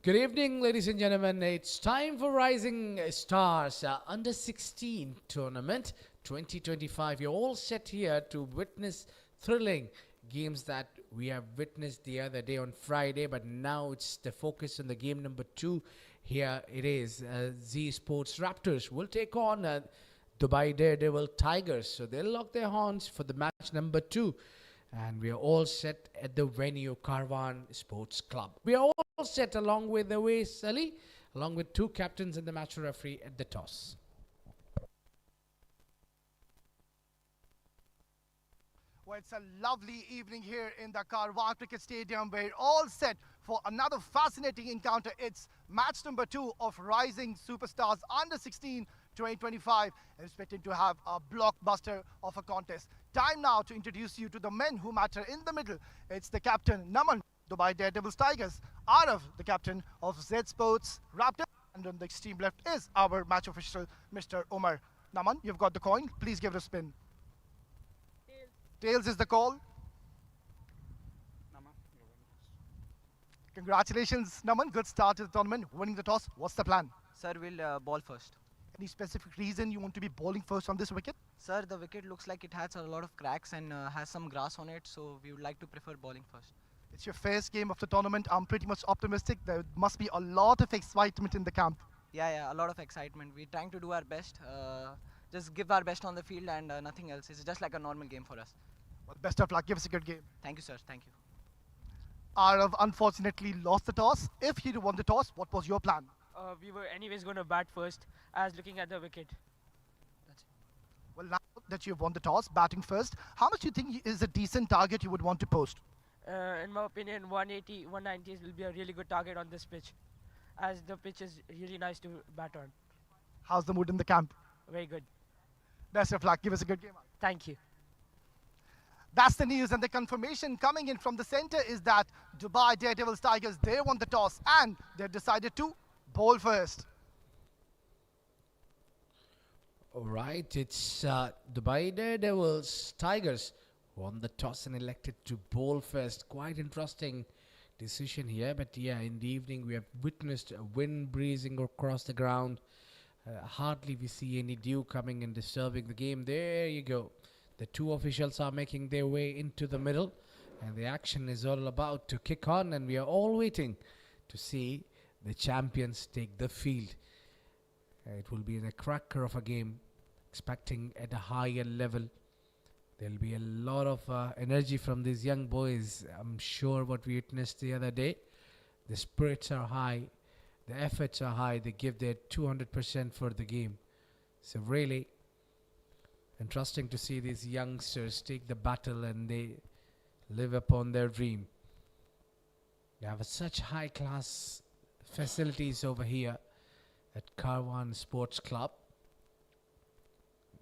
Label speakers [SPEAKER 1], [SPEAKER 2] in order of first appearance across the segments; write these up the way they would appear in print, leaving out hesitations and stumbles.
[SPEAKER 1] Good evening, ladies and gentlemen. It's time for Rising Stars Under 16 Tournament 2025. You're all set here to witness thrilling games that we have witnessed the other day on Friday, but now it's the focus on the game number 2. Here it is. Zsports Raptors will take on Dubai Daredevil Tigers. So they'll lock their horns for the match number 2. And we are all set at the venue, Karwan Sports Club. We are all set along with the way Sally, along with 2 captains and the match referee at the toss.
[SPEAKER 2] Well, it's a lovely evening here in the Karwan Cricket Stadium. We're all set for another fascinating encounter. It's match number 2 of Rising Superstars Under 16 2025. And expected to have a blockbuster of a contest. Time now to introduce you to the men who matter in the middle. It's the captain, Naman, Dubai Daredevils Tigers. Arav, the captain of Zsports Raptors. And on the extreme left is our match official, Mr. Umar. Naman, you've got the coin. Please give it a spin. Tails is the call. Congratulations, Naman. Good start to the tournament. Winning the toss. What's the plan?
[SPEAKER 3] Sir, we'll ball first.
[SPEAKER 2] Any specific reason you want to be bowling first on this wicket?
[SPEAKER 3] Sir, the wicket looks like it has a lot of cracks and has some grass on it, so we would like to prefer bowling first.
[SPEAKER 2] It's your first game of the tournament. I'm pretty much optimistic. There must be a lot of excitement in the camp.
[SPEAKER 3] Yeah, a lot of excitement. We're trying to do our best, just give our best on the field and nothing else. It's just like a normal game for us.
[SPEAKER 2] Well, best of luck. Give us a good game.
[SPEAKER 3] Thank you, sir. Thank you.
[SPEAKER 2] Arav unfortunately lost the toss. If he won the toss, what was your plan?
[SPEAKER 4] We were anyways going to bat first as looking at the wicket. That's it.
[SPEAKER 2] Well, now that you've won the toss, batting first, how much do you think is a decent target you would want to post?
[SPEAKER 4] In my opinion, 180, 190 will be a really good target on this pitch, as the pitch is really nice to bat on.
[SPEAKER 2] How's the mood in the camp?
[SPEAKER 4] Very good.
[SPEAKER 2] Best of luck. Give us a good game.
[SPEAKER 4] Thank you.
[SPEAKER 2] That's the news, and the confirmation coming in from the center is that Dubai Daredevils Tigers, they won the toss and they've decided to bowl first.
[SPEAKER 1] All right, it's Dubai Daredevils Tigers won the toss and elected to bowl first. Quite interesting decision here, but yeah, in the evening we have witnessed a wind breezing across the ground. Hardly we see any dew coming and disturbing the game. There you go. The 2 officials are making their way into the middle, and the action is all about to kick on, and we are all waiting to see the champions take the field. It will be a cracker of a game, expecting at a higher level. There'll be a lot of energy from these young boys. I'm sure what we witnessed the other day. The spirits are high, the efforts are high. They give their 200% for the game. So really interesting to see these youngsters take the battle and they live upon their dream. They have such high class facilities over here at Karwan Sports Club.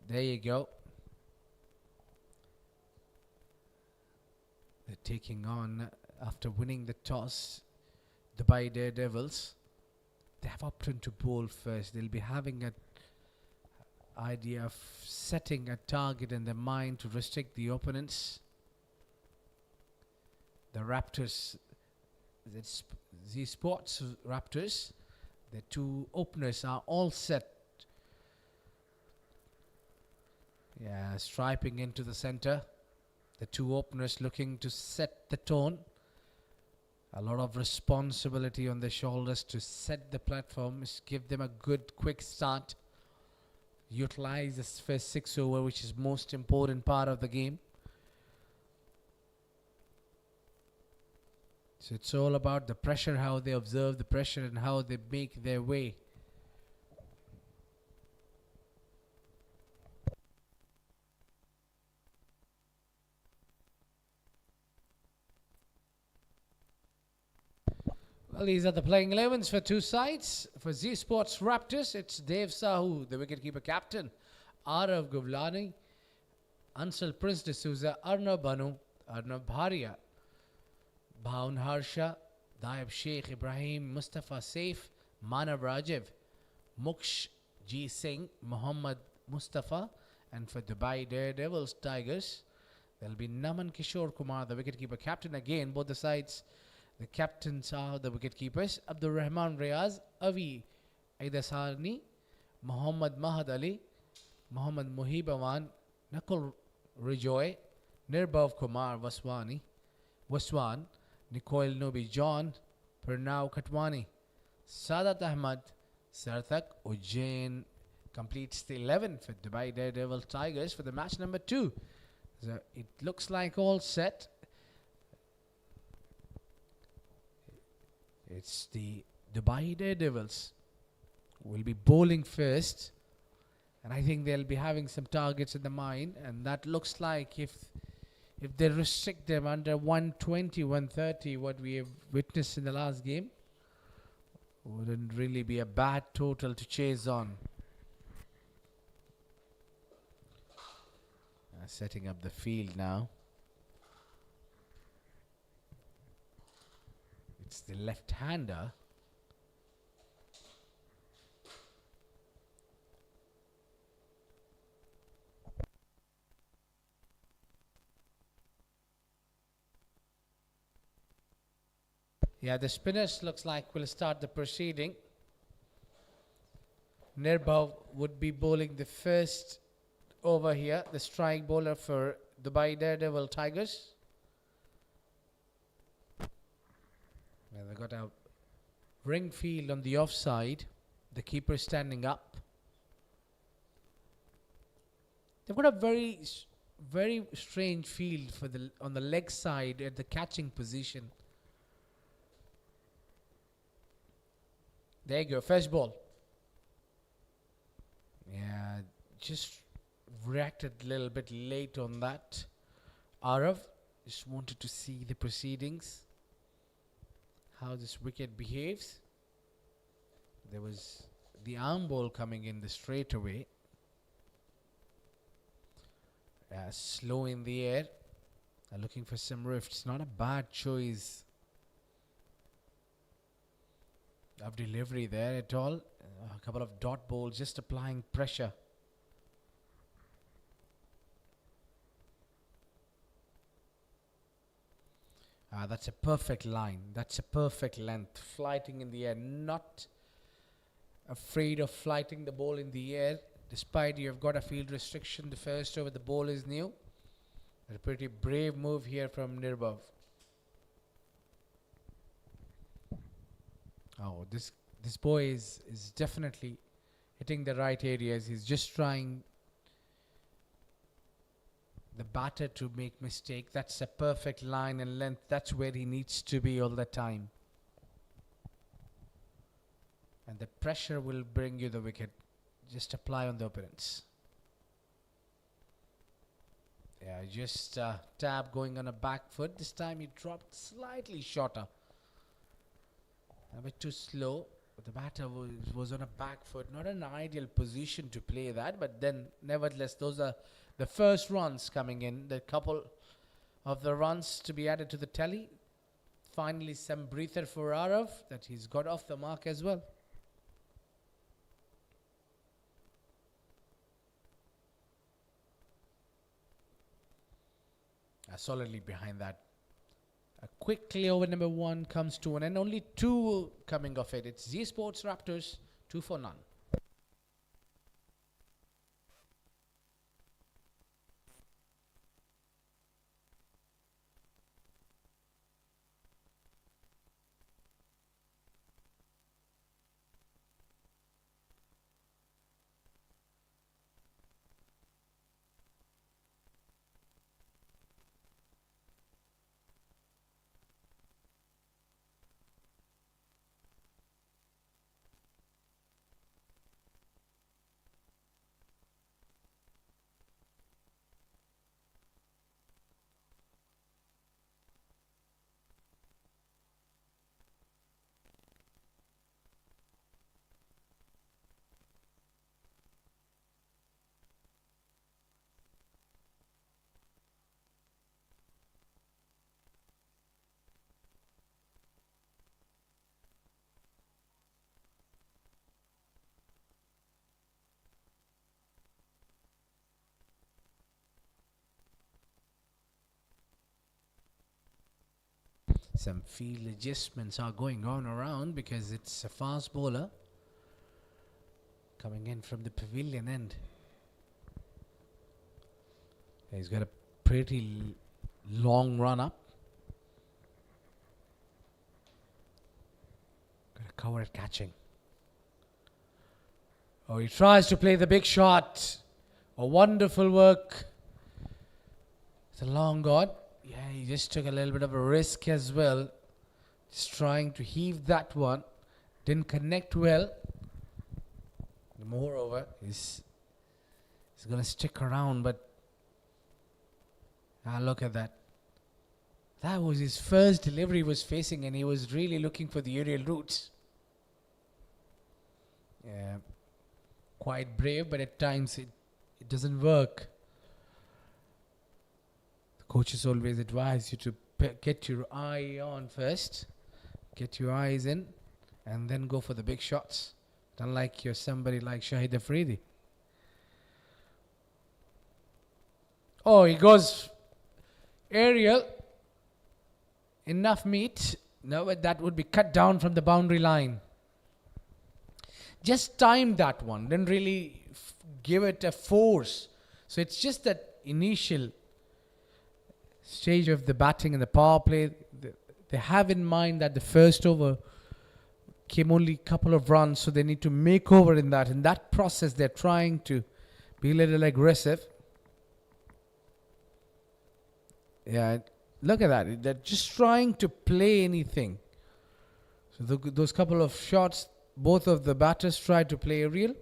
[SPEAKER 1] There you go. They're taking on, after winning the toss, Dubai Daredevils. They have opted to bowl first. They'll be having an idea of setting a target in their mind to restrict the opponents. The Raptors, the Zsports Raptors, the 2 openers are all set. Yeah, striping into the center. The 2 openers looking to set the tone. A lot of responsibility on their shoulders to set the platforms, give them a good quick start. Utilize this first 6 over, which is most important part of the game. So it's all about the pressure, how they observe the pressure and how they make their way. Well, these are the playing 11s for 2 sides. For Zsports Raptors, it's Dev Sahu, the wicketkeeper captain. Arav Guvlani, Ansel Prince D'Souza, Arnav Banu, Arnav Bharia, Bhaun Harsha, Daib Sheikh Ibrahim, Mustafa Saif, Manav Rajiv, Muksh G Singh, Muhammad Mustafa, and for Dubai Daredevils Tigers, there'll be Naman Kishore Kumar, the wicketkeeper captain again. Both the sides, The captains are the wicket keepers: Abdul Rahman Riaz, Avi Aidasani, Muhammad Mahad Ali, Muhammad Muhib Awan, Nakul Rijoy, Nirbhav Kumar Waswan, Nicole Nobi John, Pranav Khatwani, Sadat Ahmad, Sarthak Ujjain completes the 11 for Dubai Daredevil Tigers for the match number 2. So it looks like all set. It's the Dubai Daredevils will be bowling first, and I think they'll be having some targets in the mind, and that looks like if they restrict them under 120, 130, what we have witnessed in the last game, wouldn't really be a bad total to chase on. Setting up the field now. It's the left-hander. Yeah, the spinners looks like will start the proceeding. Nirbhav would be bowling the first over here, the strike bowler for Dubai Daredevil Tigers. And they got a ring field on the offside. The keeper standing up. They've got a very strange field for on the leg side at the catching position. There you go, first ball. Yeah, just reacted a little bit late on that. Arav just wanted to see the proceedings, how this wicket behaves. There was the arm ball coming in the straight away. Slow in the air, looking for some rifts. Not a bad choice of delivery there at all. A couple of dot balls just applying pressure. That's a perfect line. That's a perfect length. Flighting in the air. Not afraid of flighting the ball in the air. Despite you've got a field restriction, the first over the ball is new. A pretty brave move here from Nirbhav. Oh, this boy is definitely hitting the right areas. He's just trying the batter to make mistake. That's a perfect line and length. That's where he needs to be all the time. And the pressure will bring you the wicket. Just apply on the opponents. Yeah, just tab going on a back foot. This time he dropped slightly shorter. A bit too slow. But the batter was on a back foot. Not an ideal position to play that. But then, nevertheless, those are the first runs coming in. The couple of the runs to be added to the tally. Finally, some breather for Arav that he's got off the mark as well. Solidly behind that. Quickly over number 1 comes to an end. Only 2 coming off it. It's Zsports Raptors, 2 for none. Some field adjustments are going on around because it's a fast bowler coming in from the pavilion end. He's got a pretty long run up. Got to cover it catching. Oh, he tries to play the big shot. A wonderful work. It's a long god. Yeah, he just took a little bit of a risk as well. Just trying to heave that one. Didn't connect well. Moreover, he's going to stick around, but look at that. That was his first delivery he was facing, and he was really looking for the aerial routes. Yeah, quite brave, but at times it doesn't work. The coaches always advise you to get your eye on first, get your eyes in, and then go for the big shots. Unlike somebody like Shahid Afridi. Oh, he goes aerial. Enough meat. No, but that would be cut down from the boundary line. Just timed that one. Didn't really give it a force. So it's just that initial stage of the batting and the power play. They have in mind that the first over came only a couple of runs, so they need to make over in that. In that process, they're trying to be a little aggressive. Yeah, look at that. They're just trying to play anything. So those couple of shots, both of the batters tried to play aerial.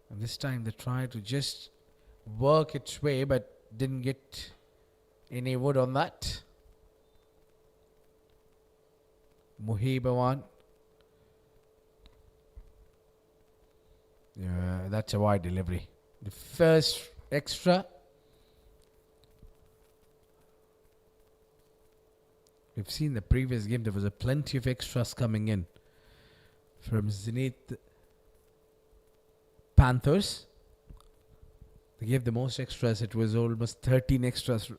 [SPEAKER 1] And this time they tried to just work its way, but didn't get any wood on that. Muhibawan. Yeah, that's a wide delivery. The first extra. We've seen the previous game, there was a plenty of extras coming in from Zenith Panthers. They gave the most extras. It was almost 13 extras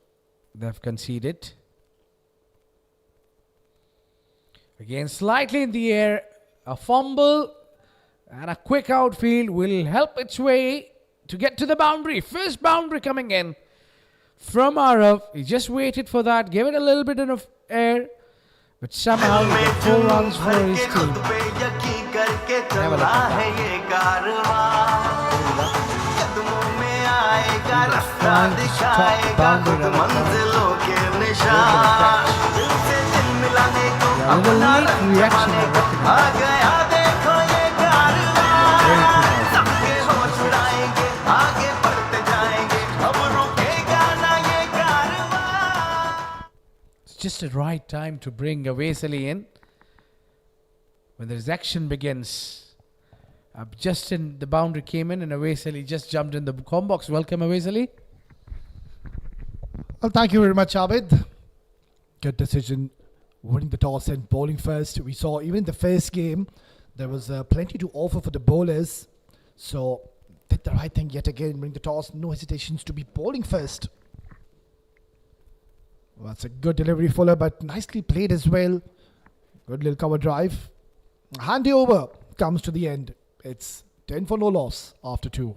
[SPEAKER 1] they've conceded. Again, slightly in the air. A fumble. And a quick outfield will help its way to get to the boundary. First boundary coming in from Arav. He just waited for that. Gave it a little bit of air. But somehow he got 4 runs for his team. Never look at that. A little late reaction, I reckon. Just the right time to bring Awesali in. When the action begins, just in the boundary came in and Awesali just jumped in the com box. Welcome, Awesali.
[SPEAKER 2] Well, thank you very much, Abid. Good decision, winning the toss and bowling first. We saw even in the first game, there was plenty to offer for the bowlers. So, did the right thing yet again, bring the toss, no hesitations to be bowling first. Well, that's a good delivery, Fuller, but nicely played as well. Good little cover drive. Handy over comes to the end. It's 10 for no loss after 2.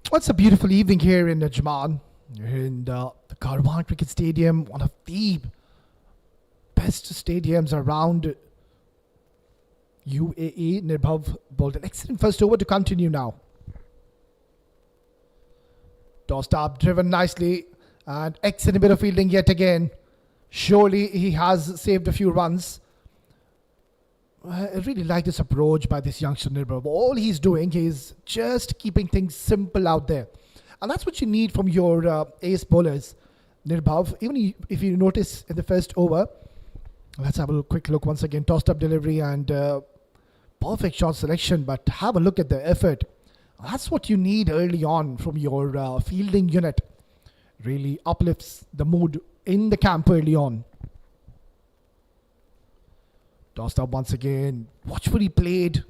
[SPEAKER 2] What's a beautiful evening here in Ajman, in the Karwan Cricket Stadium, one of the best stadiums around UAE. Nirbhav bowled an excellent first over to continue now. Tossed up, driven nicely, and excellent bit of fielding yet again. Surely he has saved a few runs. I really like this approach by this youngster Nirbhav. All he's doing is just keeping things simple out there. And that's what you need from your ace bowlers. Nirbhav, even if you notice in the first over, let's have a quick look once again. Tossed up delivery and perfect shot selection, but have a look at the effort. That's what you need early on from your fielding unit. Really uplifts the mood in the camp early on. Tossed up once again. Watchfully played.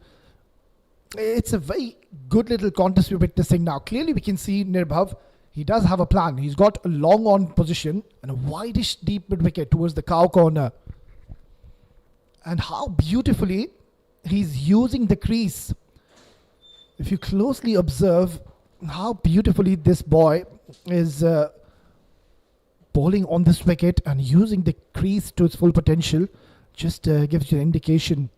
[SPEAKER 2] It's a very good little contest we're witnessing now. Clearly we can see Nirbhav, he does have a plan. He's got a long on position and a wideish deep mid wicket towards the cow corner. And how beautifully he's using the crease. If you closely observe how beautifully this boy is bowling on this wicket and using the crease to its full potential, just gives you an indication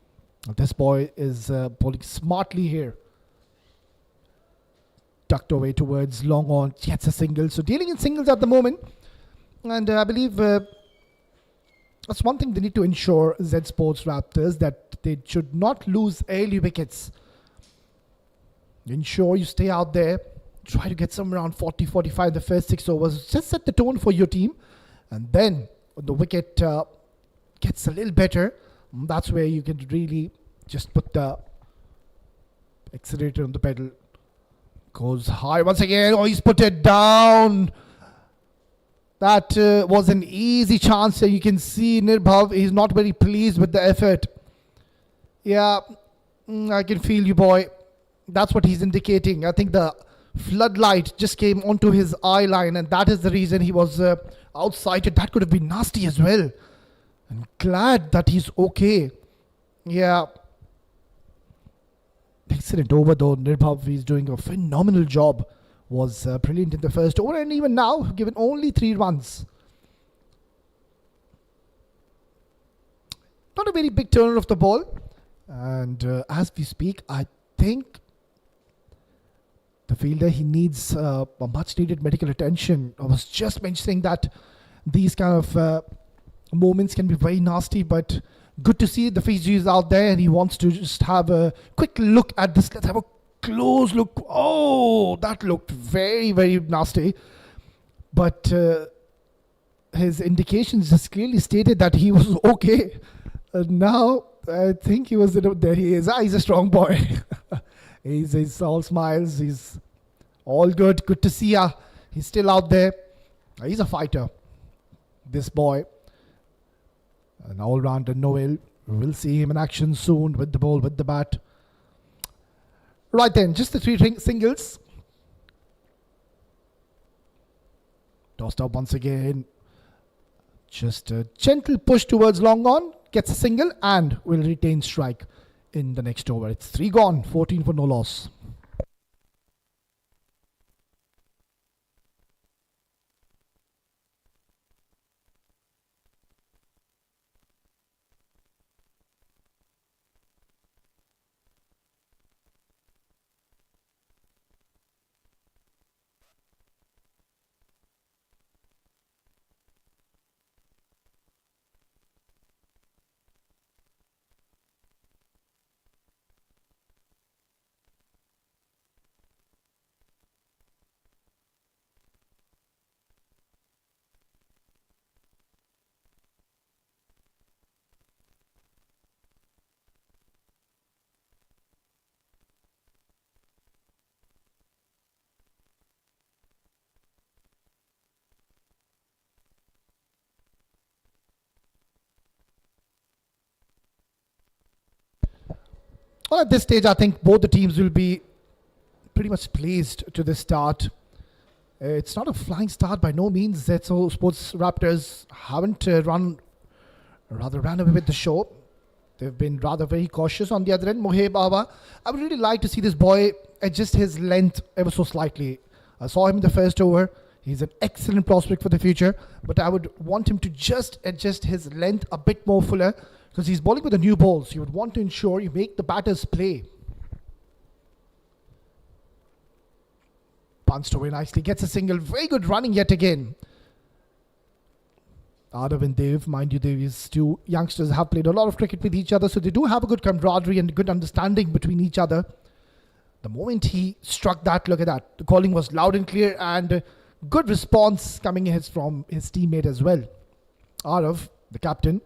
[SPEAKER 2] this boy is bowling smartly here. Tucked away towards long on, gets a single. So dealing in singles at the moment. And I believe that's one thing they need to ensure, Zsports Raptors, that they should not lose early wickets. Ensure you stay out there. Try to get somewhere around 40-45 in the first 6 overs. Just set the tone for your team. And then when the wicket gets a little better, that's where you can really just put the accelerator on the pedal. Goes high once again. Oh, he's put it down. That was an easy chance. You can see Nirbhav, he's not very pleased with the effort. Yeah, I can feel you, boy. That's what he's indicating. I think the floodlight just came onto his eye line, and that is the reason he was outsighted. That could have been nasty as well. I'm glad that he's okay. Yeah. Excellent over though. Nirbhav is doing a phenomenal job. Was brilliant in the first over, and even now given only 3 runs. Not a very big turner of the ball. And as we speak, I think the fielder, he needs a much needed medical attention. I was just mentioning that these kind of moments can be very nasty, but good to see the Fiji is out there and he wants to just have a quick look at this. Let's have a close look. Oh, that looked very, very nasty. But his indications just clearly stated that he was okay. Now, I think he was, there he is. He's a strong boy. he's all smiles. He's all good. Good to see ya. He's still out there. He's a fighter, this boy. An all-rounder Noel. We'll see him in action soon with the ball, with the bat. Right then, just the 3 singles. Tossed up once again. Just a gentle push towards long on. Gets a single and will retain strike in the next over. It's 3 gone, 14 for no loss. Well, at this stage, I think both the teams will be pretty much pleased to this start. It's not a flying start by no means. Zsports Raptors haven't ran away with the show. They've been rather very cautious. On the other end, Moheb Awa, I would really like to see this boy adjust his length ever so slightly. I saw him in the first over. He's an excellent prospect for the future, but I would want him to just adjust his length a bit more fuller because he's bowling with a new ball, so you would want to ensure you make the batters play. Punched away nicely, gets a single. Very good running yet again. Arav and Dev, mind you, these two youngsters have played a lot of cricket with each other, so they do have a good camaraderie and good understanding between each other. The moment he struck that, look at that. The calling was loud and clear, and good response coming from his teammate as well. Arav, the captain,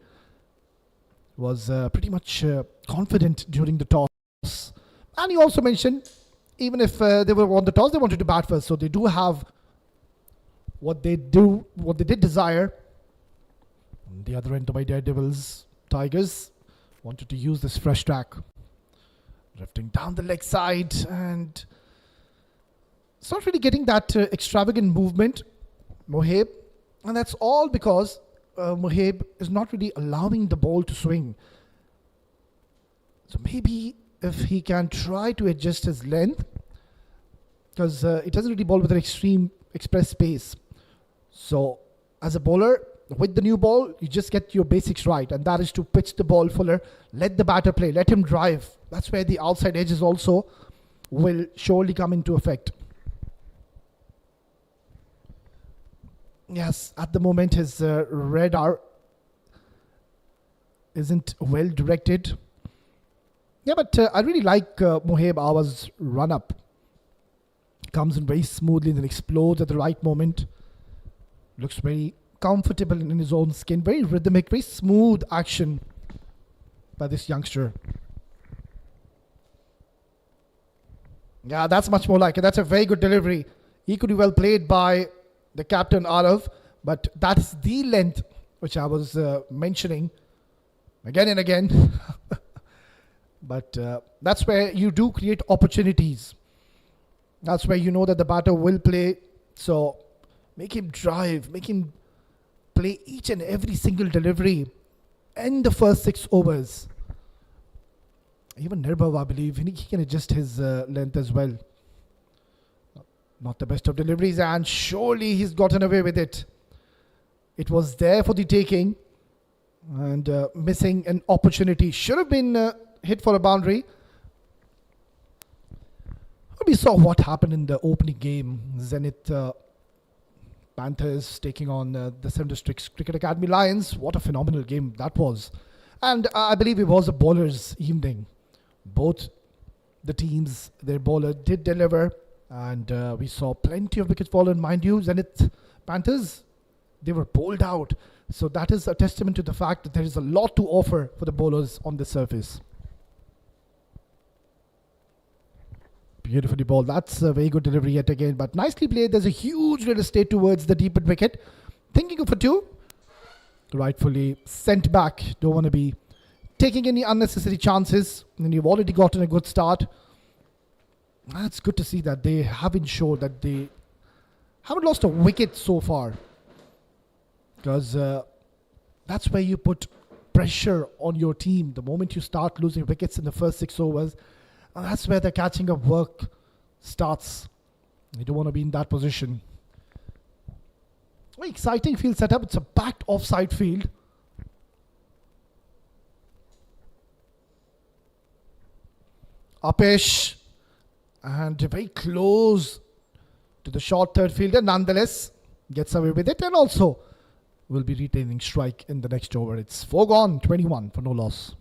[SPEAKER 2] was pretty much confident during the toss. And he also mentioned, even if they were on the toss, they wanted to bat first. So they do have what they did desire. On the other end, the Daredevils, Tigers, wanted to use this fresh track. Drifting down the leg side, and it's not really getting that extravagant movement, Moheb. And that's all because Moheb is not really allowing the ball to swing. So maybe if he can try to adjust his length, because it doesn't really bowl with an extreme express pace. So as a bowler, with the new ball, you just get your basics right, and that is to pitch the ball fuller, let the batter play, let him drive. That's where the outside edges also will surely come into effect. Yes, at the moment his radar isn't well directed. Yeah, but I really like Moheb Awa's run up. Comes in very smoothly, then explodes at the right moment. Looks very comfortable in his own skin. Very rhythmic, very smooth action by this youngster. Yeah, that's much more like it. That's a very good delivery. Equally well played by the captain Arav, but that's the length which I was mentioning again and again. But that's where you do create opportunities. That's where you know that the batter will play. So make him drive, make him play each and every single delivery in the first 6 overs. Even Nirbhav, I believe, he can adjust his length as well. Not the best of deliveries, and surely he's gotten away with it. It was there for the taking, and missing an opportunity. Should have been hit for a boundary. We saw what happened in the opening game. Zenith Panthers taking on the 7 Districts Cricket Academy Lions. What a phenomenal game that was. And I believe it was a bowler's evening. Both the teams, their bowler did deliver. And we saw plenty of wickets fallen. Mind you, Zenith Panthers, they were bowled out. So that is a testament to the fact that there is a lot to offer for the bowlers on the surface. Beautifully bowled. That's a very good delivery yet again, but nicely played. There's a huge real estate towards the deep mid wicket. Thinking of a 2. Rightfully sent back. Don't want to be taking any unnecessary chances. And you've already gotten a good start. That's good to see that they have ensured that they haven't lost a wicket so far. Because that's where you put pressure on your team. The moment you start losing wickets in the first 6 overs, that's where the catching up work starts. You don't want to be in that position. Very exciting field setup. It's a backed offside field. Upish. And very close to the short third fielder. Nonetheless, gets away with it, and also will be retaining strike in the next over. It's 4 gone, 21 for no loss.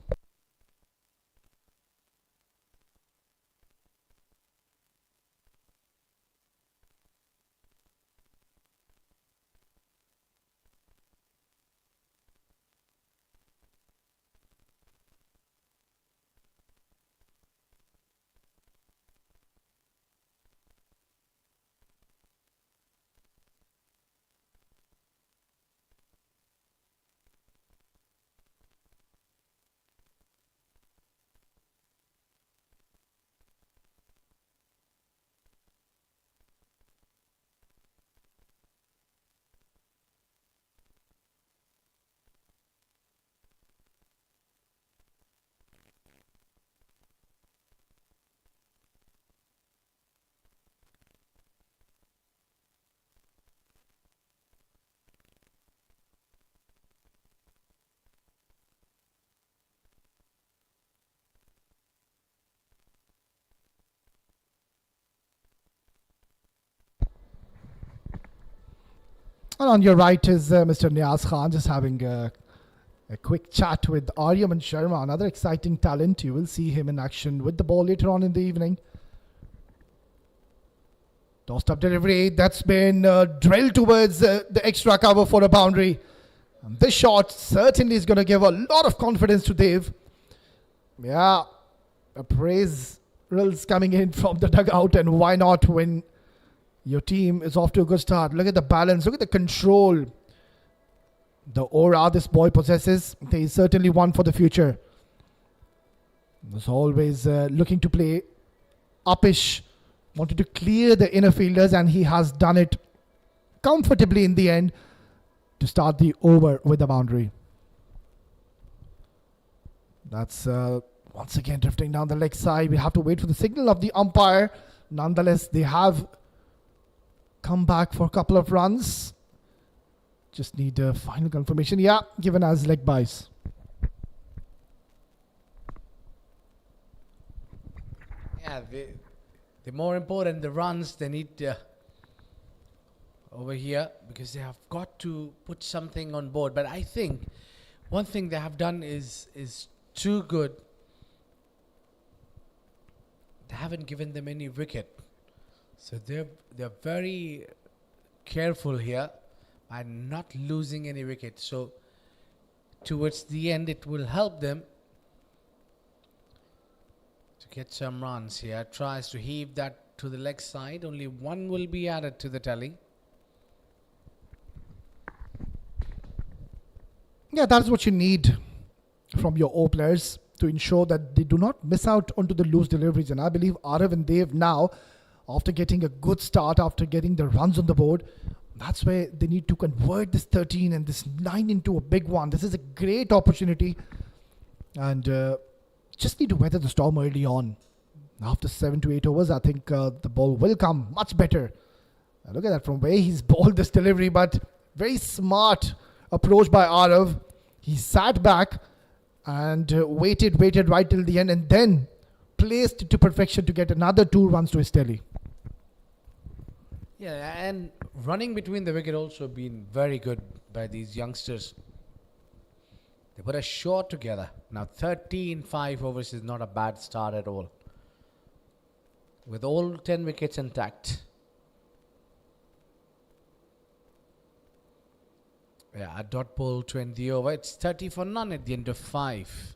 [SPEAKER 2] And on your right is Mr. Niaz Khan, just having a quick chat with Ajman Sharma, another exciting talent. You will see him in action with the ball later on in the evening. Tossed up delivery, that's been drilled towards the extra cover for a boundary. And this shot certainly is going to give a lot of confidence to Dev. Yeah, appraisals coming in from the dugout, and why not when your team is off to a good start. Look at the balance, look at the control. The aura this boy possesses, there is certainly one for the future. Was always looking to play uppish, wanted to clear the inner fielders, and he has done it comfortably in the end to start the over with the boundary. That's once again drifting down the leg side. We have to wait for the signal of the umpire. Nonetheless, they have come back for a couple of runs. Just need a final confirmation. Yeah, given as leg byes.
[SPEAKER 1] Yeah, the more important the runs they need over here, because they have got to put something on board. But I think one thing they have done is too good. They haven't given them any wicket, so they're very careful here by not losing any wicket. So towards the end, it will help them to get some runs here. Tries to heave that to the leg side. Only one will be added to the tally.
[SPEAKER 2] Yeah, that's what you need from your O players to ensure that they do not miss out onto the loose deliveries. And I believe Arav and Dev now, after getting a good start, after getting the runs on the board, that's where they need to convert this 13 and this 9 into a big one. This is a great opportunity, and just need to weather the storm early on. After 7 to 8 overs, I think the ball will come much better. Look at that from where he's bowled this delivery, but very smart approach by Arav. He sat back and waited right till the end, and then placed it to perfection to get another 2 runs to his tally.
[SPEAKER 1] Yeah, and running between the wicket also been very good by these youngsters. They put a shot together. Now 13-5 overs is not a bad start at all, with all 10 wickets intact. Yeah, a dot ball to end the over. It's 30 for none at the end of 5.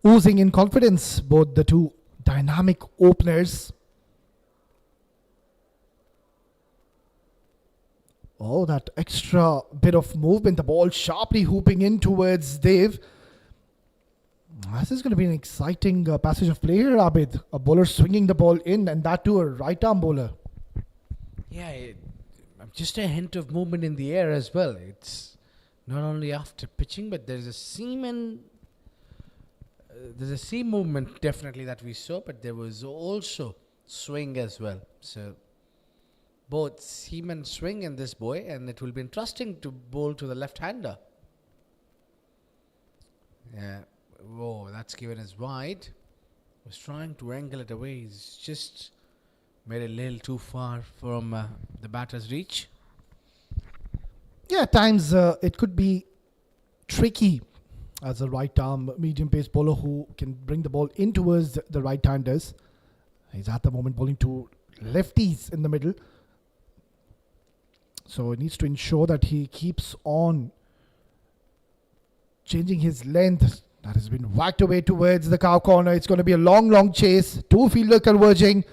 [SPEAKER 2] Oozing in confidence, both the two dynamic openers. Oh, that extra bit of movement, the ball sharply hooping in towards Dev. This is going to be an exciting passage of play here, Abid. A bowler swinging the ball in, and that too a right-arm bowler.
[SPEAKER 1] Yeah, just a hint of movement in the air as well. It's not only after pitching, but there's a seam movement definitely that we saw, but there was also swing as well. So both seam and swing in this boy, and it will be interesting to bowl to the left-hander. Yeah, whoa, that's given as wide. Was trying to angle it away. He's just made it a little too far from the batter's reach.
[SPEAKER 2] Yeah, at times it could be tricky as a right-arm medium-pace bowler who can bring the ball in towards the right-handers. He's at the moment bowling to lefties in the middle. So he needs to ensure that he keeps on changing his length. That has been whacked away towards the cow corner. It's going to be a long, long chase. Two fielder converging.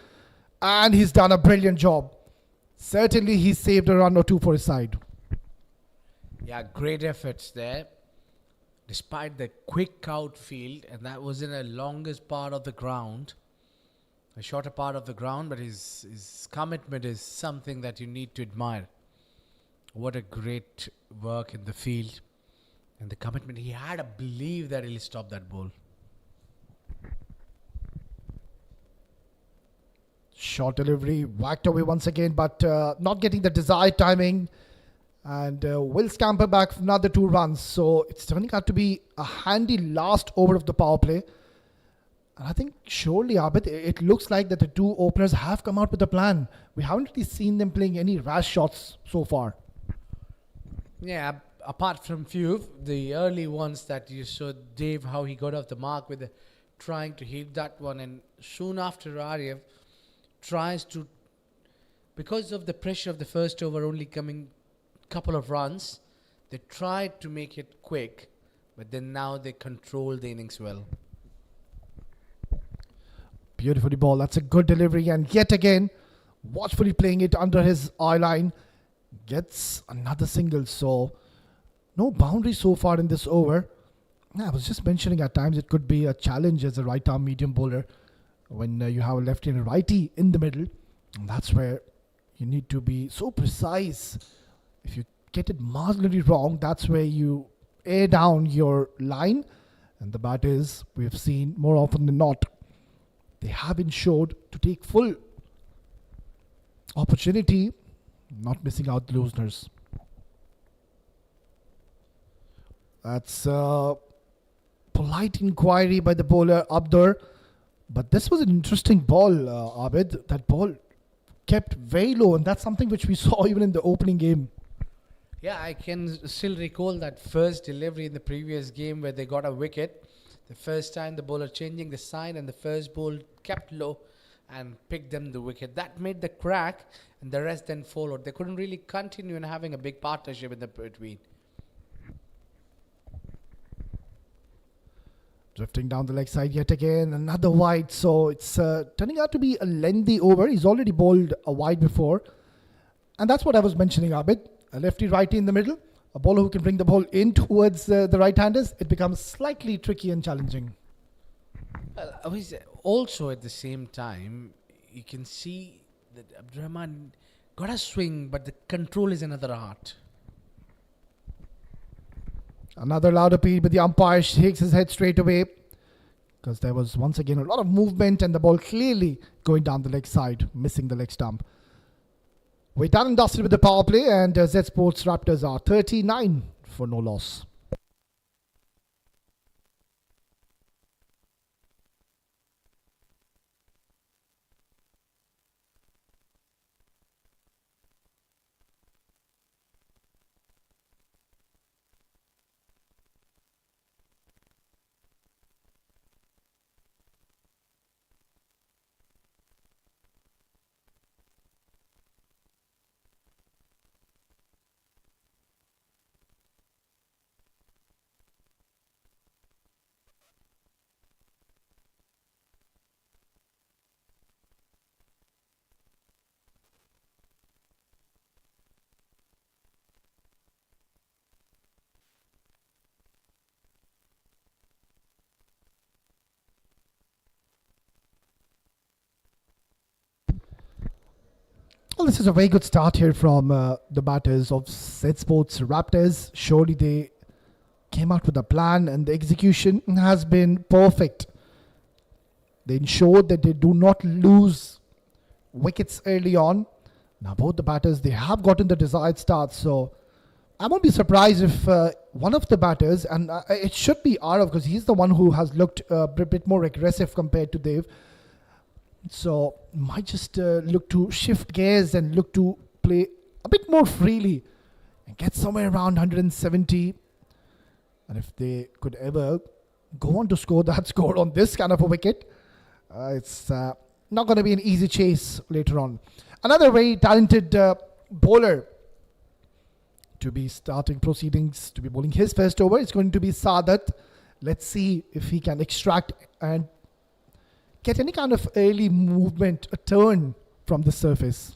[SPEAKER 2] And he's done a brilliant job. Certainly he saved a run or two for his side.
[SPEAKER 1] Yeah, great efforts there. Despite the quick outfield, and that was in the longest part of the ground, a shorter part of the ground, but his commitment is something that you need to admire. What a great work in the field. And the commitment, he had a belief that he'll stop that ball.
[SPEAKER 2] Short delivery, whacked away once again, but not getting the desired timing. And will scamper back for another 2 runs. So it's turning out to be a handy last over of the power play. And I think surely, Abid, it looks like that the 2 openers have come out with a plan. We haven't really seen them playing any rash shots so far.
[SPEAKER 1] Yeah, apart from few, the early ones that you saw Dave, how he got off the mark with trying to hit that one. And soon after, Arav tries to, because of the pressure of the first over only coming couple of runs, they tried to make it quick, but then now they control the innings well.
[SPEAKER 2] Beautifully ball. That's a good delivery. And yet again, watchfully playing it under his eye line. Gets another single. So no boundary so far in this over. I was just mentioning at times it could be a challenge as a right arm medium bowler when you have a lefty and a righty in the middle. And that's where you need to be so precise. If you get it marginally wrong, that's where you air down your line. And the batters, we've seen more often than not, they have been showed to take full opportunity, not missing out the losers. That's a polite inquiry by the bowler Abdur. But this was an interesting ball, Abid. That ball kept very low, and that's something which we saw even in the opening game.
[SPEAKER 1] Yeah, I can still recall that first delivery in the previous game where they got a wicket. The first time the bowler changing the side and the first ball kept low and picked them the wicket. That made the crack, and the rest then followed. They couldn't really continue in having a big partnership in the between.
[SPEAKER 2] Drifting down the leg side yet again, another wide. So it's turning out to be a lengthy over. He's already bowled a wide before. And that's what I was mentioning, Abid. A lefty-righty in the middle. A bowler who can bring the ball in towards the right-handers. It becomes slightly tricky and challenging.
[SPEAKER 1] Also at the same time, you can see that Abdurrahman got a swing, but the control is another art.
[SPEAKER 2] Another loud appeal, but the umpire shakes his head straight away because there was once again a lot of movement and the ball clearly going down the leg side, missing the leg stump. We're done and dusted with the power play, and Zsports Raptors are 39 for no loss. Well, this is a very good start here from the batters of Zsports Raptors. Surely they came out with a plan and the execution has been perfect. They ensured that they do not lose wickets early on. Now both the batters, they have gotten the desired start. So I won't be surprised if one of the batters, and it should be Arav because he's the one who has looked a bit more aggressive compared to Dave. So might just look to shift gears and look to play a bit more freely and get somewhere around 170. And if they could ever go on to score that score on this kind of a wicket, it's not going to be an easy chase later on. Another very talented bowler to be starting proceedings, to be bowling his first over. It's going to be Sadat. Let's see if he can extract and get any kind of early movement, a turn from the surface.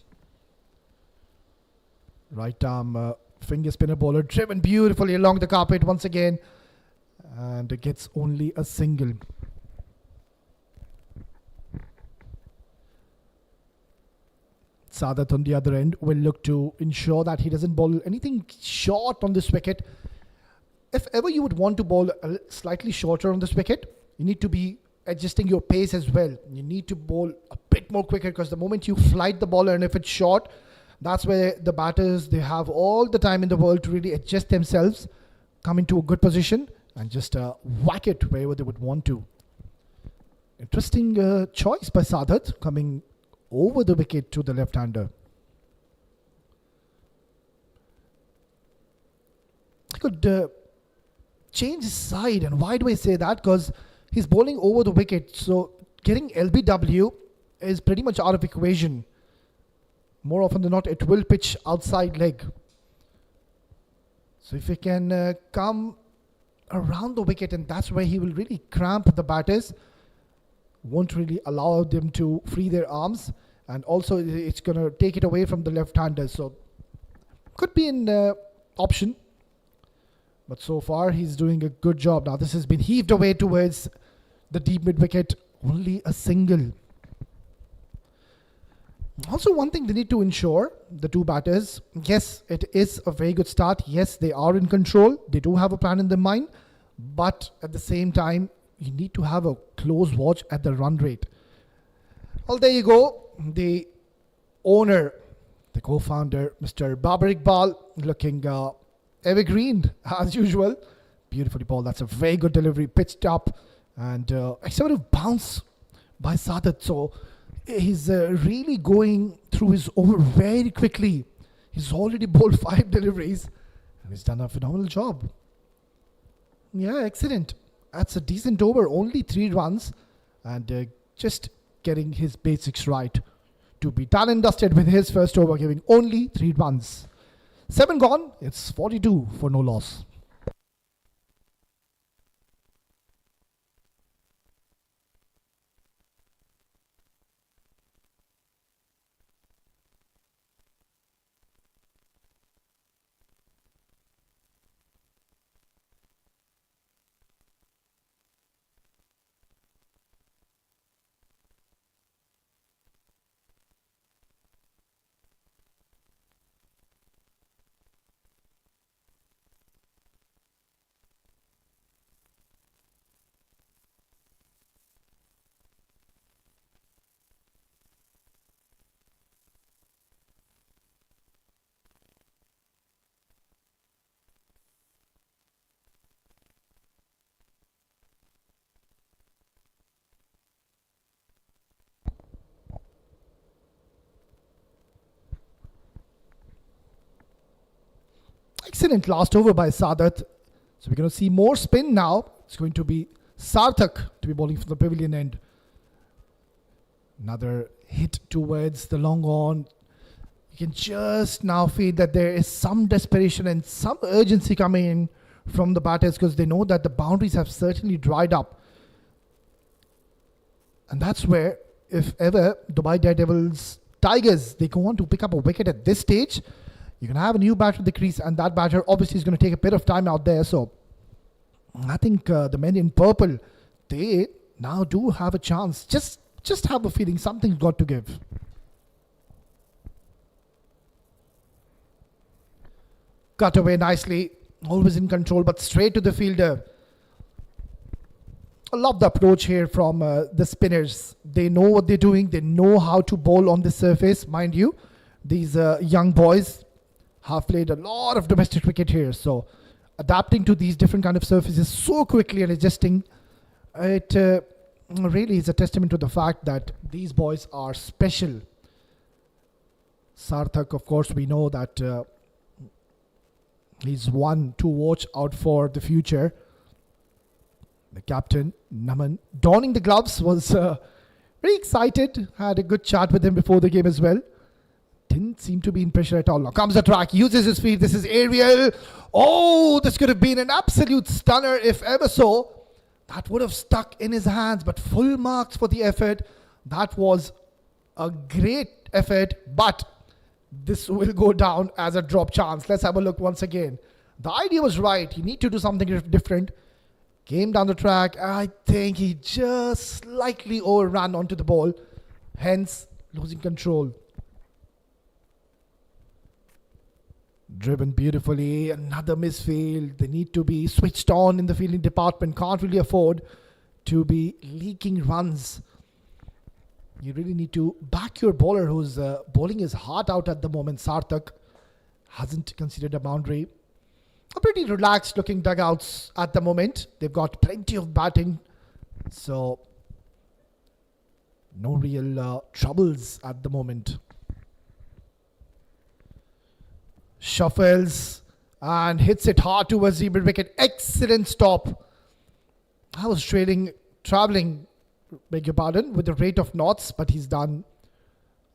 [SPEAKER 2] Right arm finger spinner bowler driven beautifully along the carpet once again, and it gets only a single. Sadat on the other end will look to ensure that he doesn't bowl anything short on this wicket. If ever you would want to bowl slightly shorter on this wicket, you need to be adjusting your pace as well. You need to bowl a bit more quicker, because the moment you flight the bowler and if it's short, that's where the batters, they have all the time in the world to really adjust themselves, come into a good position and just whack it wherever they would want to. Interesting choice by Sadat, coming over the wicket to the left-hander. He could change his side, and why do I say that? Because he's bowling over the wicket, so getting LBW is pretty much out of equation. More often than not, it will pitch outside leg. So if he can come around the wicket, and that's where he will really cramp the batters, won't really allow them to free their arms, and also it's going to take it away from the left-hander. So could be an option, but so far he's doing a good job. Now this has been heaved away towards the deep mid-wicket, only a single. Also, one thing they need to ensure, the two batters, yes, it is a very good start. Yes, they are in control. They do have a plan in their mind, but at the same time, you need to have a close watch at the run rate. Well, there you go. The owner, the co-founder, Mr. Babar Iqbal, looking evergreen as usual. Beautifully ball. That's a very good delivery, pitched up, and a sort of bounce by Sadat. So he's really going through his over very quickly. He's already bowled 5 deliveries, and he's done a phenomenal job. Yeah, excellent. That's a decent over, only 3 runs, and just getting his basics right to be done and dusted with his first over, giving only 3 runs. 7 gone, it's 42 for no loss. Excellent last over by Sadat. So we're going to see more spin now. It's going to be Sarthak to be bowling from the pavilion end. Another hit towards the long on. You can just now feel that there is some desperation and some urgency coming in from the batters, because they know that the boundaries have certainly dried up. And that's where, if ever, Dubai Daredevils, Tigers, they go on to pick up a wicket at this stage, you're going to have a new batter at the crease, and that batter obviously is going to take a bit of time out there. So I think the men in purple, they now do have a chance. Just have a feeling something's got to give. Cut away nicely, always in control, but straight to the fielder. I love the approach here from the spinners. They know what they're doing. They know how to bowl on the surface. Mind you, these young boys have played a lot of domestic cricket here, so adapting to these different kind of surfaces so quickly and adjusting, it really is a testament to the fact that these boys are special. Sarthak, of course, we know that he's one to watch out for the future. The captain, Naman, donning the gloves, was very excited. Had a good chat with him before the game as well. didn't seem to be in pressure at all. Now comes the track, uses his feet. This is aerial. Oh, this could have been an absolute stunner if ever so. That would have stuck in his hands, but full marks for the effort. That was a great effort, but this will go down as a drop chance. Let's have a look once again. The idea was right. You need to do something different. Came down the track. I think he just slightly overran onto the ball, hence losing control. Driven beautifully. Another misfield. They need to be switched on in the fielding department. Can't really afford to be leaking runs. You really need to back your bowler who's bowling his heart out at the moment. Sarthak hasn't considered a boundary. A pretty relaxed looking dugouts at the moment. They've got plenty of batting. So no real troubles at the moment. Shuffles and hits it hard towards the mid-wicket. Excellent stop. I was traveling, beg your pardon, with the rate of knots, but he's done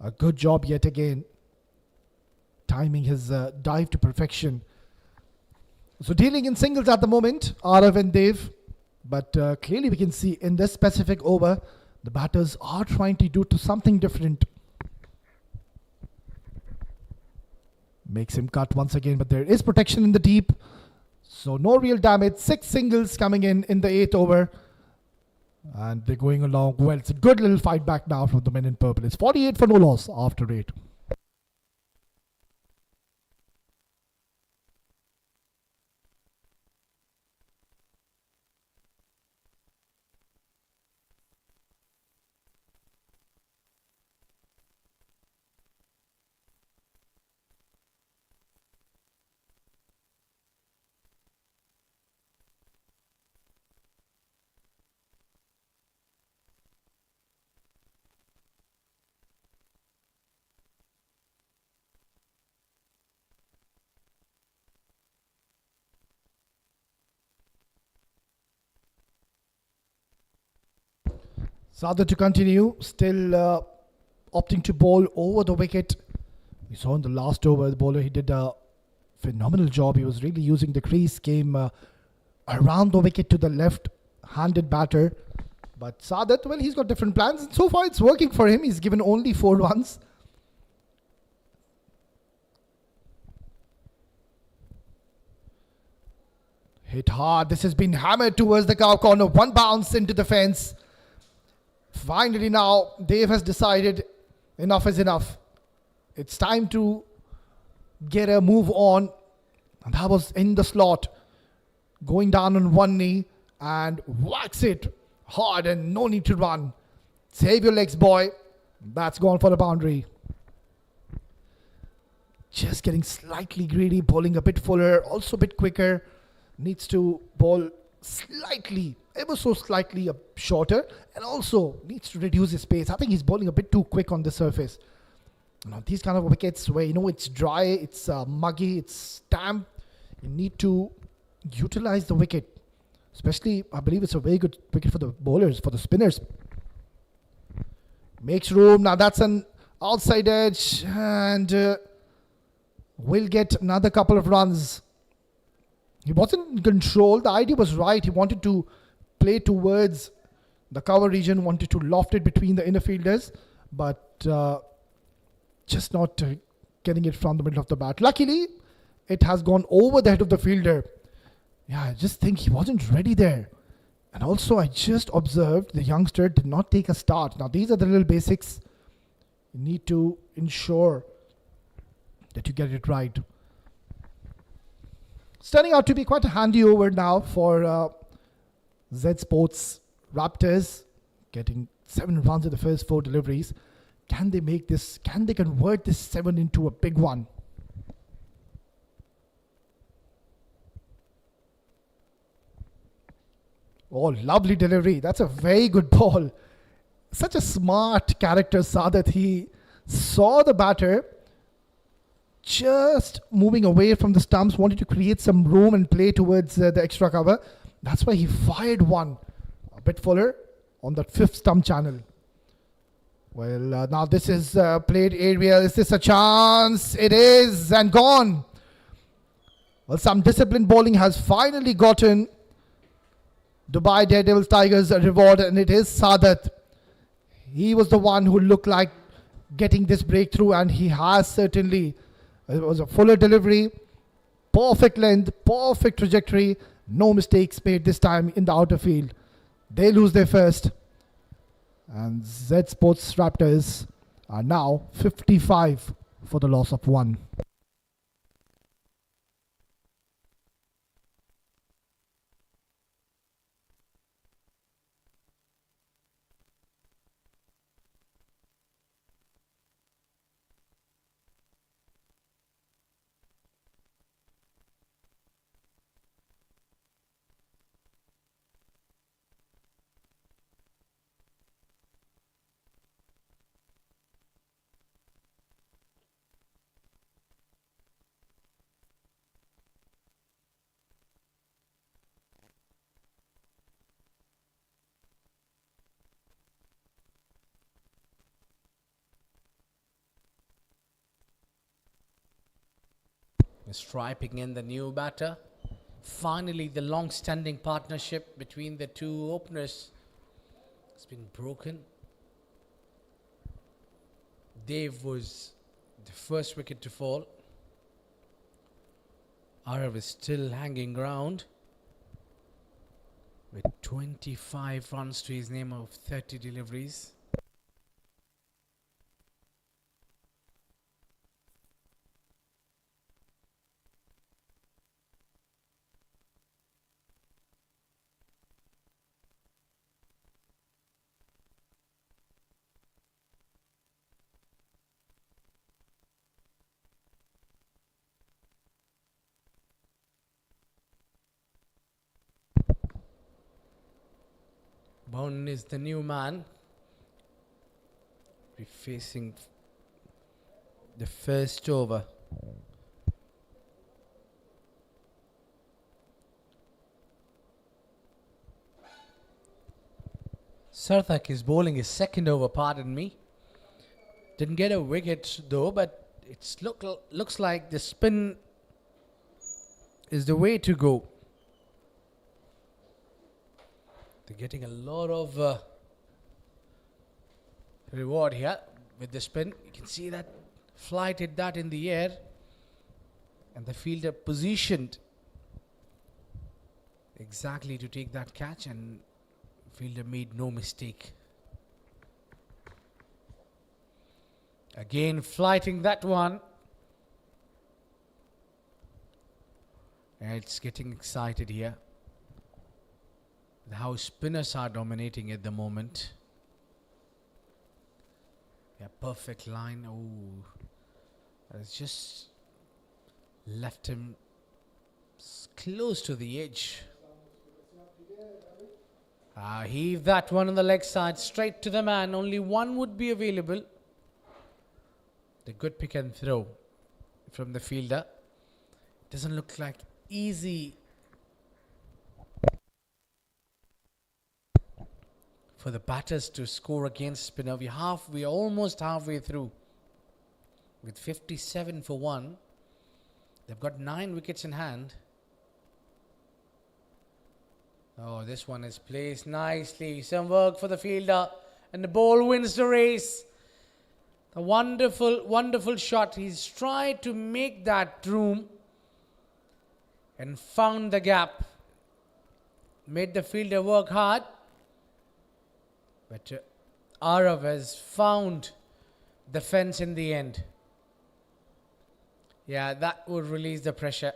[SPEAKER 2] a good job yet again, timing his dive to perfection. So dealing in singles at the moment, Arav and Dev, but clearly we can see in this specific over, the batters are trying to do something different. Makes him cut once again, but there is protection in the deep. So no real damage. 6 singles coming in the 8th over. And they're going along well. It's a good little fight back now from the men in purple. It's 48 for no loss after 8. Sada to continue, still opting to bowl over the wicket. We saw in the last over, the bowler, he did a phenomenal job. He was really using the crease, came around the wicket to the left-handed batter. But Sadat, well, he's got different plans. And so far, it's working for him. He's given only 4 runs. Hit hard. This has been hammered towards the cow corner. 1 bounce into the fence. Finally now, Dave has decided enough is enough. It's time to get a move on. And that was in the slot. Going down on one knee and whacks it hard and no need to run. Save your legs, boy. That's gone for the boundary. Just getting slightly greedy, bowling a bit fuller, also a bit quicker. Needs to bowl slightly, ever so slightly shorter, and also needs to reduce his pace. I think he's bowling a bit too quick on the surface. Now these kind of wickets where it's dry, it's muggy, it's damp, you need to utilize the wicket. Especially, I believe it's a very good wicket for the bowlers, for the spinners. Makes room. Now that's an outside edge, and will get another couple of runs. He wasn't in control. The idea was right. He wanted to play towards the cover region, wanted to loft it between the inner fielders, but just not getting it from the middle of the bat. Luckily, it has gone over the head of the fielder. Yeah, I just think he wasn't ready there. And also, I just observed the youngster did not take a start. Now, these are the little basics. You need to ensure that you get it right. It's turning out to be quite a handy over now for Zsports Raptors, getting 7 runs in the first 4 deliveries. Can they make this? Can they convert this 7 into a big one? Oh, lovely delivery. That's a very good ball. Such a smart character, Sadat. He saw the batter just moving away from the stumps, wanted to create some room and play towards the extra cover. That's why he fired one a bit fuller on that 5th stump channel. Well, now this is played aerial. Is this a chance? It is, and gone. Well, some disciplined bowling has finally gotten Dubai Daredevils Tigers a reward, and it is Sadat. He was the one who looked like getting this breakthrough, and he has certainly. It was a fuller delivery, perfect length, perfect trajectory, no mistakes made this time in the outer field. They lose their first, and Zsports Raptors are now 55 for the loss of 1.
[SPEAKER 1] Striping in the new batter. Finally, the long-standing partnership between the two openers has been broken. Dave was the first wicket to fall. Arav is still hanging ground with 25 runs to his name of 30 deliveries. Bowden is the new man. Be facing the first over. Sarthak is bowling his second over, pardon me. Didn't get a wicket though, but looks like the spin is the way to go. They're getting a lot of reward here with the spin. You can see that flighted that in the air, and the fielder positioned exactly to take that catch, and fielder made no mistake. Again flighting that one. And it's getting excited here. How spinners are dominating at the moment. Yeah, perfect line. Oh, it's just left him close to the edge. Heave that one on the leg side, straight to the man. Only one would be available. The good pick and throw from the fielder. Doesn't look like easy for the batters to score against spinner. We're almost halfway through with 57 for 1. They've got 9 wickets in hand. Oh, this one is placed nicely. Some work for the fielder, and the ball wins the race. A wonderful, wonderful shot. He's tried to make that room and found the gap. Made the fielder work hard. But Arav has found the fence in the end. Yeah, that would release the pressure.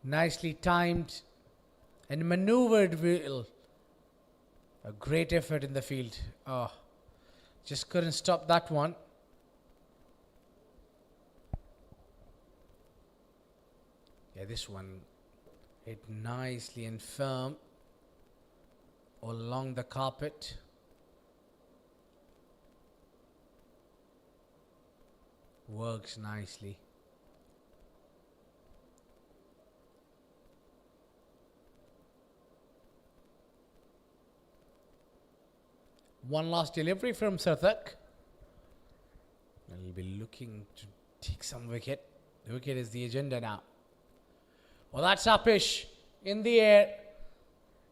[SPEAKER 1] Nicely timed and maneuvered well. A great effort in the field. Oh, just couldn't stop that one. Yeah, this one hit nicely and firm along the carpet. Works nicely. One last delivery from Sarthak. He'll be looking to take some wicket. The wicket is the agenda now. Well, that's uppish in the air.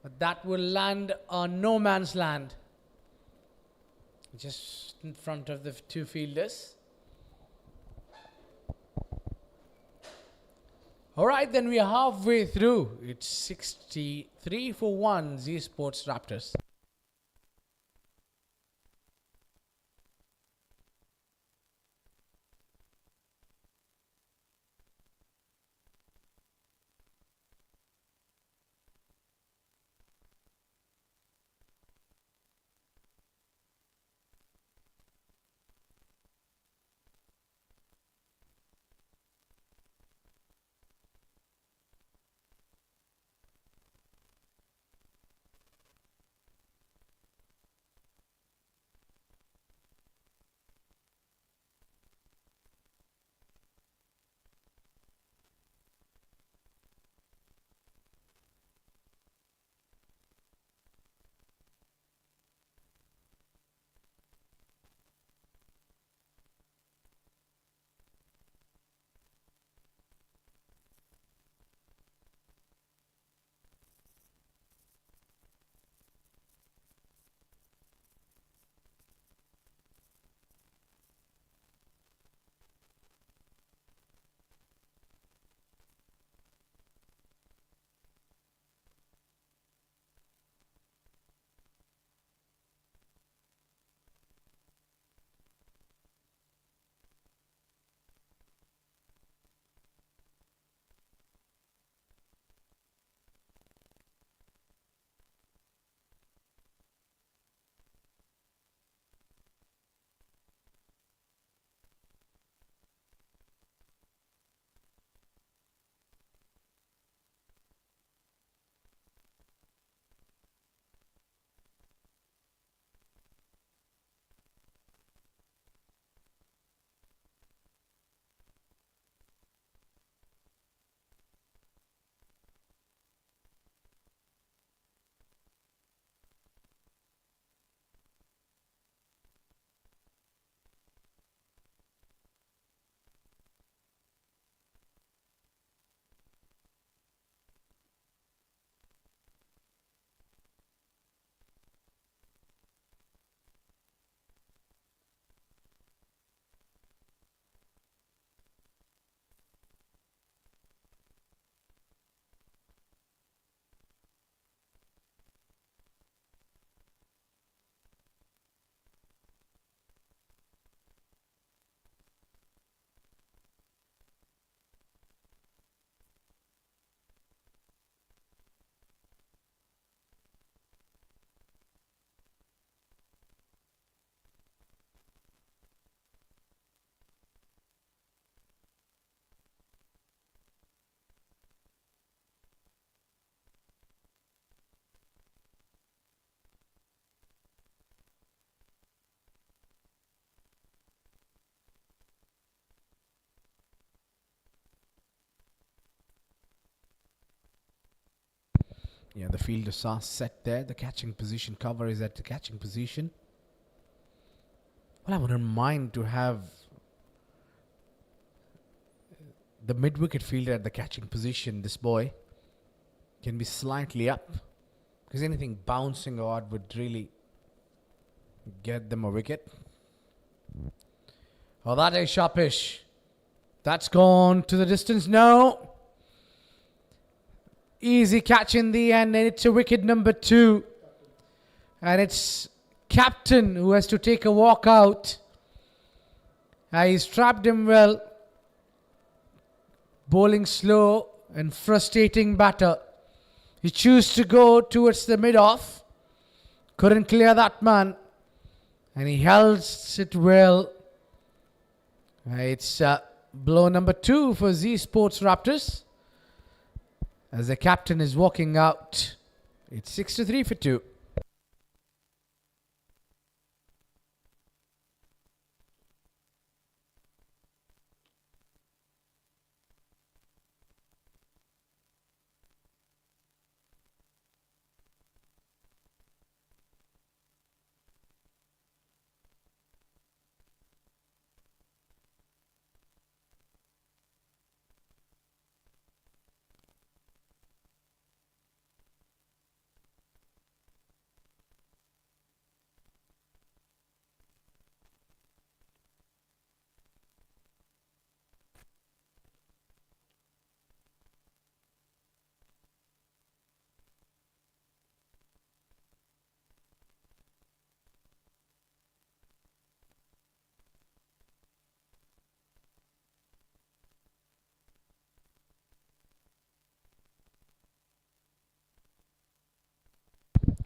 [SPEAKER 1] But that will land on no man's land. Just in front of the two fielders. Alright, then we are halfway through. It's 63 for 1, Zsports Raptors. Yeah, the fielders are set there. The catching position cover is at the catching position. Well, I wouldn't mind to have the mid-wicket fielder at the catching position. This boy can be slightly up, because anything bouncing odd would really get them a wicket. Oh, that is sharpish. That's gone to the distance. No. Easy catch in the end, and it's a wicket number 2. And it's captain who has to take a walk out. He's trapped him well. Bowling slow and frustrating batter. He chose to go towards the mid-off. Couldn't clear that man. And he held it well. It's blow number 2 for Zsports Raptors. As the captain is walking out. It's 63 for 2.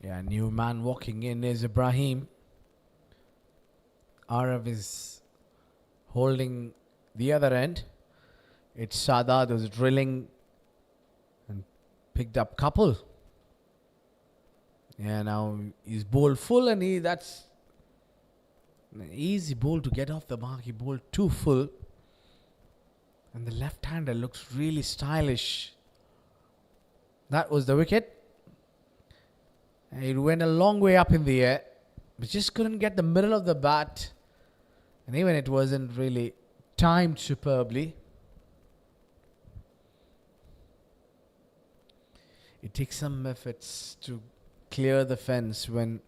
[SPEAKER 1] Yeah, new man walking in is Ibrahim. Arav is holding the other end. It's Sadad who's drilling and picked up couple. Yeah, now he's bowled full and that's an easy bowl to get off the mark. He bowled too full. And the left-hander looks really stylish. That was the wicket. And it went a long way up in the air. But just couldn't get the middle of the bat. And even it wasn't really timed superbly. It takes some efforts to clear the fence when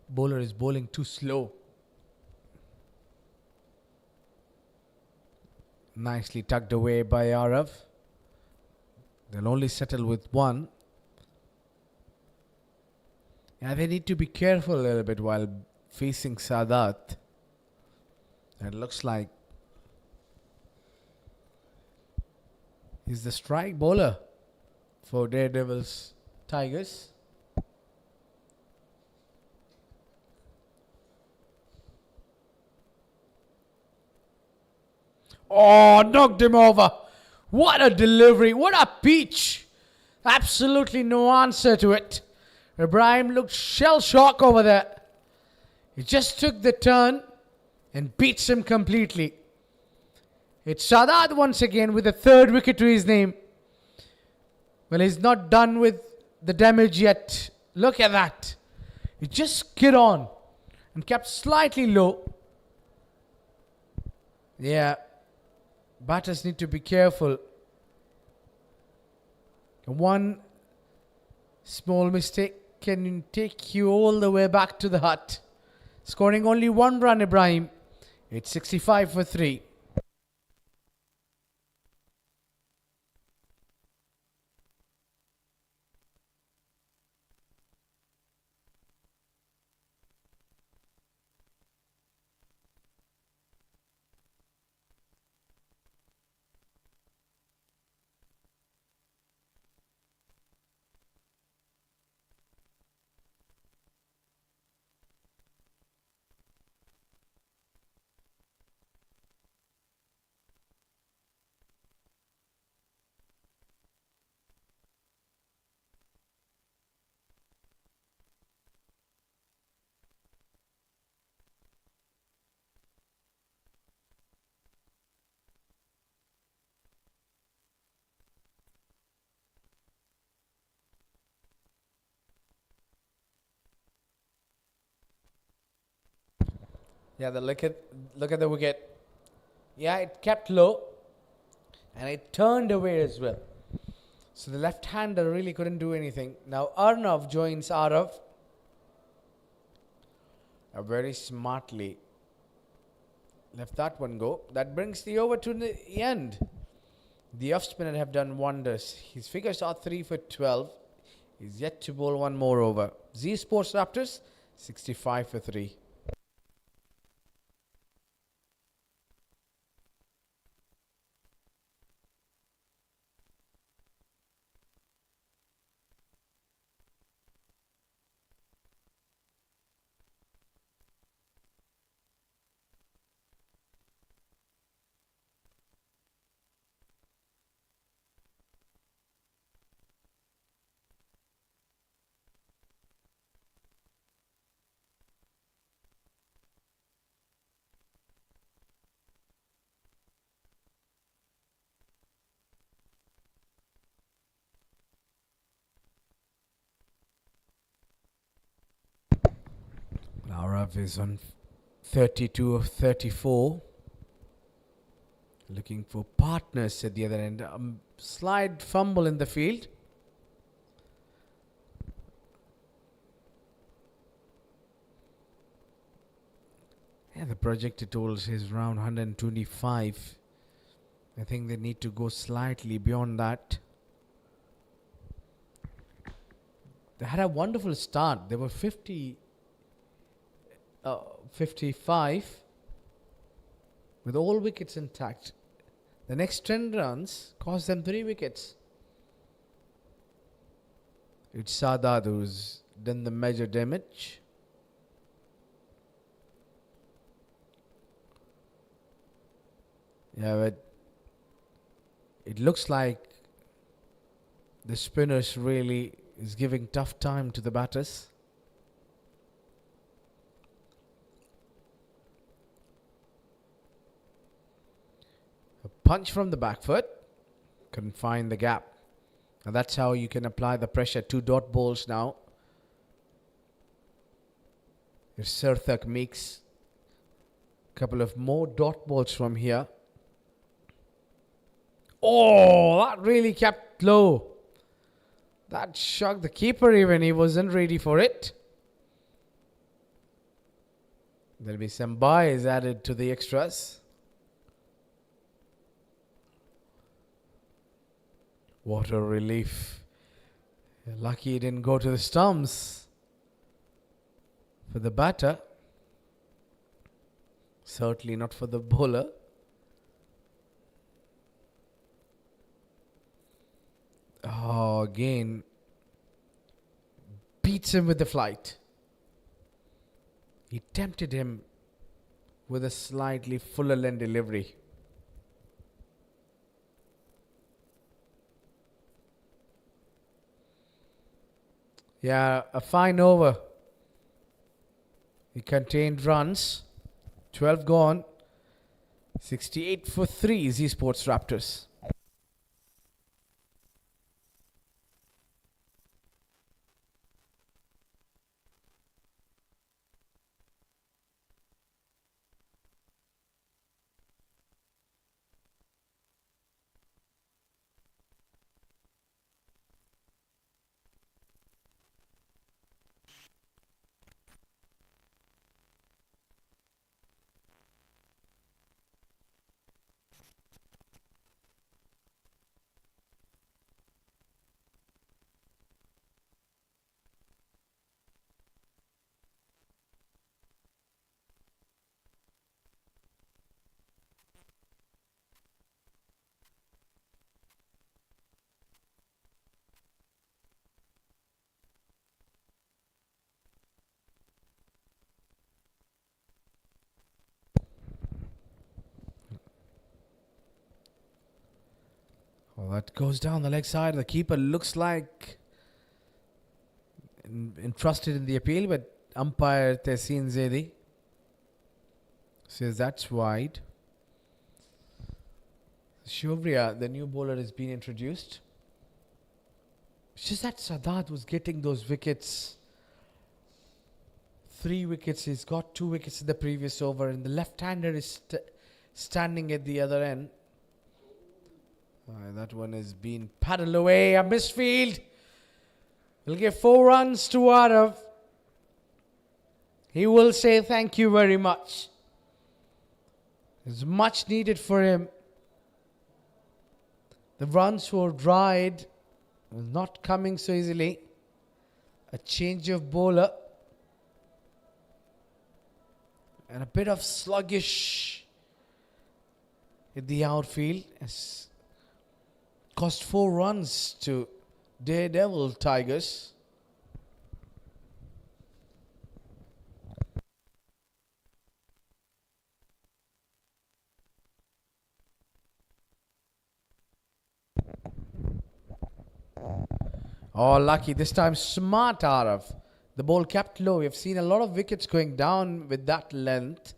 [SPEAKER 1] bowler is bowling too slow. Nicely tucked away by Arav. They'll only settle with one. Yeah, they need to be careful a little bit while facing Sadat. It looks like he's the strike bowler for Daredevils Tigers. Oh, knocked him over. What a delivery. What a peach. Absolutely no answer to it. Ibrahim looked shell-shocked over there. He just took the turn and beats him completely. It's Sadat once again with a third wicket to his name. Well, he's not done with the damage yet. Look at that. He just skid on and kept slightly low. Yeah. Batters need to be careful. One small mistake can take you all the way back to the hut. Scoring only one run, Ibrahim. It's 65 for 3. Yeah, look at the wicket. Yeah, it kept low and it turned away as well. So the left-hander really couldn't do anything. Now Arnav joins Arav. Very smartly left that one go. That brings the over to the end. The off-spinner have done wonders. His figures are 3 for 12. He's yet to bowl one more over. Zsports Raptors, 65 for 3. Arav is on 32 of 34. Looking for partners at the other end. Slide fumble in the field. Yeah, the projected totals is around 125. I think they need to go slightly beyond that. They had a wonderful start. They were 55 with all wickets intact. The next 10 runs cost them 3 wickets. It's Sadad who's done the major damage. Yeah, but it looks like the spinners really is giving tough time to the batters. A punch from the back foot. Couldn't find the gap. And that's how you can apply the pressure. 2 dot balls now. If Sarthak makes a couple of more dot balls from here. Oh, that really kept low. That shocked the keeper even. He wasn't ready for it. There'll be some buys added to the extras. What a relief. Lucky he didn't go to the stumps for the batter. Certainly not for the bowler. Oh, again. Beats him with the flight. He tempted him with a slightly fuller length delivery. Yeah, a fine over. It contained runs. 12 gone. 68 for 3 Zsports Raptors. Well, that goes down the leg side. The keeper looks like interested in the appeal, but umpire Tessin Zedi says that's wide. Shovria, the new bowler, has been introduced. It's just that Sadat was getting those wickets. 3 wickets. He's got 2 wickets in the previous over, and the left-hander is standing at the other end. That one has been paddled away. A misfield. We'll give 4 runs to Arav. He will say thank you very much. It's much needed for him. The runs were dried. Not coming so easily. A change of bowler. And a bit of sluggish in the outfield. Has cost 4 runs to Daredevil Tigers. Oh, lucky. This time smart Arav. The ball kept low. We've seen a lot of wickets going down with that length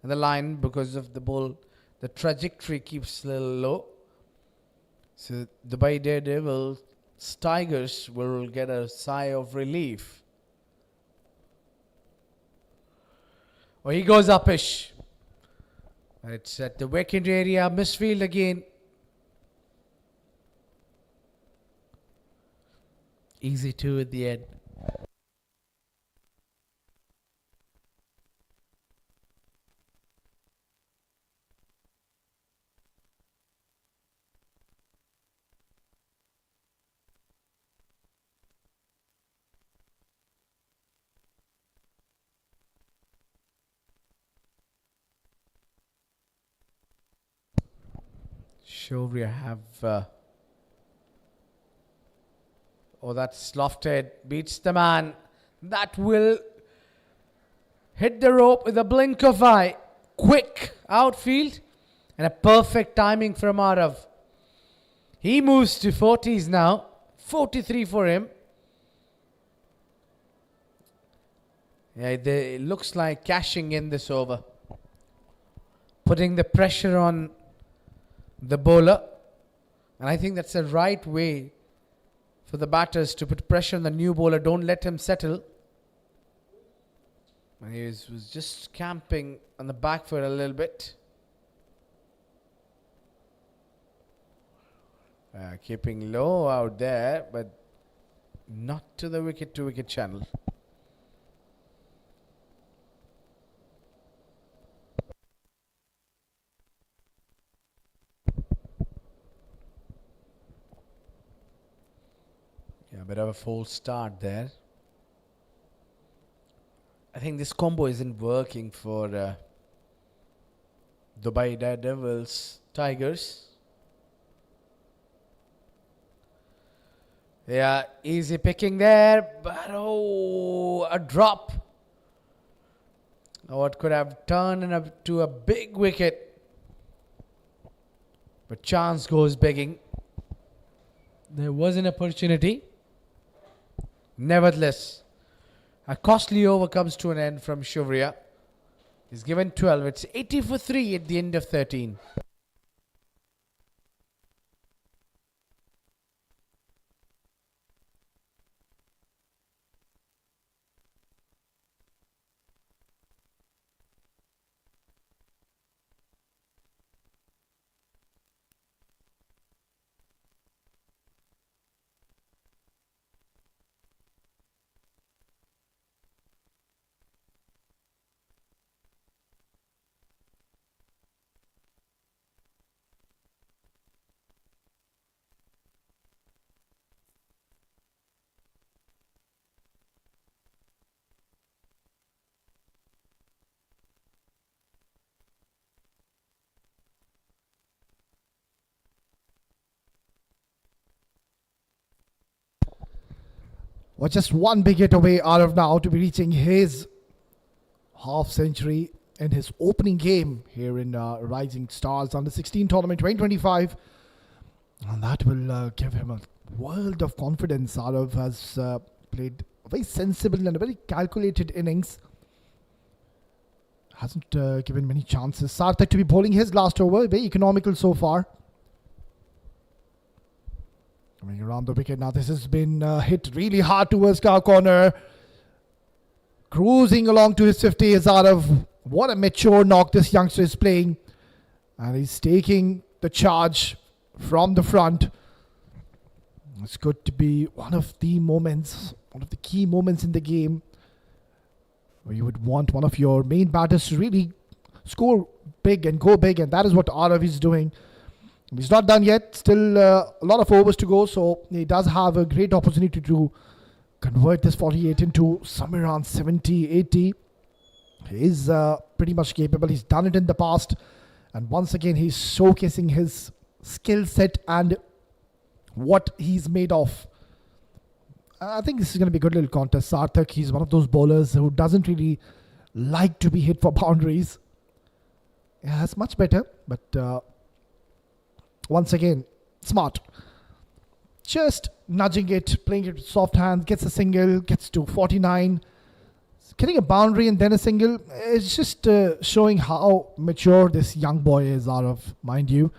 [SPEAKER 1] and the line because of the ball. The trajectory keeps a little low. So Dubai Daredevils Tigers will get a sigh of relief. Oh, he goes upish. It's at the vacant area. Misfield again. Easy 2 at the end. Shovria have... oh, that's lofted. Beats the man. That will hit the rope with a blink of eye. Quick outfield and a perfect timing from Arav. He moves to 40s now. 43 for him. Yeah, it looks like cashing in this over. Putting the pressure on the bowler. And I think that's the right way for the batters to put pressure on the new bowler. Don't let him settle. And he was just camping on the back foot a little bit. Keeping low out there, but not to the wicket-to-wicket channel. Yeah, a bit of a false start there. I think this combo isn't working for Dubai Daredevils Tigers. Yeah, easy picking there, but oh, a drop. What could have turned into a big wicket. But chance goes begging. There was an opportunity. Nevertheless, a costly over comes to an end from Shuvriya. He's given 12. It's 80 for 3 at the end of 13.
[SPEAKER 2] Was just one big hit away Arav now to be reaching his half century in his opening game here in Rising Stars Under 16 tournament 2025. And that will give him a world of confidence. Arav has played a very sensible and a very calculated innings. Hasn't given many chances. Sarthak to be bowling his last over. Very economical so far. Coming around the wicket now. This has been hit really hard towards Cow corner. Cruising along to his 50 is Arav. What a mature knock this youngster is playing. And he's taking the charge from the front. It's good to be one of the key moments in the game where you would want one of your main batters to really score big and go big. And that is what Arav is doing. He's not done yet. Still a lot of overs to go. So he does have a great opportunity to convert this 48 into somewhere around 70, 80. He is pretty much capable. He's done it in the past. And once again, he's showcasing his skill set and what he's made of. I think this is going to be a good little contest. Sarthak, he's one of those bowlers who doesn't really like to be hit for boundaries. Yeah, that's much better. But once again, smart. Just nudging it, playing it with soft hands, gets a single, gets to 49. Getting a boundary and then a single. It's just showing how mature this young boy is, Arav, mind you.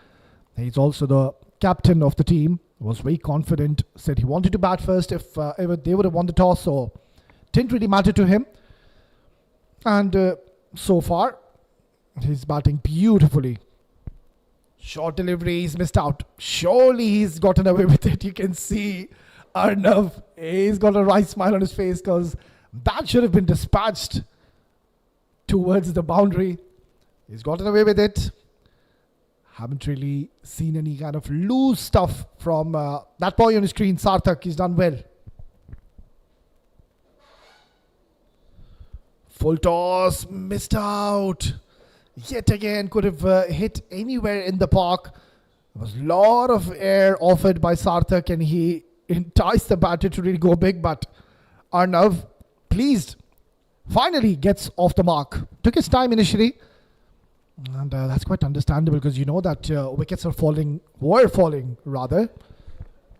[SPEAKER 2] He's also the captain of the team. Was very confident. Said he wanted to bat first if ever they would have won the toss. So didn't really matter to him. And so far, he's batting beautifully. Short delivery, he's missed out. Surely he's gotten away with it. You can see Arnav. He's got a right smile on his face because that should have been dispatched towards the boundary. He's gotten away with it. Haven't really seen any kind of loose stuff from that boy on the screen. Sarthak, he's done well. Full toss, missed out. Yet again, could have hit anywhere in the park. There was a lot of air offered by Sarthak and he enticed the batter to really go big. But Arnav pleased. Finally gets off the mark. Took his time initially. And that's quite understandable because you know that wickets were falling rather.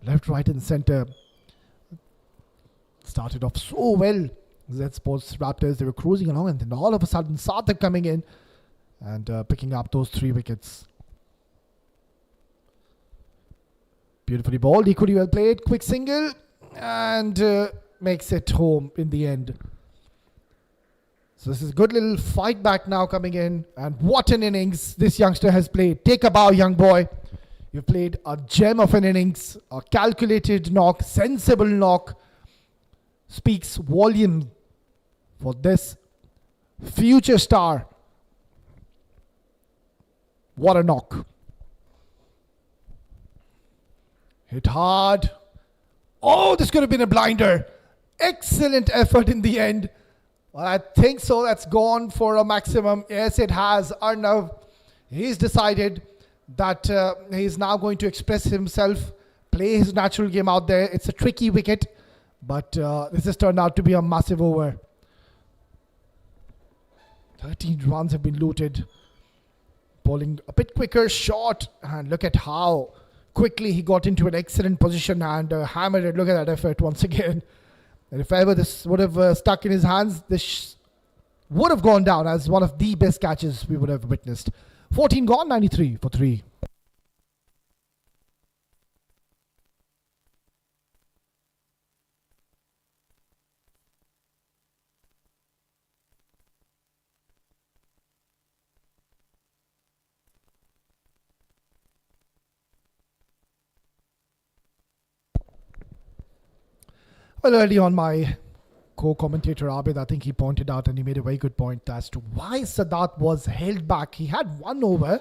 [SPEAKER 2] Left, right and centre. Started off so well. Zsports Raptors, they were cruising along and then all of a sudden Sarthak coming in and picking up those 3 wickets. Beautifully bowled, equally well played, quick single and makes it home in the end. So this is a good little fight back now coming in, and what an innings this youngster has played. Take a bow, young boy. You've played a gem of an innings, a calculated knock, sensible knock. Speaks volume for this future star. What a knock. Hit hard. Oh, this could have been a blinder. Excellent effort in the end. Well, I think so. That's gone for a maximum. Yes, it has. Arnav, he's decided that he's now going to express himself, play his natural game out there. It's a tricky wicket, but this has turned out to be a massive over. 13 runs have been looted. Bowling a bit quicker, short, and look at how quickly he got into an excellent position and hammered it. Look at that effort once again. And if ever this would have stuck in his hands, this would have gone down as one of the best catches we would have witnessed. 14 gone, 93 for 3. Well, early on, my co-commentator Abid, I think he pointed out and he made a very good point as to why Sadat was held back. He had 1 over.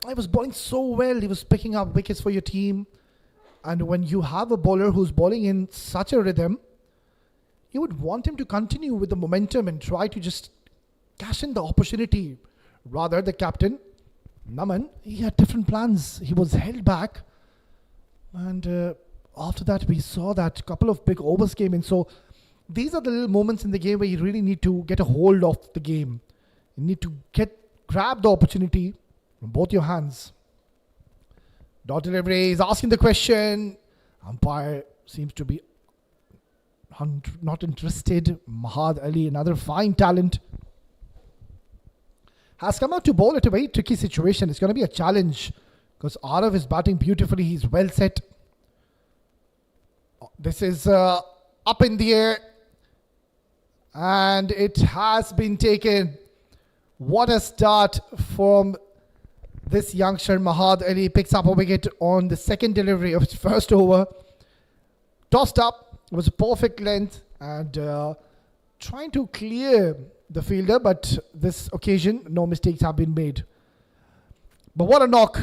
[SPEAKER 2] He was bowling so well. He was picking up wickets for your team. And when you have a bowler who's bowling in such a rhythm, you would want him to continue with the momentum and try to just cash in the opportunity. Rather, the captain, Naman, he had different plans. He was held back. And after that, we saw that couple of big overs came in. So these are the little moments in the game where you really need to get a hold of the game. You need to grab the opportunity from both your hands. Dot delivery is asking the question. Umpire seems to be not interested. Mahad Ali, another fine talent, has come out to bowl at a very tricky situation. It's going to be a challenge because Arav is batting beautifully. He's well set. This is up in the air and it has been taken. What a start from this youngster. Mahad Ali picks up a wicket on the second delivery of his first over. Tossed up, it was a perfect length and trying to clear the fielder, but this occasion no mistakes have been made. But what a knock.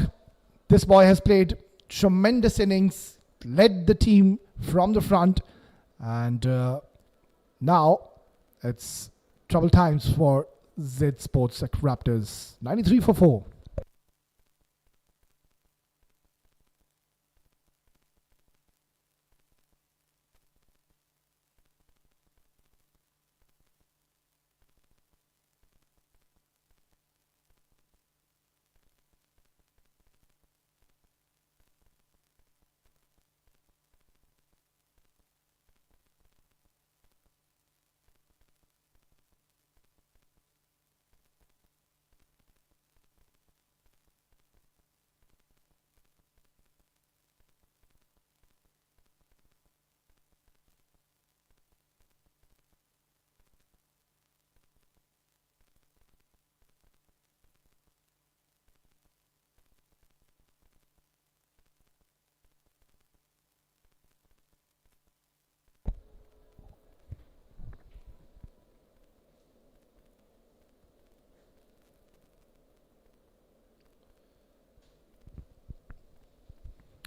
[SPEAKER 2] This boy has played tremendous innings, led the team from the front, and now it's trouble times for Zsports Raptors. 93 for 4.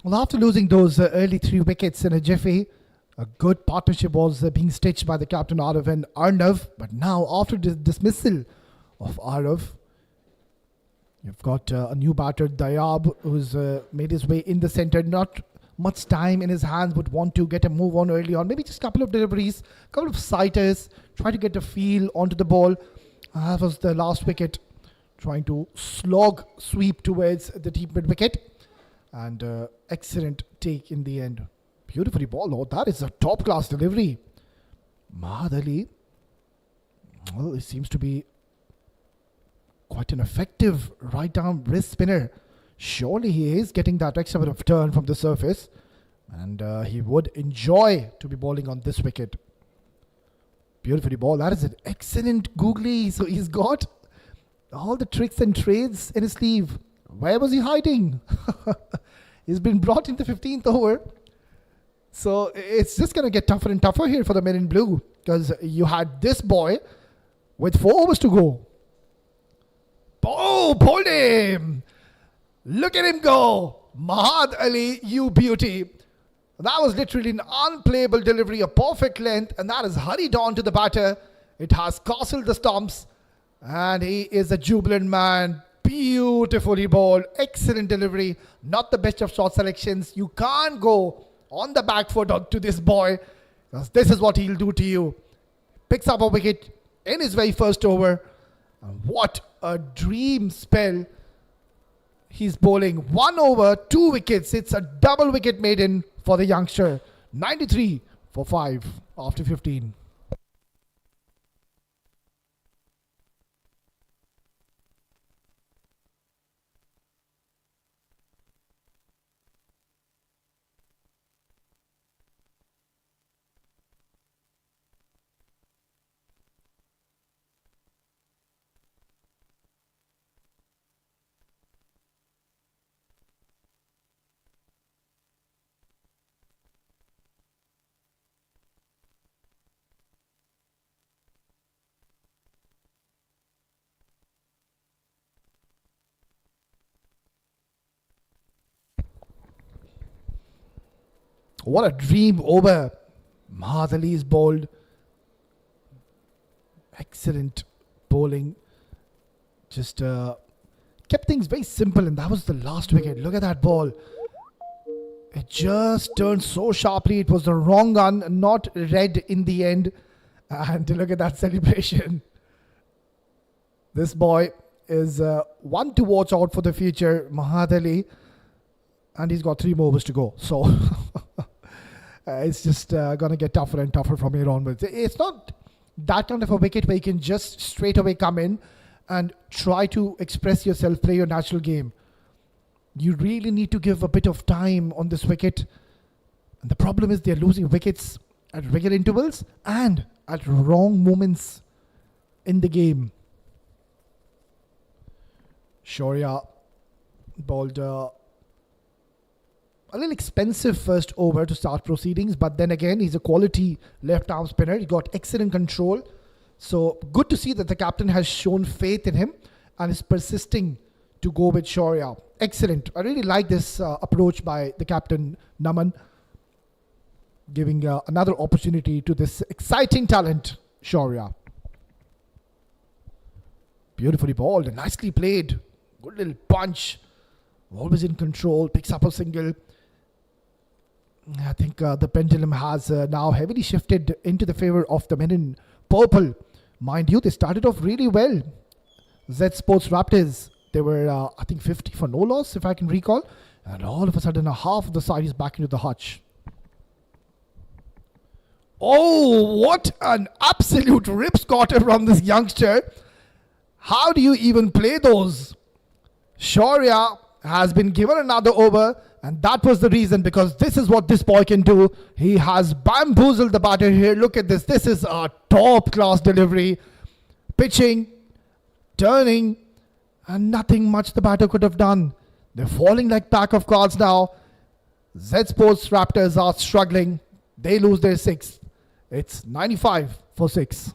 [SPEAKER 2] Well, after losing those early 3 wickets in a jiffy, a good partnership was being stitched by the captain Arav and Arnav. But now, after the dismissal of Arav, you've got a new batter, Dayab, who's made his way in the centre. Not much time in his hands, would want to get a move on early on. Maybe just a couple of deliveries, couple of sighters, try to get a feel onto the ball. That was the last wicket, trying to sweep towards the deep mid wicket. And excellent take in the end. Beautifully ball. Oh, that is a top class delivery. Mahad Ali, well, it seems to be quite an effective right arm wrist spinner. Surely he is getting that extra bit of turn from the surface, and he would enjoy to be bowling on this wicket. Beautifully ball. That is an excellent googly. So he's got all the tricks and trades in his sleeve. Where was he hiding? He's been brought in the 15th over. So it's just going to get tougher and tougher here for the men in blue, because you had this boy with 4 overs to go. Oh, pulled him. Look at him go. Mahad Ali, you beauty. That was literally an unplayable delivery, a perfect length, and that is hurried on to the batter. It has castled the stumps, and he is a jubilant man. Beautifully bowled. Excellent delivery. Not the best of shot selections. You can't go on the back foot to this boy, because this is what he'll do to you. Picks up a wicket in his very first over. And what a dream spell. He's bowling 1 over, 2 wickets. It's a double wicket maiden for the youngster. 93 for 5 after 15. What a dream over. Mahad Ali is bowled. Excellent bowling. Just kept things very simple, and that was the last wicket. Look at that ball. It just turned so sharply. It was the wrong gun, not red in the end. And look at that celebration. This boy is one to watch out for the future, Mahad Ali. And he's got 3 more overs to go. So it's just going to get tougher and tougher from here onwards. It's not that kind of a wicket where you can just straight away come in and try to express yourself, play your natural game. You really need to give a bit of time on this wicket. And the problem is they're losing wickets at regular intervals and at wrong moments in the game. Shaurya bowled a little expensive first over to start proceedings, but then again, he's a quality left-arm spinner. He got excellent control. So good to see that the captain has shown faith in him and is persisting to go with Shaurya. Excellent. I really like this approach by the captain, Naman, giving another opportunity to this exciting talent, Shaurya. Beautifully bowled and nicely played. Good little punch. Always in control. Picks up a single. I think the pendulum has now heavily shifted into the favour of the men in purple. Mind you, they started off really well. Zsports Raptors, they were, I think, 50 for no loss, if I can recall. And all of a sudden, half of the side is back into the hutch. Oh, what an absolute rip scotter from this youngster. How do you even play those? Shaurya has been given another over, and that was the reason, because this is what this boy can do. He has bamboozled the batter here. Look at this. This is a top class delivery. Pitching, turning, and nothing much the batter could have done. They're falling like pack of cards now. Zsports Raptors are struggling. They lose their 6th. It's 95 for 6.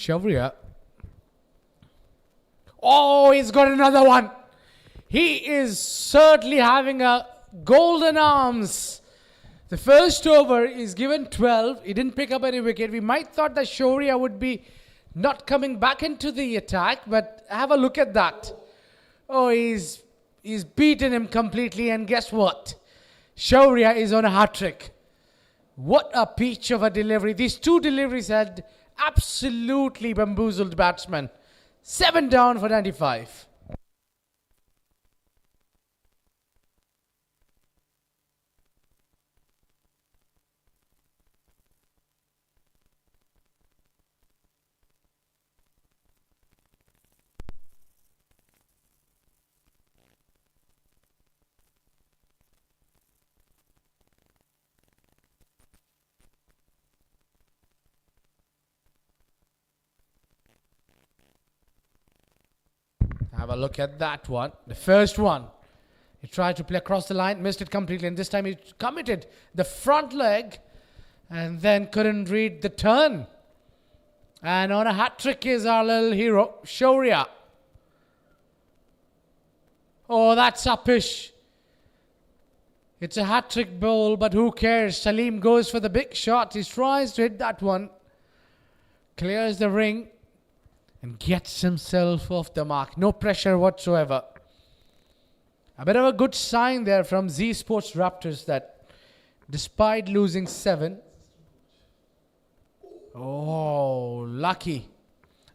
[SPEAKER 1] Shaurya. Oh, he's got another one. He is certainly having a golden arms. The first over is given 12. He didn't pick up any wicket. We might thought that Shaurya would be not coming back into the attack, but have a look at that. Oh, he's beaten him completely, and guess what? Shaurya is on a hat-trick. What a peach of a delivery. These two deliveries had absolutely bamboozled batsmen. 7 down for 95. Have a look at that one. The first one. He tried to play across the line, missed it completely, and this time he committed the front leg and then couldn't read the turn. And on a hat-trick is our little hero, Shaurya. Oh, that's uppish. It's a hat-trick bowl, but who cares? Salim goes for the big shot. He tries to hit that one. Clears the ring. And gets himself off the mark. No pressure whatsoever. A bit of a good sign there from Zsports Raptors that despite losing 7. Oh, lucky.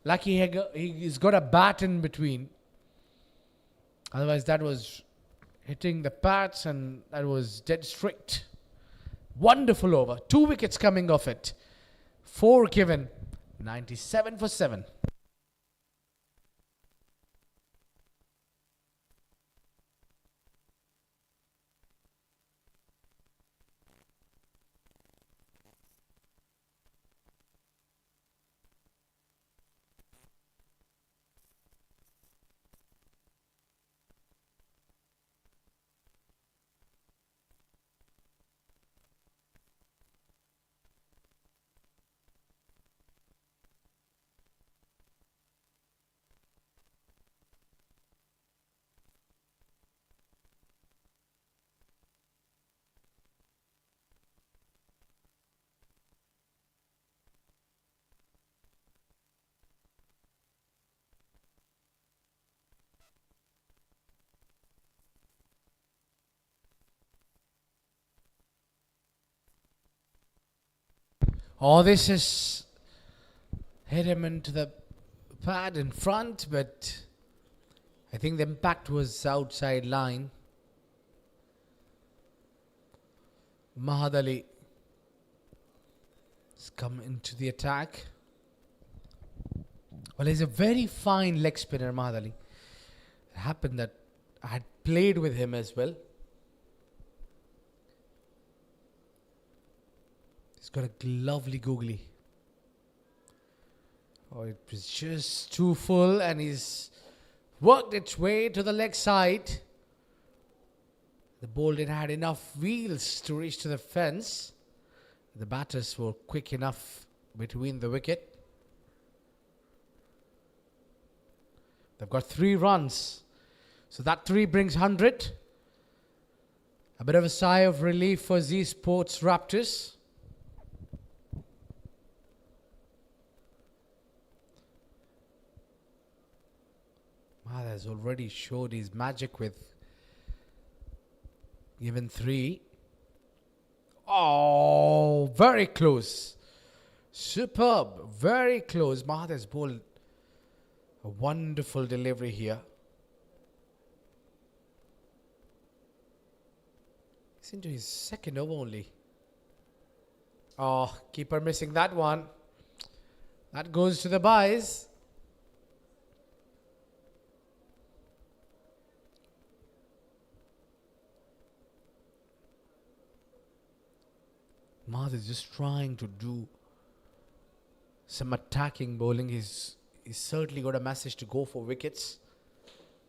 [SPEAKER 1] Lucky he's got a bat in between. Otherwise that was hitting the pads and that was dead straight. Wonderful over. 2 wickets coming off it. 4 given. 97 for 7. Oh, this is hit him into the pad in front, but I think the impact was outside line. Mahad Ali has come into the attack. Well, he's a very fine leg spinner, Mahad Ali. It happened that I had played with him as well. He's got a lovely googly. Oh, it was just too full and he's worked its way to the leg side. The ball didn't have enough wheels to reach to the fence. The batters were quick enough between the wicket. They've got 3 runs. So that 3 brings 100. A bit of a sigh of relief for Zsports Raptors. Mahad has already showed his magic with given 3. Oh, very close. Superb. Very close. Mahad has bowled a wonderful delivery here. He's into his second over only. Oh, keeper missing that one. That goes to the byes. Mahad is just trying to do some attacking bowling. He's certainly got a message to go for wickets.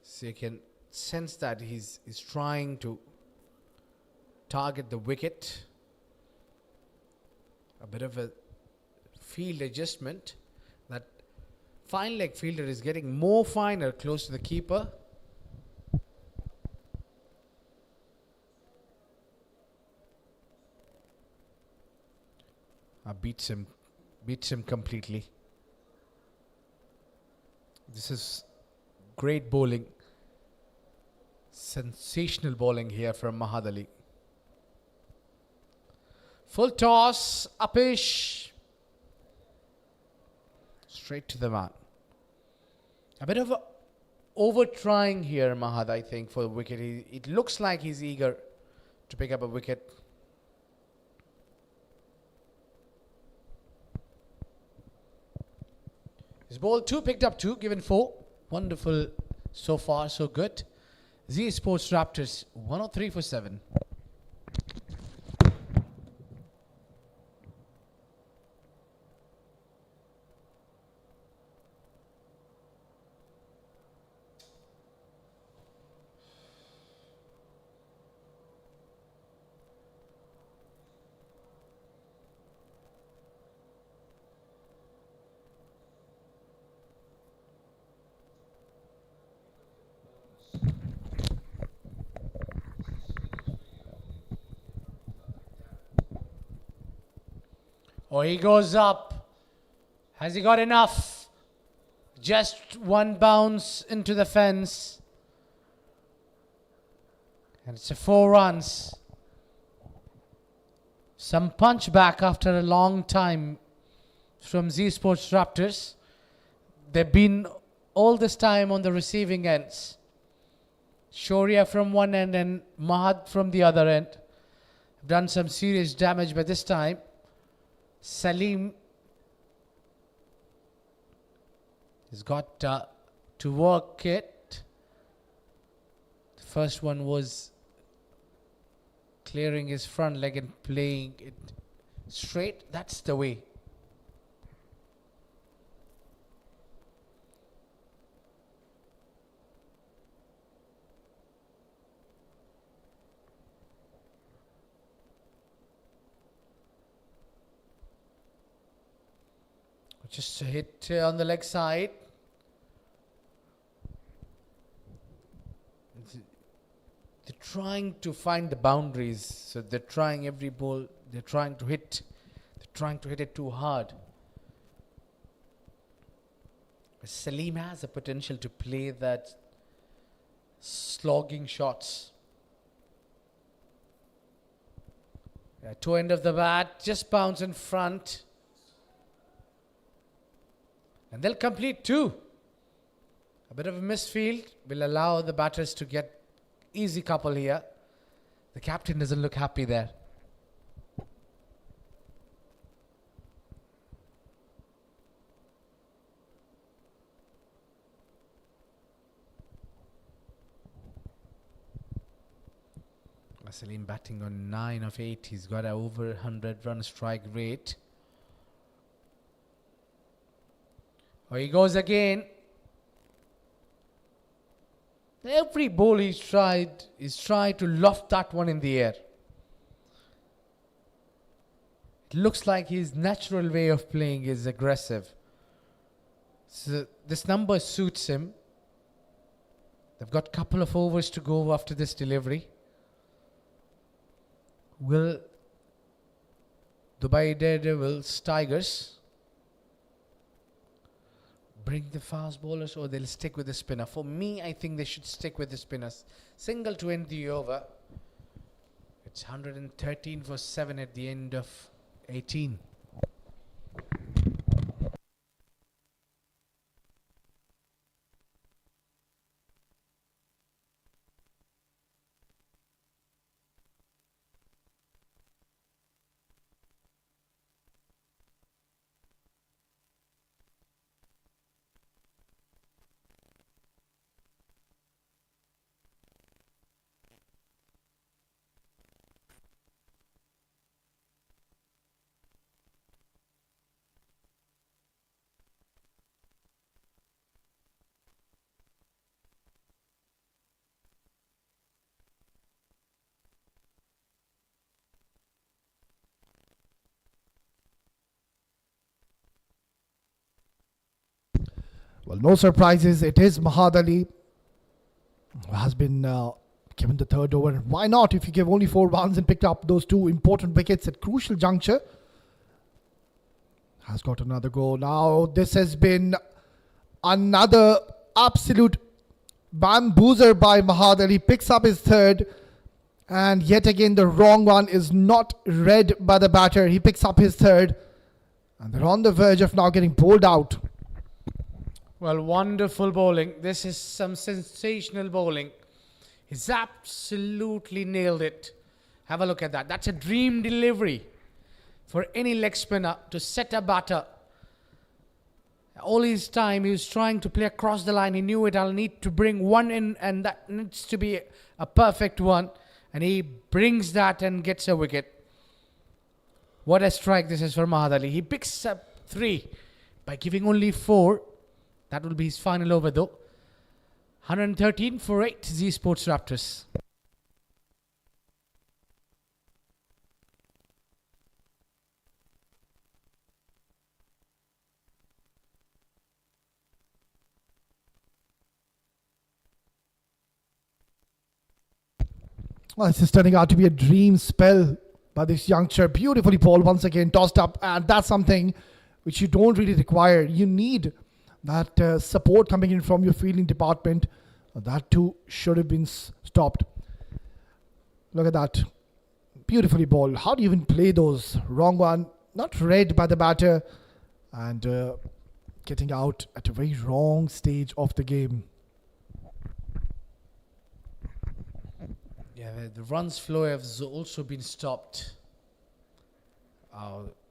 [SPEAKER 1] So you can sense that he's trying to target the wicket. A bit of a field adjustment that Fine leg fielder is getting more finer close to the keeper. Beats him completely. This is great bowling. Sensational bowling here from Mahad Ali. Full toss, upish. Straight to the man. A bit of a over trying here, Mahad, I think, for the wicket. It looks like he's eager to pick up a wicket. His ball 2, picked up 2, given 4. Wonderful so far, so good. Zsports Raptors 103 for 7. Oh, he goes up. Has he got enough? Just one bounce into the fence. And it's a 4 runs. Some punch back after a long time from Zsports Raptors. They've been all this time on the receiving ends. Shoria from one end and Mahad from the other end. Have done some serious damage, but this time Salim has got to work it. The first one was clearing his front leg and playing it straight. That's the way. Just a hit on the leg side. They're trying to find the boundaries. So they're trying every ball. They're trying to hit. They're trying to hit it too hard. But Salim has the potential to play that slogging shots. Toe end of the bat. Just bounce in front. And they'll complete 2. A bit of a misfield will allow the batters to get easy couple here. The captain doesn't look happy there. Salim batting on 9 of 8. He's got a over 100 run strike rate. Oh, he goes again. Every ball he's tried to loft that one in the air. It looks like his natural way of playing is aggressive. So this number suits him. They've got a couple of overs to go after this delivery. Will Dubai Daredevils, Tigers, bring the fast bowlers or they'll stick with the spinner? For me, I think they should stick with the spinners. Single to end the over. It's 113 for 7 at the end of 18.
[SPEAKER 2] Well, no surprises. It is Mahadali who has been given the third over. Why not? If you give only 4 runs and picked up those 2 important wickets at crucial juncture. Has got another goal. Now this has been another absolute bamboozer by Mahadali. Picks up his third. And yet again the wrong one is not read by the batter. He picks up his third. And they're on the verge of now getting bowled out.
[SPEAKER 1] Well, wonderful bowling. This is some sensational bowling. He's absolutely nailed it. Have a look at that. That's a dream delivery for any leg spinner to set a batter. All his time he was trying to play across the line. He knew it. I'll need to bring one in, and that needs to be a perfect one. And he brings that and gets a wicket. What a strike this is for Mahadali. He picks up 3 by giving only 4. That will be his final over though. 113 for 8 Zsports Raptors.
[SPEAKER 2] Well, this is turning out to be a dream spell by this youngster. Beautifully bowled once again, tossed up, and that's something which you don't really require. You need that support coming in from your fielding department. That too should have been stopped. Look at that. Beautifully bowled. How do you even play those? Wrong one. Not read by the batter. And getting out at a very wrong stage of the game.
[SPEAKER 1] Yeah, the runs flow has also been stopped.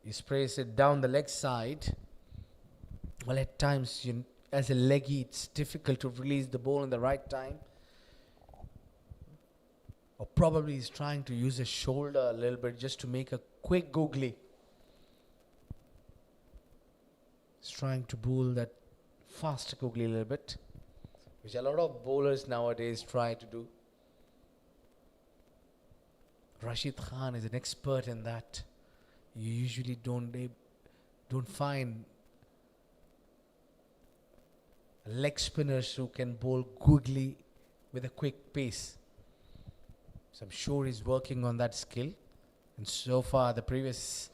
[SPEAKER 1] He sprays it down the leg side. Well, at times, as a leggy, it's difficult to release the ball in the right time. Or probably he's trying to use his shoulder a little bit just to make a quick googly. He's trying to bowl that fast googly a little bit, which a lot of bowlers nowadays try to do. Rashid Khan is an expert in that. You usually don't find leg spinners who can bowl googly with a quick pace. So I'm sure he's working on that skill. And so far, the previous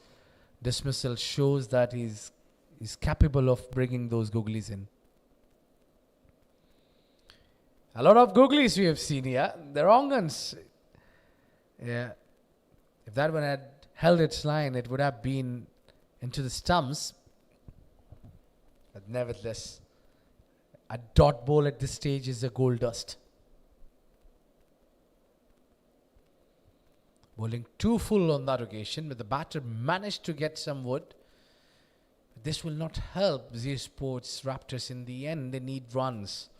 [SPEAKER 1] dismissal shows that he's capable of bringing those googlies in. A lot of googlies we have seen here. The wrong ones. Yeah. If that one had held its line, it would have been into the stumps. But nevertheless, a dot ball at this stage is a gold dust. Bowling too full on that occasion, but the batter managed to get some wood. But this will not help Zsports Raptors in the end. They need runs.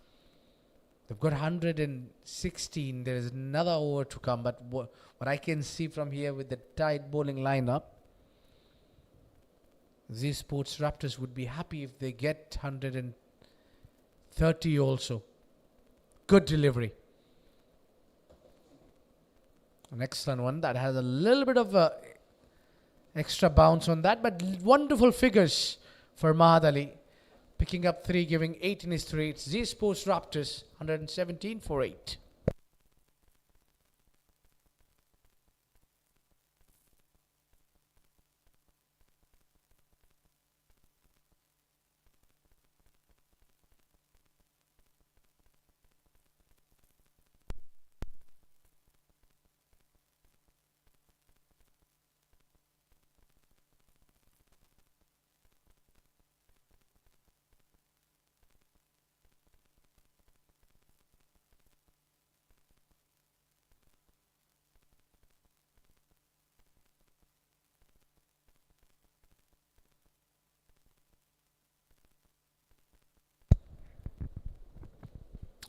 [SPEAKER 1] They've got 116. There is another over to come. But what I can see from here with the tight bowling lineup, Zsports Raptors would be happy if they get 130 also. Good delivery. An excellent one that has a little bit of a extra bounce on that, but wonderful figures for Mahadali. Picking up 3, giving 8 in his 3. It's Zsports Raptors, 117 for 8.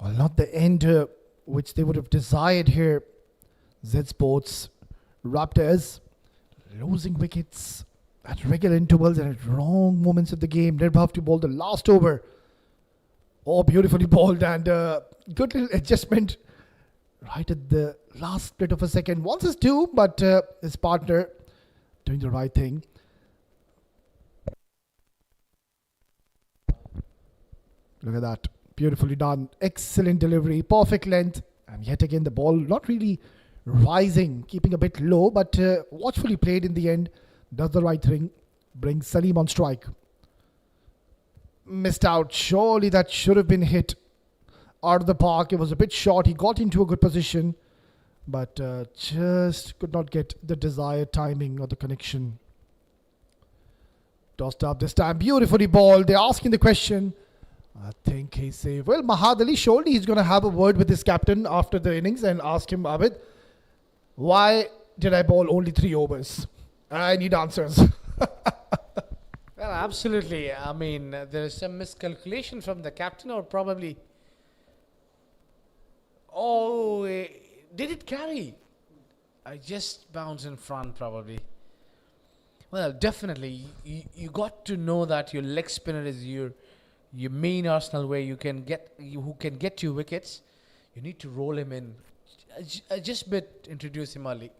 [SPEAKER 2] Well, not the end which they would have desired here. Zsports Raptors losing wickets at regular intervals and at wrong moments of the game. They're about to bowl the last over. Oh, beautifully bowled, and good little adjustment right at the last split of a second. Wants us to, but his partner doing the right thing.
[SPEAKER 5] Look at that. Beautifully done. Excellent delivery. Perfect length. And yet again, the ball not really rising, keeping a bit low, but watchfully played in the end. Does the right thing. Brings Salim on strike. Missed out. Surely that should have been hit out of the park. It was a bit short. He got into a good position, but just could not get the desired timing or the connection. Tossed up this time. Beautifully ball. They're asking the question. I think he's safe. Well, Mahad Ali surely he's going to have a word with his captain after the innings and ask him, Abid, why did I bowl only 3 overs? I need answers.
[SPEAKER 1] Well, absolutely. I mean, there is some miscalculation from the captain, or probably. Oh, did it carry? I just bounced in front, probably. Well, definitely, you got to know that your leg spinner is your main arsenal where who can get you wickets. You need to roll him in. Just introduce him early.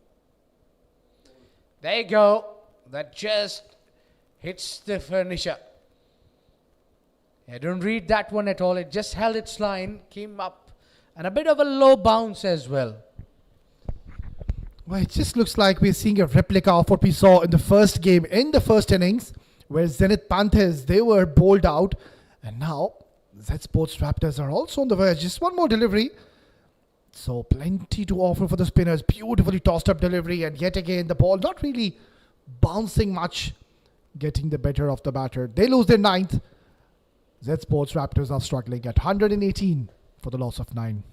[SPEAKER 1] There you go. That just hits the furniture. I don't read that one at all. It just held its line, came up, and a bit of a low bounce as well.
[SPEAKER 5] Well, it just looks like we're seeing a replica of what we saw in the first game, in the first innings, where Zenith Panthers, they were bowled out. And now, Zsports Raptors are also on the verge. Just one more delivery. So, plenty to offer for the spinners. Beautifully tossed up delivery. And yet again, the ball not really bouncing much, getting the better of the batter. They lose their 9th. Zsports Raptors are struggling at 118 for the loss of 9.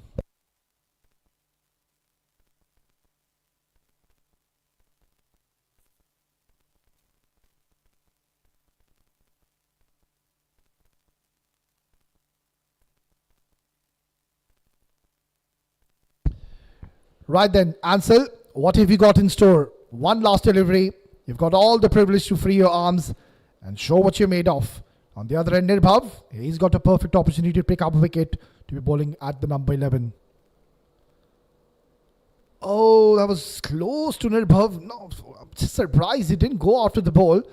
[SPEAKER 5] Right then, Ansel, what have you got in store? One last delivery. You've got all the privilege to free your arms and show what you're made of. On the other end, Nirbhav, he's got a perfect opportunity to pick up a wicket to be bowling at the number 11. Oh, that was close to Nirbhav. No, I'm just surprised he didn't go after the ball.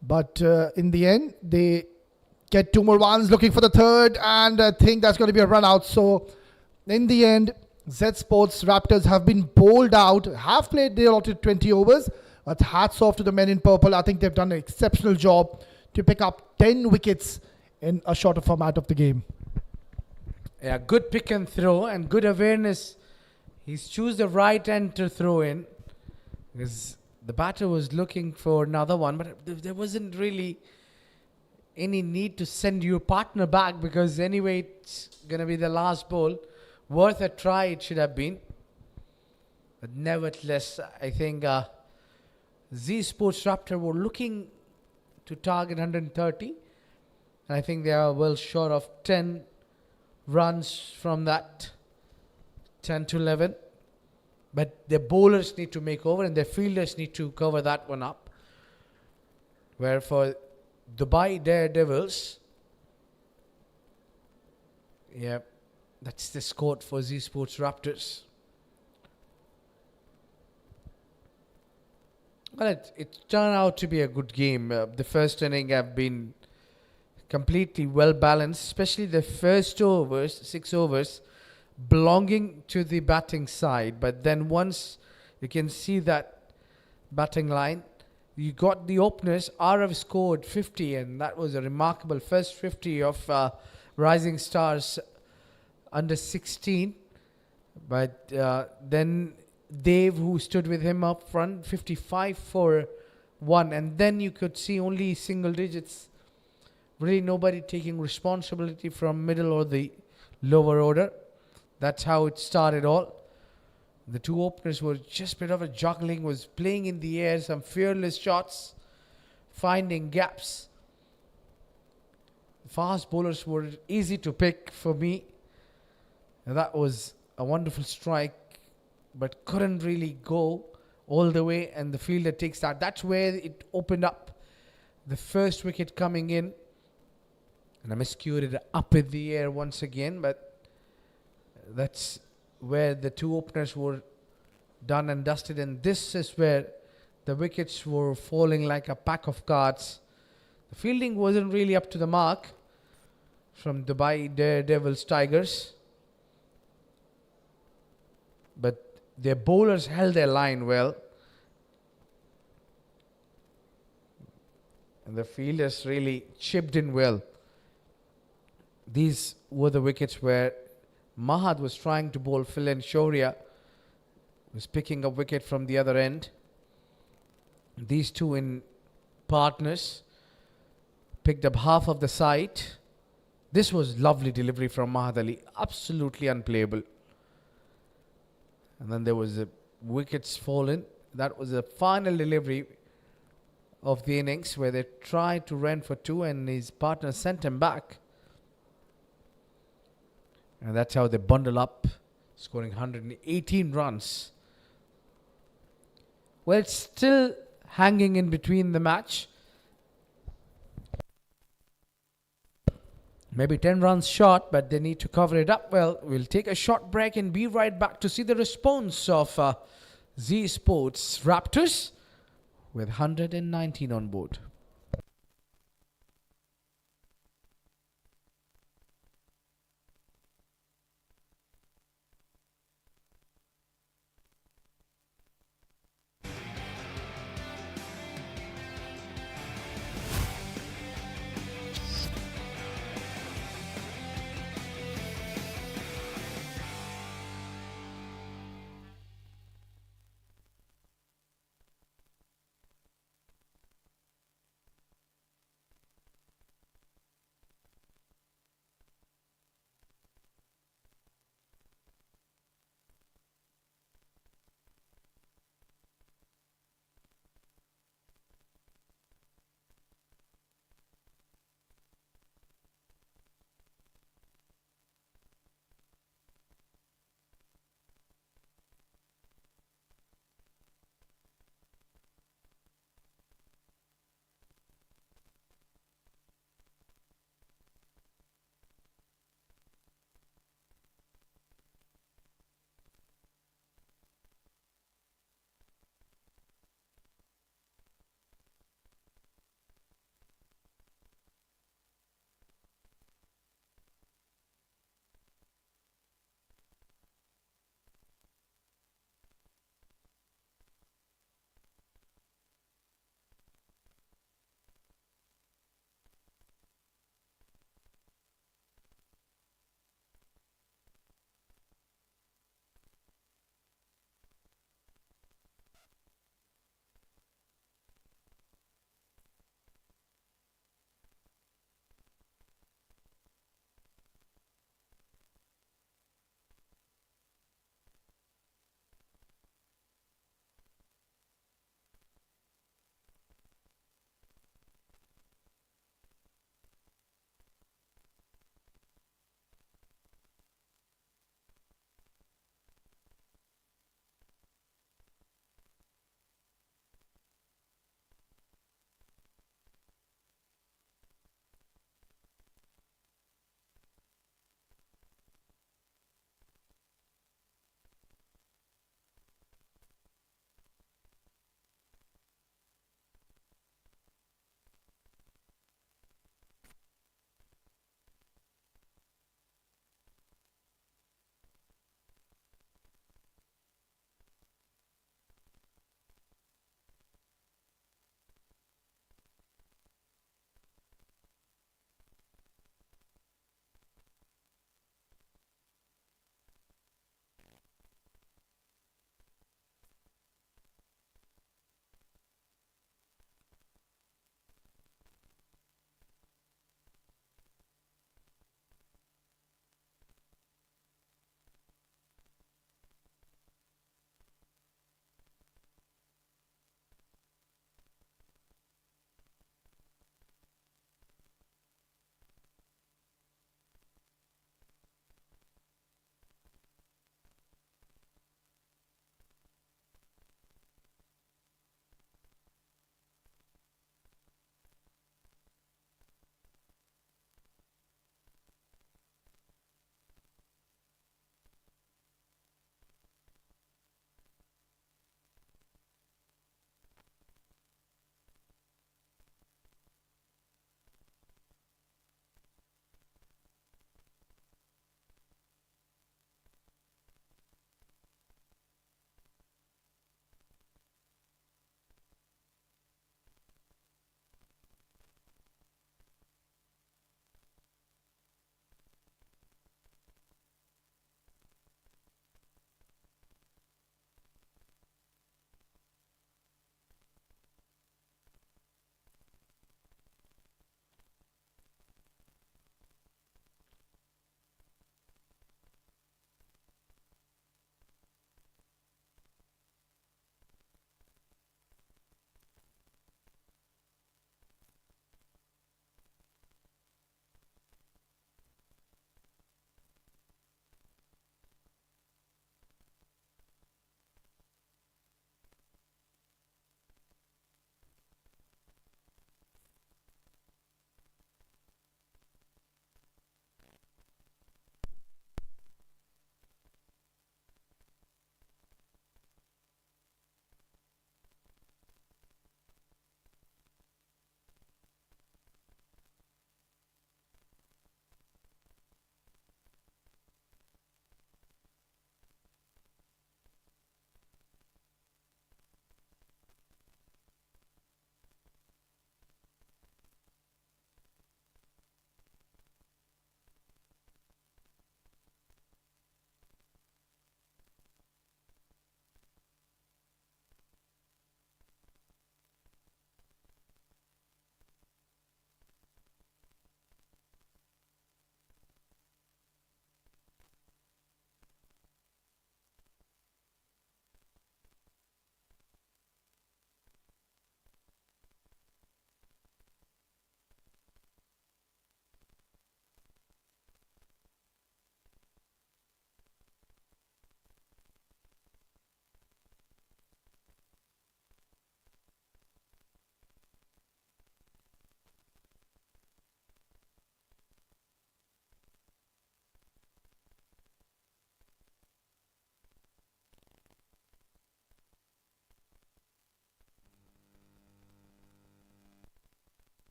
[SPEAKER 5] But in the end, they get 2 more ones, looking for the third, and I think that's going to be a run out. So in the end, Zsports Raptors have been bowled out, have played their allotted 20 overs, but hats off to the men in purple. I think they've done an exceptional job to pick up 10 wickets in a shorter format of the game.
[SPEAKER 1] Yeah, good pick and throw and good awareness. He's choose the right end to throw in, because the batter was looking for another one, but there wasn't really any need to send your partner back, because anyway it's going to be the last ball. Worth a try it should have been. But nevertheless, I think Zsports Raptor were looking to target 130. And I think they are well short of 10 runs from that. 10 to 11. But their bowlers need to make over and their fielders need to cover that one up. Where for Dubai Daredevils, yeah, that's the score for Zsports Raptors. Well, it turned out to be a good game. The first inning have been completely well balanced, especially the first overs, 6 overs, belonging to the batting side. But then once you can see that batting line, you got the openers. Arav scored 50, and that was a remarkable first 50 of Risingstar's under 16. But then Dave, who stood with him up front, 55 for 1. And then you could see only single digits. Really nobody taking responsibility from middle or the lower order. That's how it started all. The 2 openers were just a bit of a juggling, was playing in the air, some fearless shots, finding gaps. The fast bowlers were easy to pick for me. And that was a wonderful strike, but couldn't really go all the way, and the fielder takes that. That's where it opened up. The first wicket coming in, and I miscued it up in the air once again, but that's where the 2 openers were done and dusted, and this is where the wickets were falling like a pack of cards. The fielding wasn't really up to the mark from Dubai Daredevils Tigers. But their bowlers held their line well. And the fielders really chipped in well. These were the wickets where Mahad was trying to bowl Phil, and Shaurya was picking up wicket from the other end. These two in partners picked up half of the side. This was lovely delivery from Mahad Ali, absolutely unplayable. And then there was a wickets fallen. That was the final delivery of the innings where they tried to run for two and his partner sent him back. And that's how they bundle up, scoring 118 runs. Well, it's still hanging in between the match. Maybe 10 runs short, but they need to cover it up well. We'll take a short break and be right back to see the response of Zsports Raptors with 119 on board.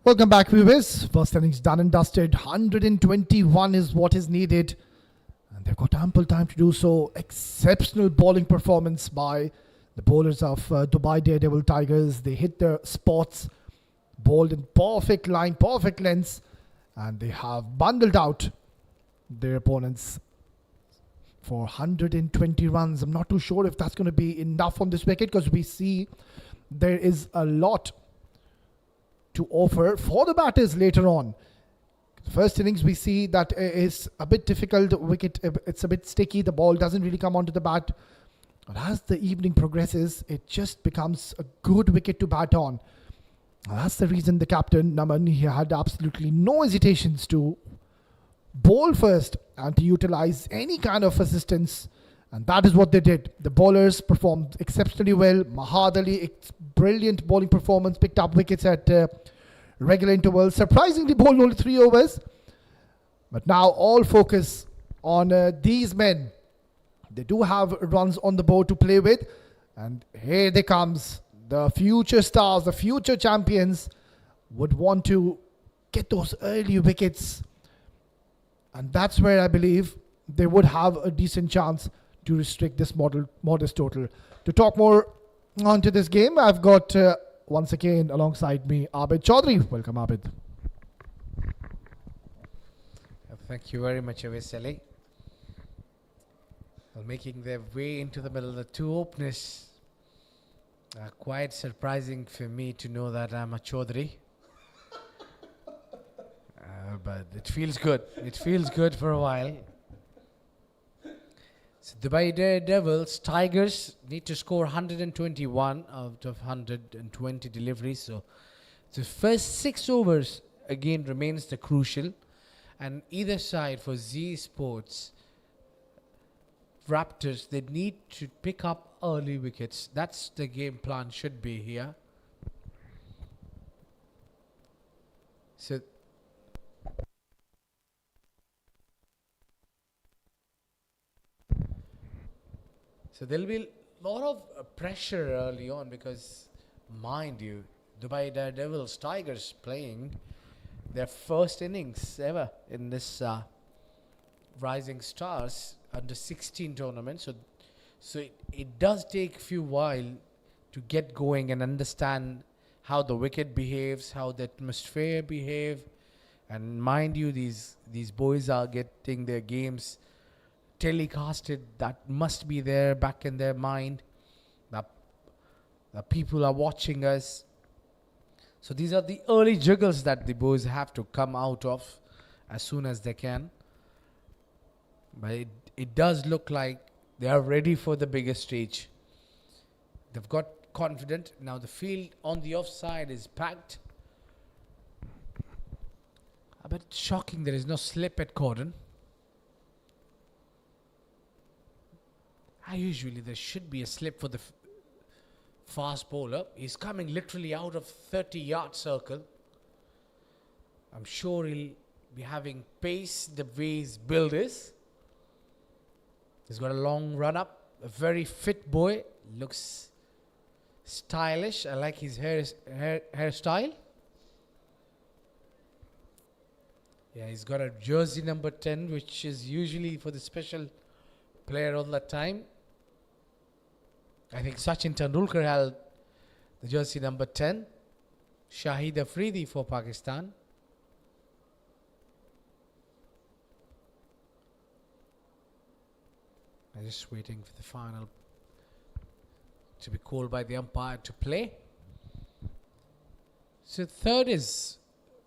[SPEAKER 5] Welcome back, viewers. First innings done and dusted. 121 is what is needed. And they've got ample time to do so. Exceptional bowling performance by the bowlers of Dubai Daredevil Tigers. They hit their spots, bowled in perfect line, perfect lengths, and they have bundled out their opponents for 120 runs. I'm not too sure if that's going to be enough on this wicket, because we see there is a lot to offer for the batters later on. First innings, we see that is a bit difficult. Wicket, it's a bit sticky. The ball doesn't really come onto the bat. But as the evening progresses, it just becomes a good wicket to bat on. And that's the reason the captain, Naman, he had absolutely no hesitations to bowl first and to utilize any kind of assistance. And that is what they did. The bowlers performed exceptionally well. Mahad Ali, brilliant bowling performance, picked up wickets at regular intervals. Surprisingly bowled only 3 overs. But now all focus on these men. They do have runs on the board to play with. And here they comes. The future stars, the future champions would want to get those early wickets. And that's where I believe they would have a decent chance to restrict this modest total. To talk more onto this game, I've got once again alongside me Abid Chaudhary. Welcome, Abid.
[SPEAKER 1] Thank you very much, Avesali. Well, making their way into the middle, the two openers. Quite surprising for me to know that I'm a Chaudhary. But it feels good. It feels good for a while. So Dubai Daredevils, Tigers need to score 121 out of 120 deliveries. So the first 6 overs again remains the crucial. And either side for Zsports Raptors, they need to pick up early wickets. That's the game plan should be here. So there'll be a lot of pressure early on because, mind you, Dubai Daredevils Tigers playing their first innings ever in this Rising Stars under 16 tournament. So it does take a few while to get going and understand how the wicket behaves, how the atmosphere behave. And mind you, these boys are getting their games telecasted. That must be there back in their mind. The people are watching us. So these are the early juggles that the boys have to come out of as soon as they can. But it does look like they are ready for the bigger stage. They've got confident. Now the field on the offside is packed. A bit shocking there is no slip at Cordon. Usually there should be a slip for the fast bowler. He's coming literally out of 30-yard circle. I'm sure he'll be having pace the way his build is. He's got a long run up. A very fit boy. Looks stylish. I like his hairstyle. Yeah, he's got a jersey number 10, which is usually for the special player all the time. I think Sachin Tendulkar held the jersey number 10. Shahid Afridi for Pakistan. I'm just waiting for the final to be called by the umpire to play. So third is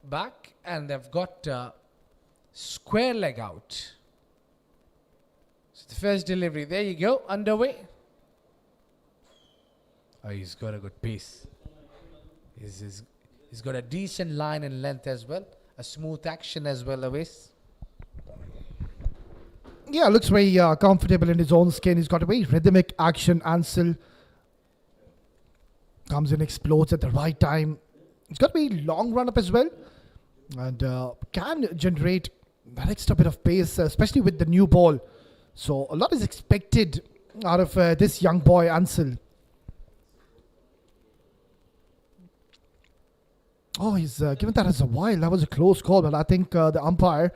[SPEAKER 1] back and they've got square leg out. So the first delivery, there you go, underway. Oh, he's got a good pace. He's got a decent line and length as well. A smooth action as well, Awais.
[SPEAKER 5] Yeah, looks very comfortable in his own skin. He's got a very rhythmic action. Ansel comes in, explodes at the right time. He's got a very long run up as well. And can generate that extra bit of pace, especially with the new ball. So a lot is expected out of this young boy, Ansel. Oh, he's given that as a wild. That was a close call, but I think the umpire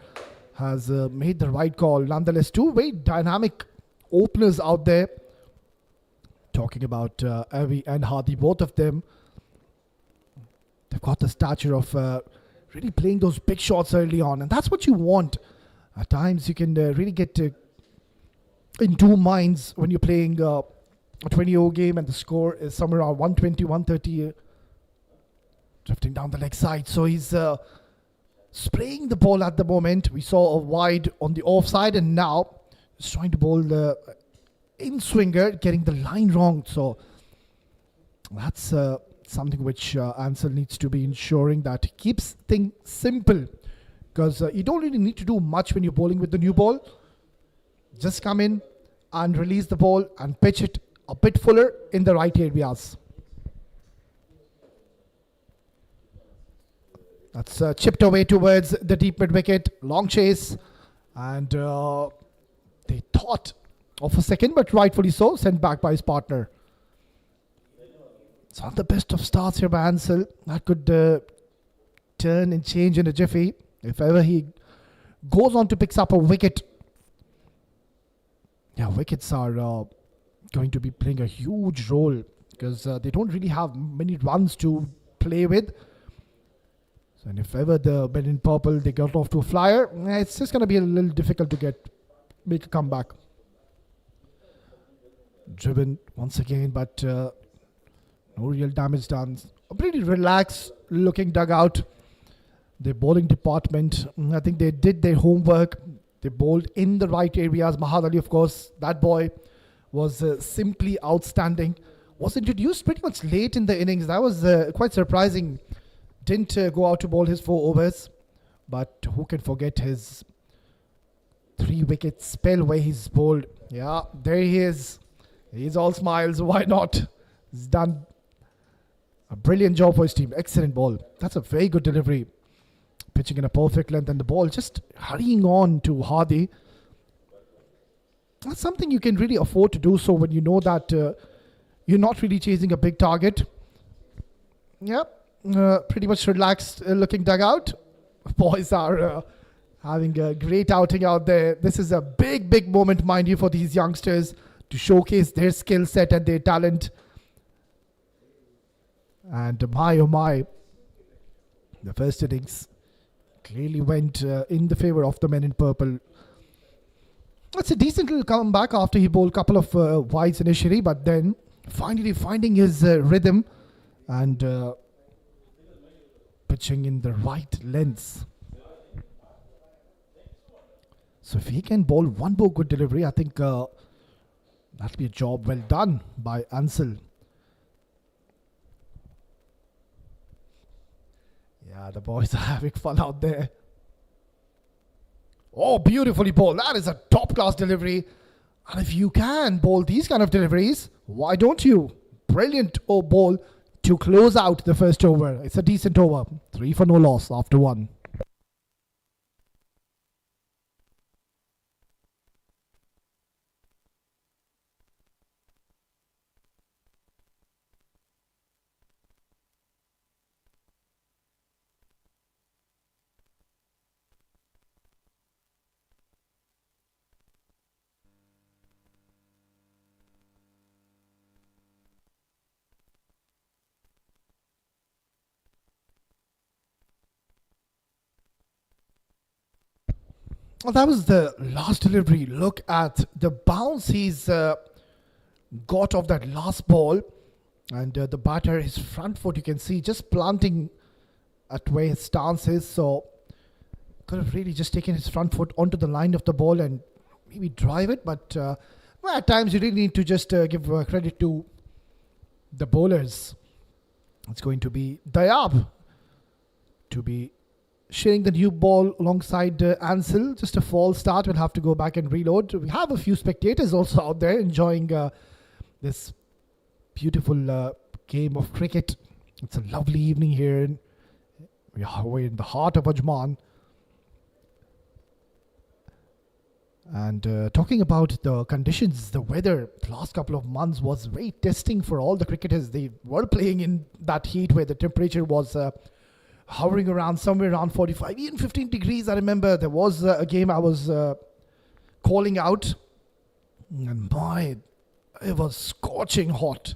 [SPEAKER 5] has made the right call. Nonetheless, two very dynamic openers out there. Talking about Avi and Hadi, both of them. They've got the stature of really playing those big shots early on, and that's what you want. At times, you can really get in two minds when you're playing a 20-over game and the score is somewhere around 120, 130, drifting down the leg side. So he's spraying the ball at the moment. We saw a wide on the offside, and now he's trying to bowl the in-swinger, getting the line wrong. So that's something which Ansel needs to be ensuring that he keeps things simple, because you don't really need to do much when you're bowling with the new ball. Just come in and release the ball and pitch it a bit fuller in the right areas. That's chipped away towards the deep mid wicket. Long chase, and they thought of a second, but rightfully so, sent back by his partner. It's not the best of starts here by Ansel. That could turn and change in a jiffy if ever he goes on to picks up a wicket. Yeah, wickets are going to be playing a huge role, because they don't really have many runs to play with. So, and if ever the men in purple, they got off to a flyer, it's just going to be a little difficult to make a comeback. Driven once again, but no real damage done. A pretty relaxed looking dugout. The bowling department, I think they did their homework. They bowled in the right areas. Mahad Ali, of course, that boy was simply outstanding. Was introduced pretty much late in the innings. That was quite surprising. Didn't go out to bowl his 4 overs. But who can forget his 3-wicket spell where he's bowled. Yeah, there he is. He's all smiles. Why not? He's done a brilliant job for his team. Excellent ball. That's a very good delivery. Pitching in a perfect length, and the ball just hurrying on to Hadi. That's something you can really afford to do so when you know that you're not really chasing a big target. Yep, pretty much relaxed looking dugout. Boys are having a great outing out there. This is a big, big moment, mind you, for these youngsters to showcase their skill set and their talent. And my oh my, the first innings clearly went in the favour of the men in purple. It's a decent little comeback after he bowled a couple of wides initially, but then finally finding his rhythm and pitching in the right lengths. So if he can bowl one more good delivery, I think that'll be a job well done by Ansel. Yeah, the boys are having fun out there. Oh, beautifully bowled. That is a top-class delivery. And if you can bowl these kind of deliveries, why don't you? Brilliant ball to close out the first over. It's a decent over. 3 for no loss after 1. Well, that was the last delivery. Look at the bounce he's got off that last ball. And the batter, his front foot, you can see just planting at where his stance is. So could have really just taken his front foot onto the line of the ball and maybe drive it. But well, at times you really need to just give credit to the bowlers. It's going to be Dayab to be sharing the new ball alongside Ansel. Just a false start. We'll have to go back and reload. We have a few spectators also out there enjoying this beautiful game of cricket. It's a lovely evening here. We're in the heart of Ajman. And talking about the conditions, the weather, the last couple of months was very testing for all the cricketers. They were playing in that heat where the temperature was hovering around somewhere around 45, even 15 degrees. I remember there was a game I was calling out, and boy, it was scorching hot.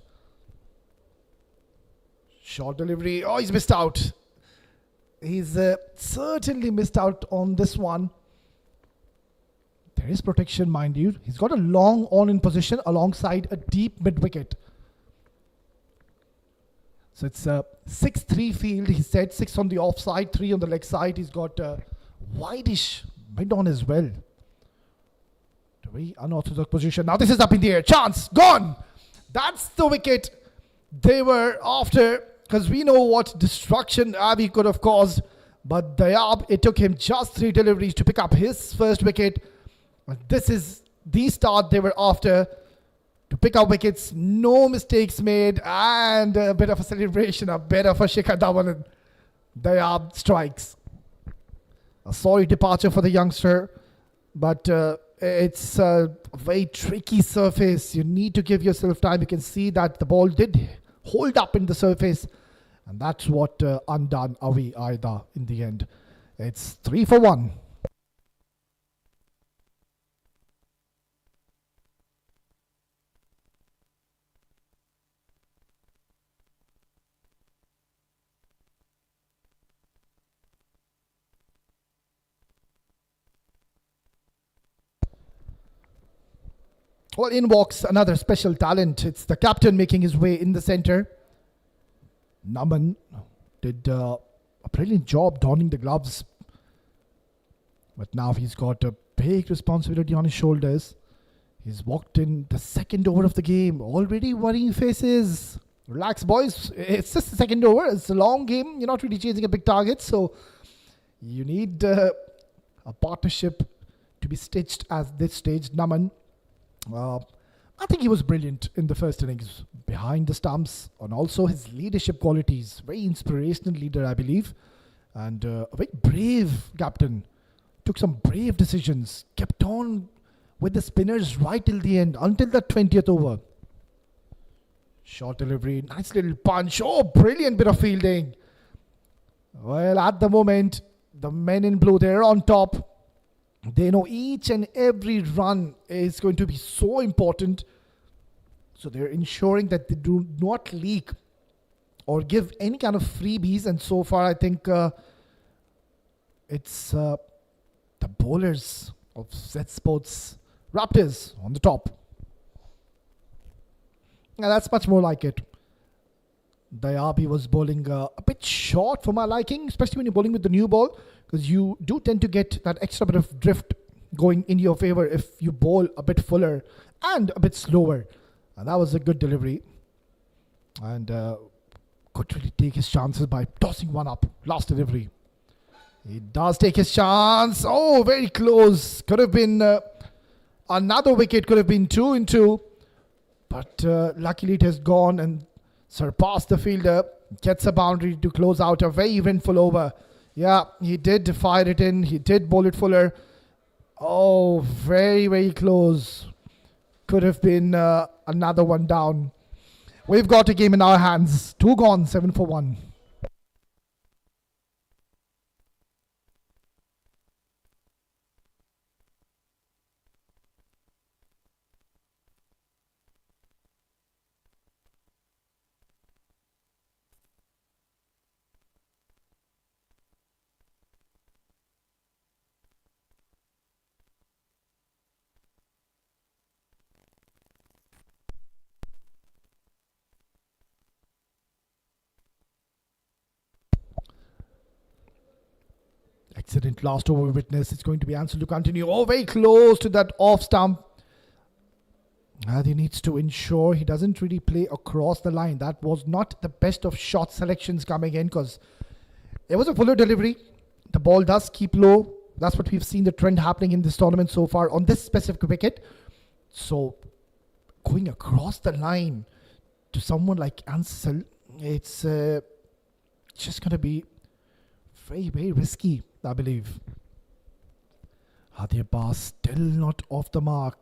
[SPEAKER 5] Short delivery. Oh, he's missed out. He's certainly missed out on this one. There is protection, mind you. He's got a long on in position alongside a deep mid wicket. So it's a 6-3 field. He said 6 on the offside, 3 on the leg side. He's got a wideish mid on as well. Very unorthodox position. Now this is up in the air. Chance. Gone. That's the wicket they were after. Because we know what destruction Avi could have caused. But Dayab, it took him just 3 deliveries to pick up his first wicket. And this is the start they were after. To pick up wickets, no mistakes made, and a bit of a celebration, a bit of a Shikhar Dhawan. Dayab strikes. A sorry departure for the youngster, but it's a very tricky surface. You need to give yourself time. You can see that the ball did hold up in the surface, and that's what undone Avi Aida in the end. It's 3 for 1. Well, in walks another special talent. It's the captain making his way in the center. Naman did a brilliant job donning the gloves. But now he's got a big responsibility on his shoulders. He's walked in the second over of the game. Already worrying faces. Relax, boys. It's just the second over. It's a long game. You're not really chasing a big target. So you need a partnership to be stitched at this stage. Naman. I think he was brilliant in the first innings, behind the stumps, and also his leadership qualities. Very inspirational leader, I believe, and a very brave captain. Took some brave decisions, kept on with the spinners right till the end, until the 20th over. Short delivery, nice little punch. Oh, brilliant bit of fielding. Well, at the moment, the men in blue, they're on top. They know each and every run is going to be so important. So they're ensuring that they do not leak or give any kind of freebies. And so far, I think it's the bowlers of Zsports Raptors on the top. Yeah, that's much more like it. Dayabi was bowling a bit short for my liking, especially when you're bowling with the new ball, because you do tend to get that extra bit of drift going in your favor if you bowl a bit fuller and a bit slower. And that was a good delivery. And could really take his chances by tossing one up. Last delivery. He does take his chance. Oh, very close. Could have been another wicket. Could have been 2 in 2. But luckily it has gone and surpassed the fielder. Gets a boundary to close out a very eventful over. Yeah, he did fire it in. He did bowl it fuller. Oh, very, very close. Could have been another one down. We've got a game in our hands. 2 gone, 7 for 1. Excellent last over witness. It's going to be answered to continue. Oh, very close to that off stump. He needs to ensure he doesn't really play across the line. That was not the best of shot selections coming in, because it was a fuller delivery. The ball does keep low. That's what we've seen the trend happening in this tournament so far on this specific wicket. So going across the line to someone like Ansel, it's just going to be very, very risky, I believe. Hadir Bas still not off the mark.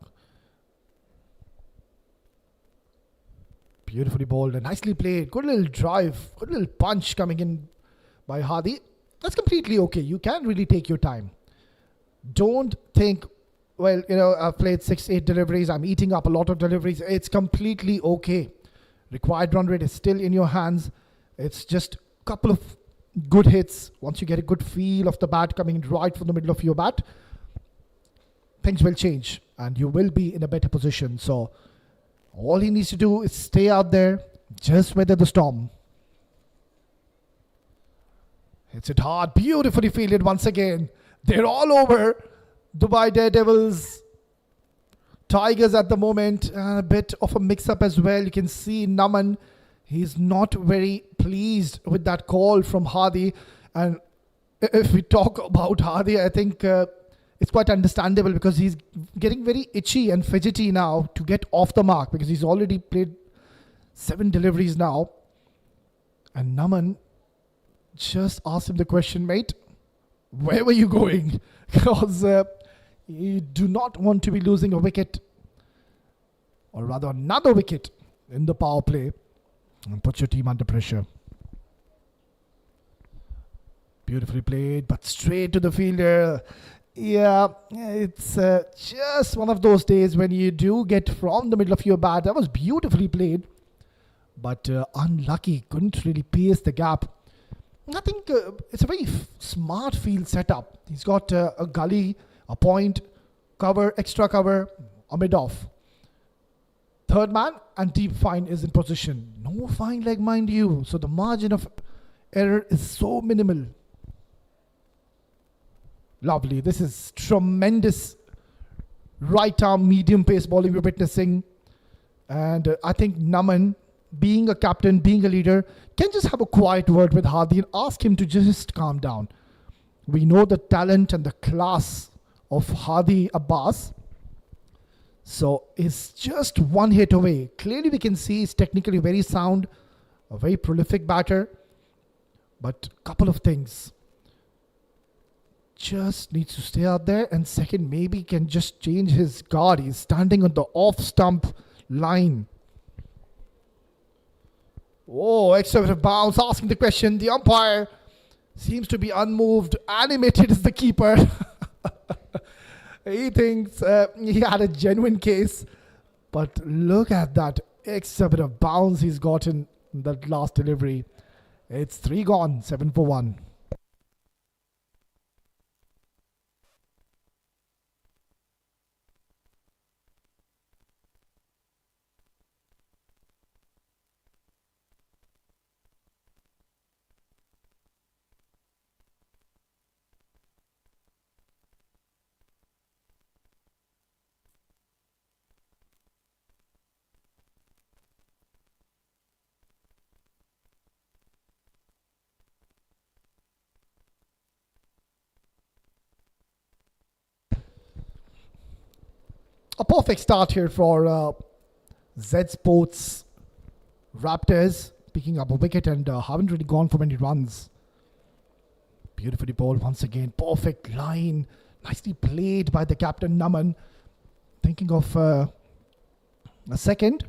[SPEAKER 5] Beautifully bowled and nicely played. Good little drive. Good little punch coming in by Hadi. That's completely okay. You can really take your time. Don't think, well, I've played 6-8 deliveries. I'm eating up a lot of deliveries. It's completely okay. Required run rate is still in your hands. It's just a couple of good hits. Once you get a good feel of the bat coming right from the middle of your bat, things will change and you will be in a better position. So all he needs to do is stay out there, just weather the storm. Hits it hard, beautifully fielded once again. They're all over. Dubai Daredevils, Tigers at the moment, and a bit of a mix-up as well. You can see Naman, he's not very pleased with that call from Hadi. And if we talk about Hadi, I think it's quite understandable because he's getting very itchy and fidgety now to get off the mark because he's already played 7 deliveries now. And Naman just asked him the question, mate, where were you going? Because you do not want to be losing a wicket, or rather another wicket in the power play, and put your team under pressure. Beautifully played, but straight to the fielder. Yeah, it's just one of those days when you do get from the middle of your bat. That was beautifully played, but unlucky. Couldn't really pierce the gap. I think it's a very smart field setup. He's got a gully, a point, cover, extra cover, a mid-off. Third man and deep fine is in position. No fine leg, mind you. So the margin of error is so minimal. Lovely. This is tremendous right arm medium pace bowling we're witnessing. And I think Naman, being a captain, being a leader, can just have a quiet word with Hadi and ask him to just calm down. We know the talent and the class of Hadi Abbas. So it's just one hit away. Clearly we can see he's technically very sound, a very prolific batter. But a couple of things. Just needs to stay out there. And second, maybe can just change his guard. He's standing on the off stump line. Oh, extra bit of bounce, asking the question. The umpire seems to be unmoved. Animated is the keeper. He thinks he had a genuine case. But look at that extra bit of bounce he's gotten in that last delivery. It's 3 gone, 7 for 1. A perfect start here for Zsports Raptors, picking up a wicket and haven't really gone for many runs. Beautifully bowled once again. Perfect line. Nicely played by the captain Naman. Thinking of a second,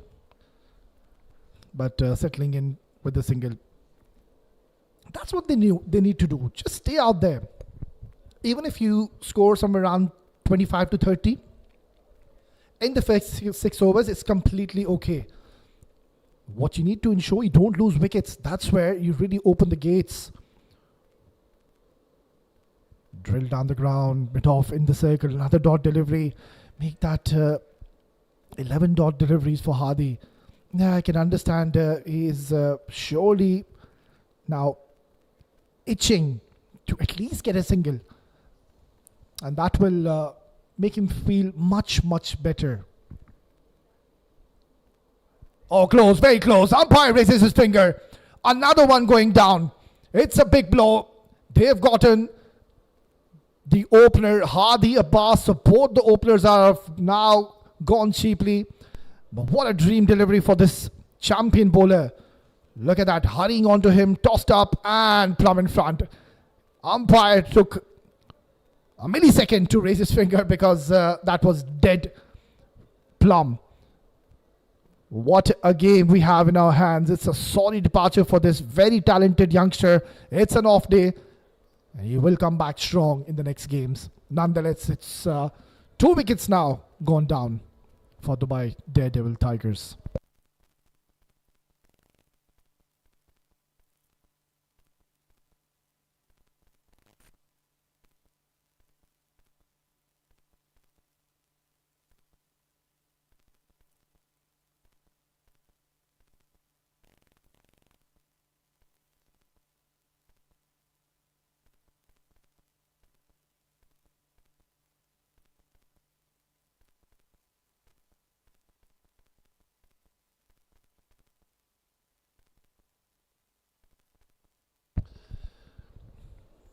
[SPEAKER 5] but settling in with the single. That's what they need to do. Just stay out there. Even if you score somewhere around 25 to 30, in the first 6 overs, it's completely okay. What you need to ensure you don't lose wickets. That's where you really open the gates. Drill down the ground, bit off in the circle, another dot delivery. Make that 11 dot deliveries for Hadi. Yeah, I can understand he is surely now itching to at least get a single. And that will make him feel much, much better. Oh, close, very close. Umpire raises his finger. Another one going down. It's a big blow. They've gotten the opener, Hadi Abbas. So both the openers are now gone cheaply. But what a dream delivery for this champion bowler. Look at that, hurrying onto him, tossed up and plumb in front. Umpire took a millisecond to raise his finger because that was dead plumb. What a game we have in our hands. It's a solid departure for this very talented youngster. It's an off day. And he will come back strong in the next games. Nonetheless, it's 2 wickets now gone down for Dubai Daredevil Tigers.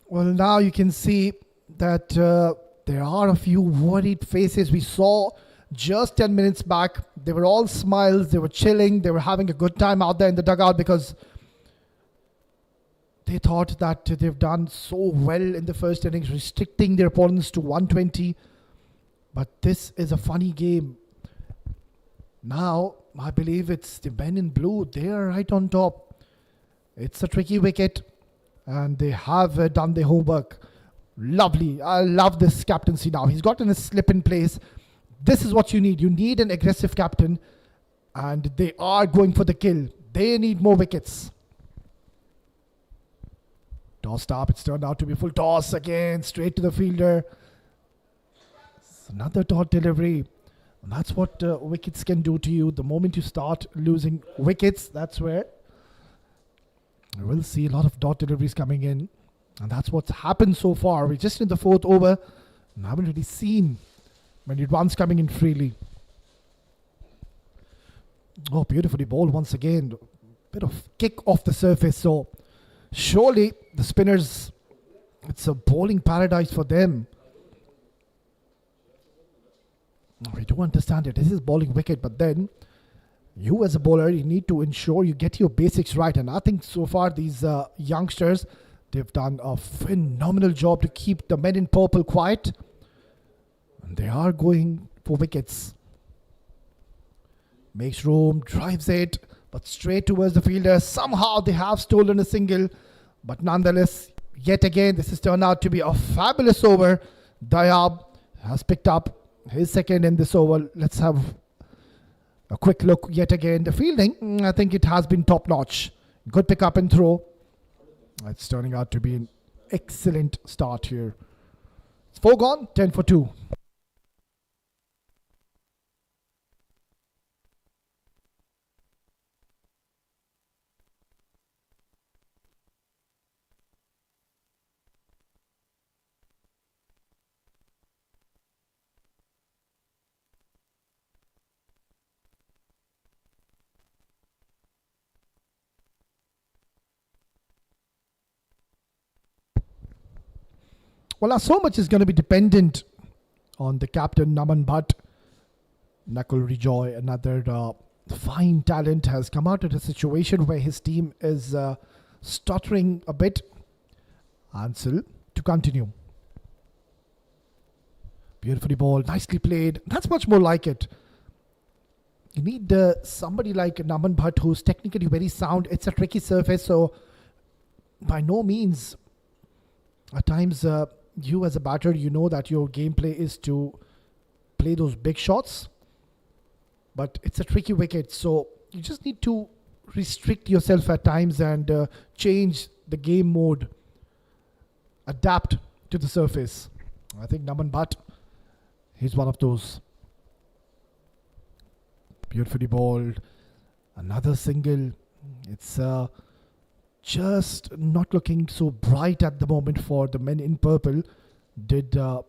[SPEAKER 5] Well, now you can see that there are a few worried faces. We saw just 10 minutes back. They were all smiles. They were chilling. They were having a good time out there in the dugout because they thought that they've done so well in the first innings, restricting their opponents to 120. But this is a funny game. Now, I believe it's the men in blue. They are right on top. It's a tricky wicket. And they have done their homework. Lovely. I love this captaincy now. He's gotten a slip in place. This is what you need. You need an aggressive captain. And they are going for the kill. They need more wickets. Tossed up. It's turned out to be full toss again. Straight to the fielder. It's another dot delivery. And that's what wickets can do to you. The moment you start losing wickets, that's where we'll see a lot of dot deliveries coming in. And that's what's happened so far. We're just in the 4th over and haven't really seen many runs coming in freely. Oh, beautifully bowled once again. Bit of kick off the surface. So surely the spinners, it's a bowling paradise for them. We do understand it. This is bowling wicket, but then you as a bowler, you need to ensure you get your basics right. And I think so far these youngsters, they've done a phenomenal job to keep the men in purple quiet. And they are going for wickets. Makes room, drives it, but straight towards the fielder. Somehow they have stolen a single. But nonetheless, yet again, this has turned out to be a fabulous over. Dayab has picked up his second in this over. Let's have a quick look yet again. The fielding, I think it has been top notch. Good pick up and throw. It's turning out to be an excellent start here. It's 4 gone, 10 for 2. Well, now so much is going to be dependent on the captain, Naman Bhatt. Nakul Rejoy, another fine talent, has come out of a situation where his team is stuttering a bit. Ansel to continue. Beautifully bowled, nicely played. That's much more like it. You need somebody like Naman Bhatt who's technically very sound. It's a tricky surface, so by no means, at times, you as a batter, you know that your gameplay is to play those big shots. But it's a tricky wicket, so you just need to restrict yourself at times and change the game mode. Adapt to the surface. I think Naman Bhatt, he's one of those. Beautifully bowled. Another single. It's just not looking so bright at the moment for the men in purple. Did an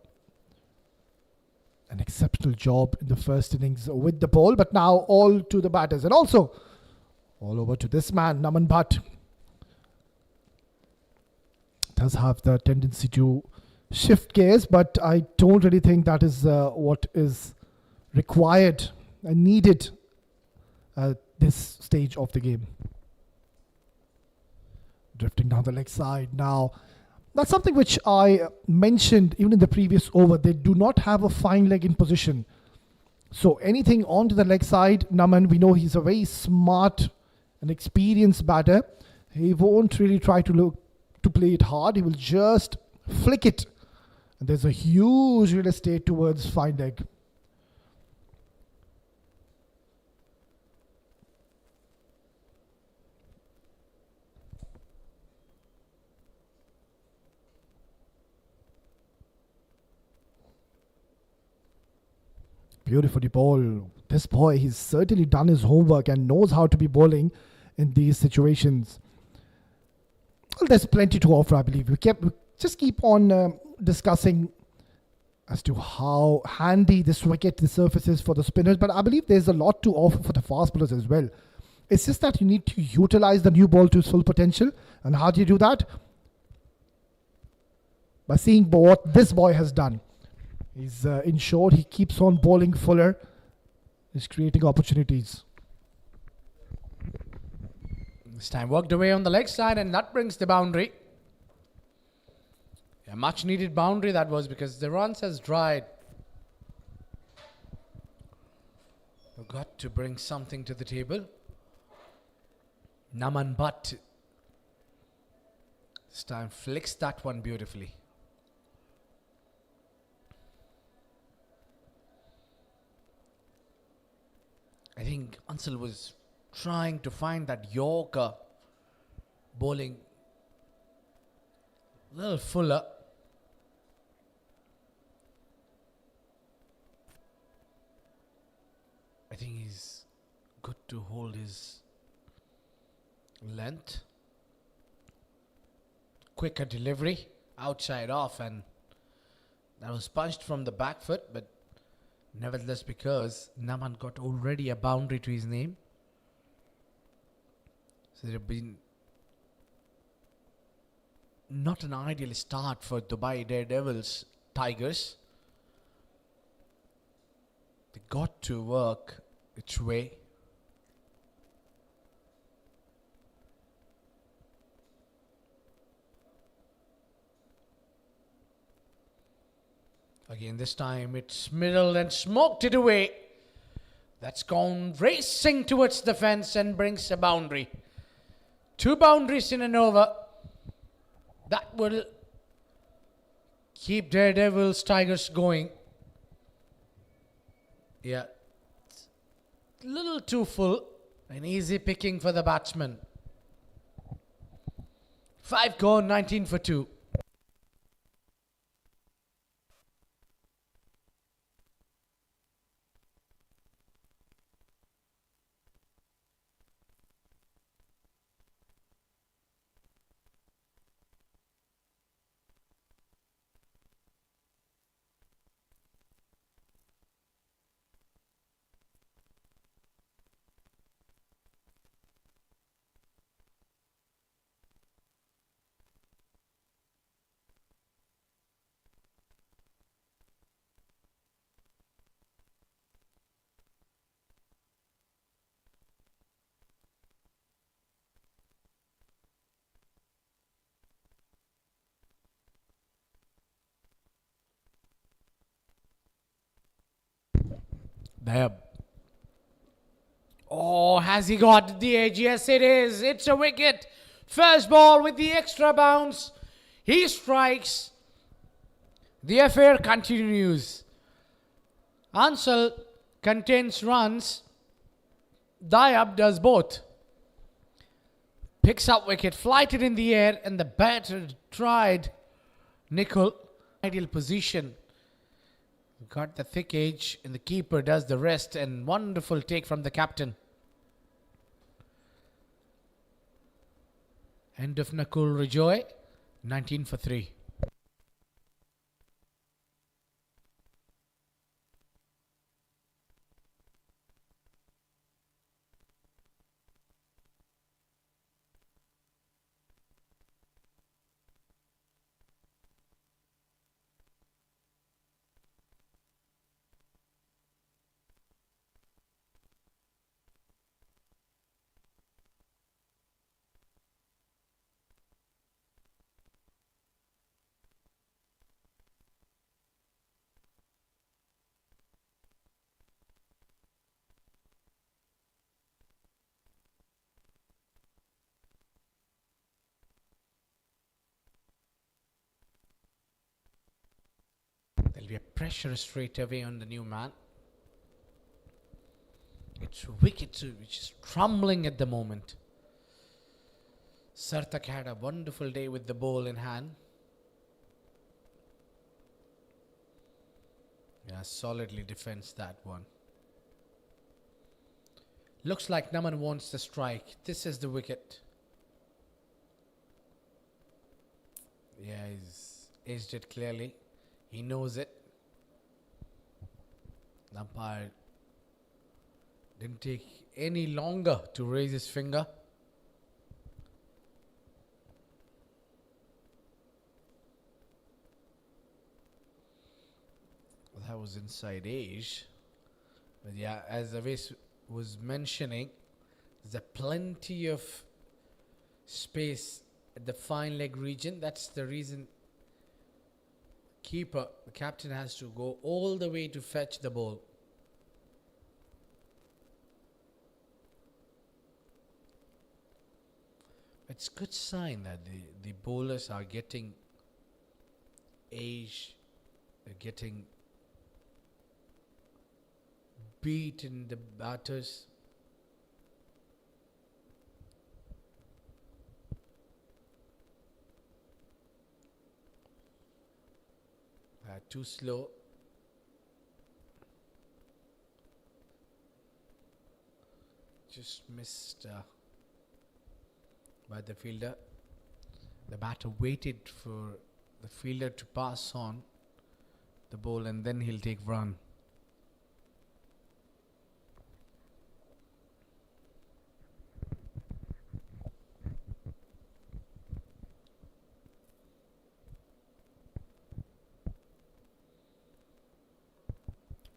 [SPEAKER 5] exceptional job in the first innings with the ball, but now all to the batters. And also, all over to this man, Naman Bhatt. Does have the tendency to shift gears, but I don't really think that is what is required and needed at this stage of the game. Drifting down the leg side now. That's something which I mentioned even in the previous over. They do not have a fine leg in position. So anything onto the leg side, Naman, we know he's a very smart and experienced batter. He won't really try to play it hard. He will just flick it. And there's a huge real estate towards fine leg. Beautifully ball. This boy, he's certainly done his homework and knows how to be bowling in these situations. Well, there's plenty to offer, I believe. We just keep on discussing as to how handy this wicket, the surface is for the spinners, but I believe there's a lot to offer for the fast bowlers as well. It's just that you need to utilize the new ball to its full potential. And how do you do that? By seeing what this boy has done. He's in short, he keeps on bowling fuller. He's creating opportunities.
[SPEAKER 1] This time worked away on the leg side, and that brings the boundary. A much needed boundary that was, because the runs has dried. We've got to bring something to the table. Naman Bhatt this time flicks that one beautifully. I think Ansel was trying to find that Yorker bowling a little fuller. I think he's good to hold his length. Quicker delivery, outside off, and that was punched from the back foot, but nevertheless, because Naman got already a boundary to his name, so there have been not an ideal start for Dubai Daredevils Tigers. They got to work its way. Again, this time it's middle and smoked it away. That's gone racing towards the fence and brings a boundary. 2 boundaries in an over. That will keep Daredevils Tigers going. Yeah. A little too full. An easy picking for the batsman. 5 gone, 19 for 2. There. Oh, has he got the edge? Yes, it is. It's a wicket. First ball with the extra bounce. He strikes. The affair continues. Ansel contains runs. Diab does both. Picks up wicket, flighted in the air, and the batter tried. Nicol, ideal position. Got the thick edge, and the keeper does the rest, and wonderful take from the captain. End of Nakul Rejoy, 19 for 3. There'll be a pressure straight away on the new man. It's wicket which is trembling at the moment. Sarthak had a wonderful day with the ball in hand. Yeah, solidly defends that one. Looks like Naman wants the strike. This is the wicket. Yeah, he's edged it clearly. He knows it. The umpire didn't take any longer to raise his finger. That was inside edge. But yeah, as Avis was mentioning, there's a plenty of space at the fine leg region. That's the reason the captain has to go all the way to fetch the ball. It's good sign that the bowlers are getting age, they're getting beat in the batters. Too slow. Just missed by the fielder. The batter waited for the fielder to pass on the ball and then he'll take run.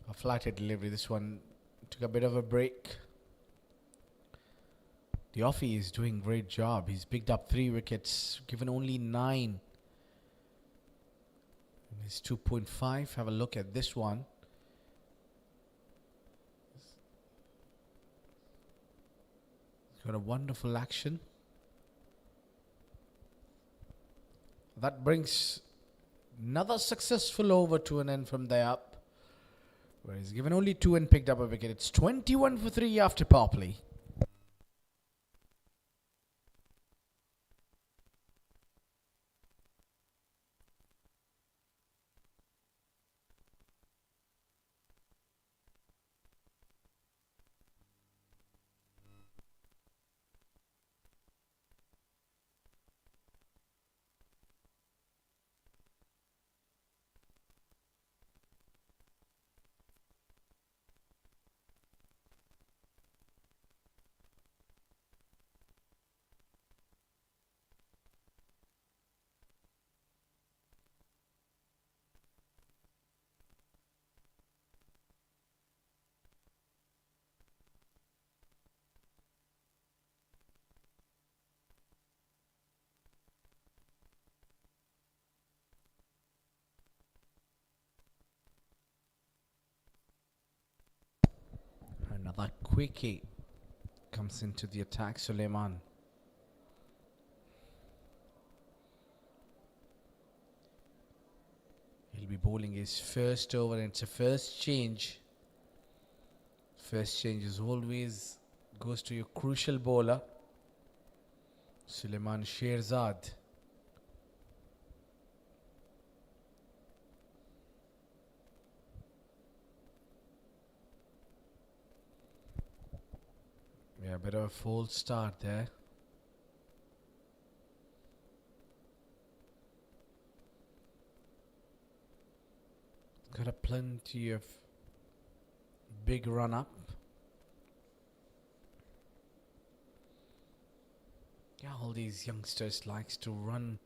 [SPEAKER 1] A flighted delivery. This one took a bit of a break. The offie is doing great job. He's picked up 3 wickets, given only 9. And his 2.5. Have a look at this one. He's got a wonderful action. That brings another successful over to an end from there up. Where he's given only 2 and picked up a wicket. It's 21 for 3 after power play. Another quickie comes into the attack. Suleiman. He'll be bowling his first over and it's a first change. First change is always goes to your crucial bowler. Suleiman Sherzad. Yeah, a bit of a false start there. Got a plenty of big run up. Yeah, all these youngsters likes to run.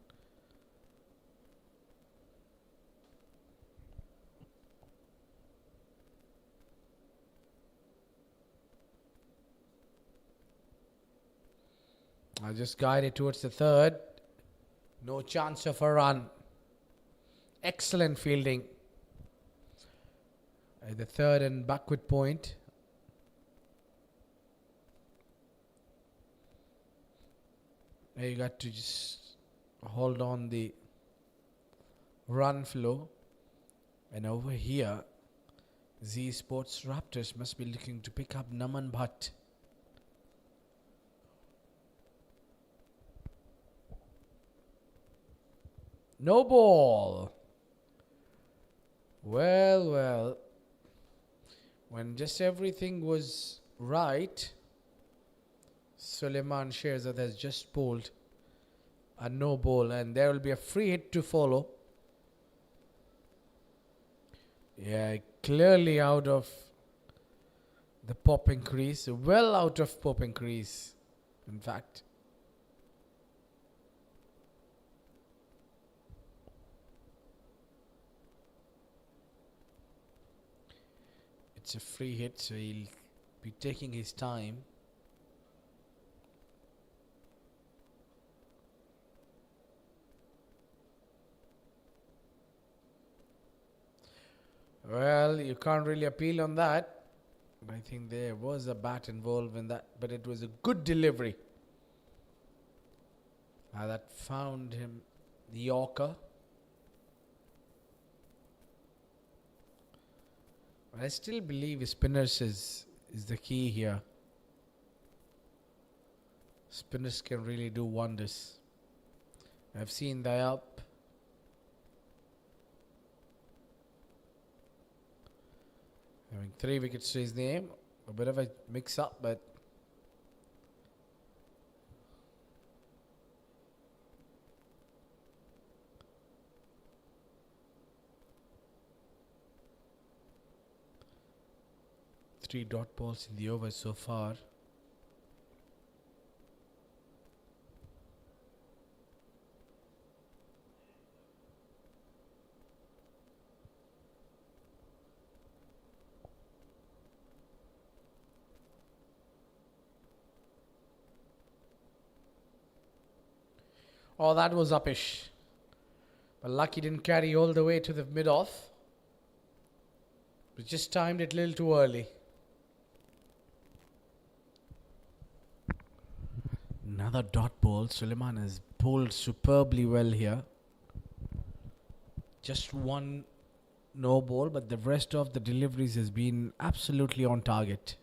[SPEAKER 1] I just guided towards the third. No chance of a run. Excellent fielding. At the third and backward point. Now you got to just hold on the run flow. And over here, Zsports Raptors must be looking to pick up Naman Bhatt. No ball. Well. When just everything was right, Suleiman Sherzad has just bowled a no ball, and there will be a free hit to follow. Yeah, clearly out of the popping crease. Well out of popping crease, in fact. It's a free hit, so he'll be taking his time. Well, you can't really appeal on that. I think there was a bat involved in that, but it was a good delivery. That found him the Yorker. But I still believe spinners is the key here. Spinners can really do wonders. I've seen that up. Having 3 wickets to his name. A bit of a mix up, but three dot balls in the over so far. Oh, that was uppish. But lucky didn't carry all the way to the mid-off. But just timed it a little too early. Another dot ball. Suleiman has bowled superbly well here. Just one no ball, but the rest of the deliveries has been absolutely on target.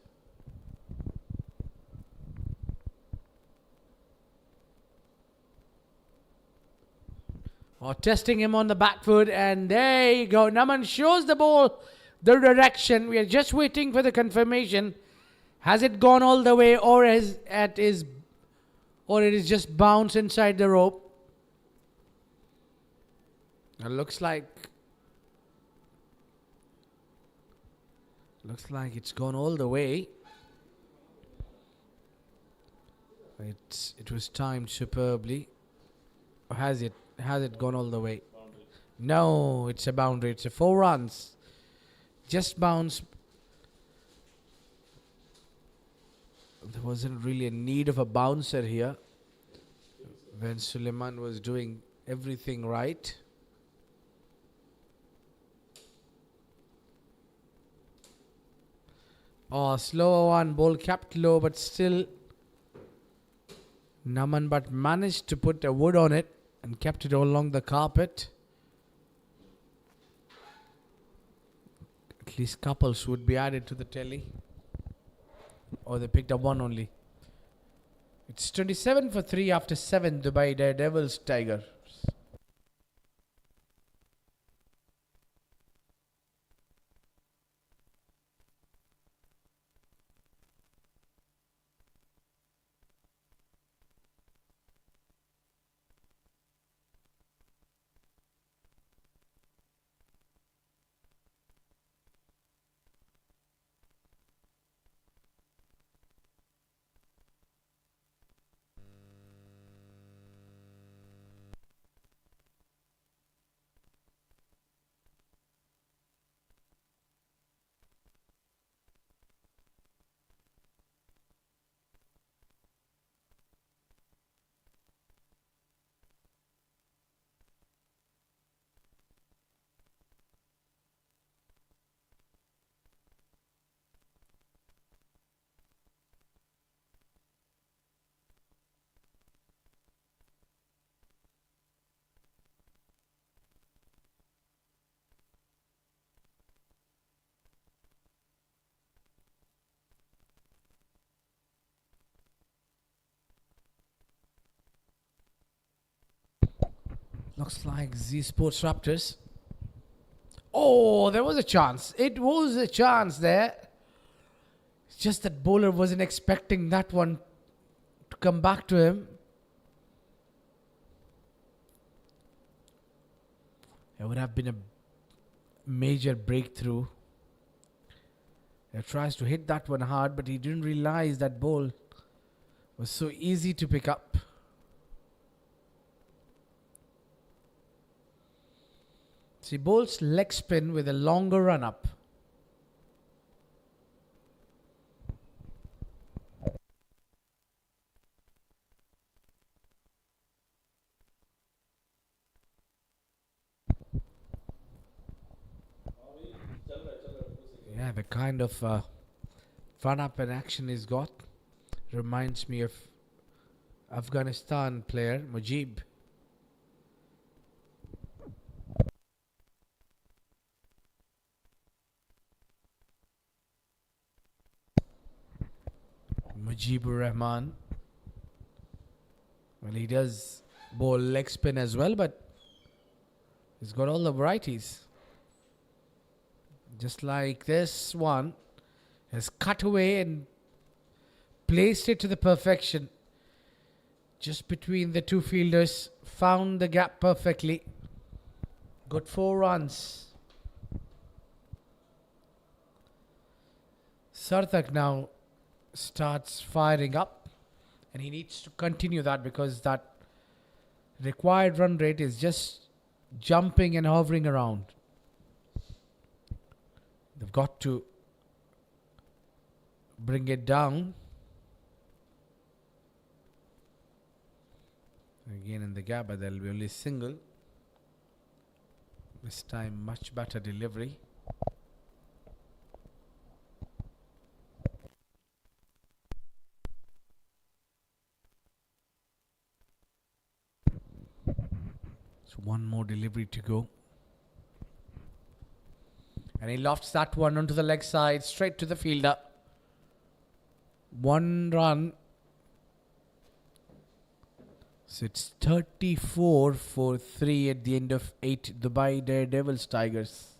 [SPEAKER 1] Testing him on the back foot, and there you go. Naman shows the ball the direction. We are just waiting for the confirmation. Has it gone all the way, or it is just bounced inside the rope? It looks like it's gone all the way. It was timed superbly. Or has it gone all the way? Boundary. No, it's a boundary. It's a 4 runs. Just bounced. There wasn't really a need of a bouncer here when Suleiman was doing everything right. Oh, slower one. Ball capped low, but still Naman but managed to put a wood on it and kept it all along the carpet. At least couples would be added to the telly. Or they picked up one only. It's 27 for 3 after 7 Dubai Daredevils Tigers. Looks like Zsports Raptors. Oh, there was a chance. It was a chance there. It's just that bowler wasn't expecting that one to come back to him. It would have been a major breakthrough. He tries to hit that one hard, but he didn't realize that ball was so easy to pick up. So he bowls leg spin with a longer run up. Yeah, the kind of run up and action he's got reminds me of Afghanistan player Mujib. Mujibur Rahman. Well, he does bowl leg spin as well, but he's got all the varieties. Just like this one has cut away and placed it to the perfection. Just between the two fielders, found the gap perfectly. Got 4 runs. Sarthak now starts firing up, and he needs to continue that because that required run rate is just jumping and hovering around. They've got to bring it down. Again in the gap, but there'll be only single. This time much better delivery. So one more delivery to go. And he lofts that one onto the leg side, straight to the fielder. 1 run. So it's 34 for 3 at the end of 8 Dubai Daredevils Tigers.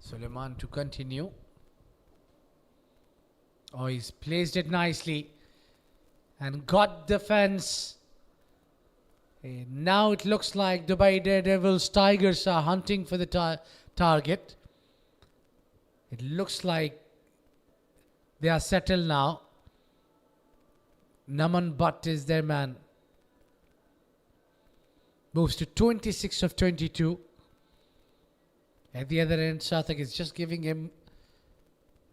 [SPEAKER 1] Suleiman to continue. Oh, he's placed it nicely and got the fence. Now it looks like Dubai Daredevils Tigers are hunting for the target. It looks like they are settled now. Naman Butt is their man. Moves to 26 of 22. At the other end, Sarthak is just giving him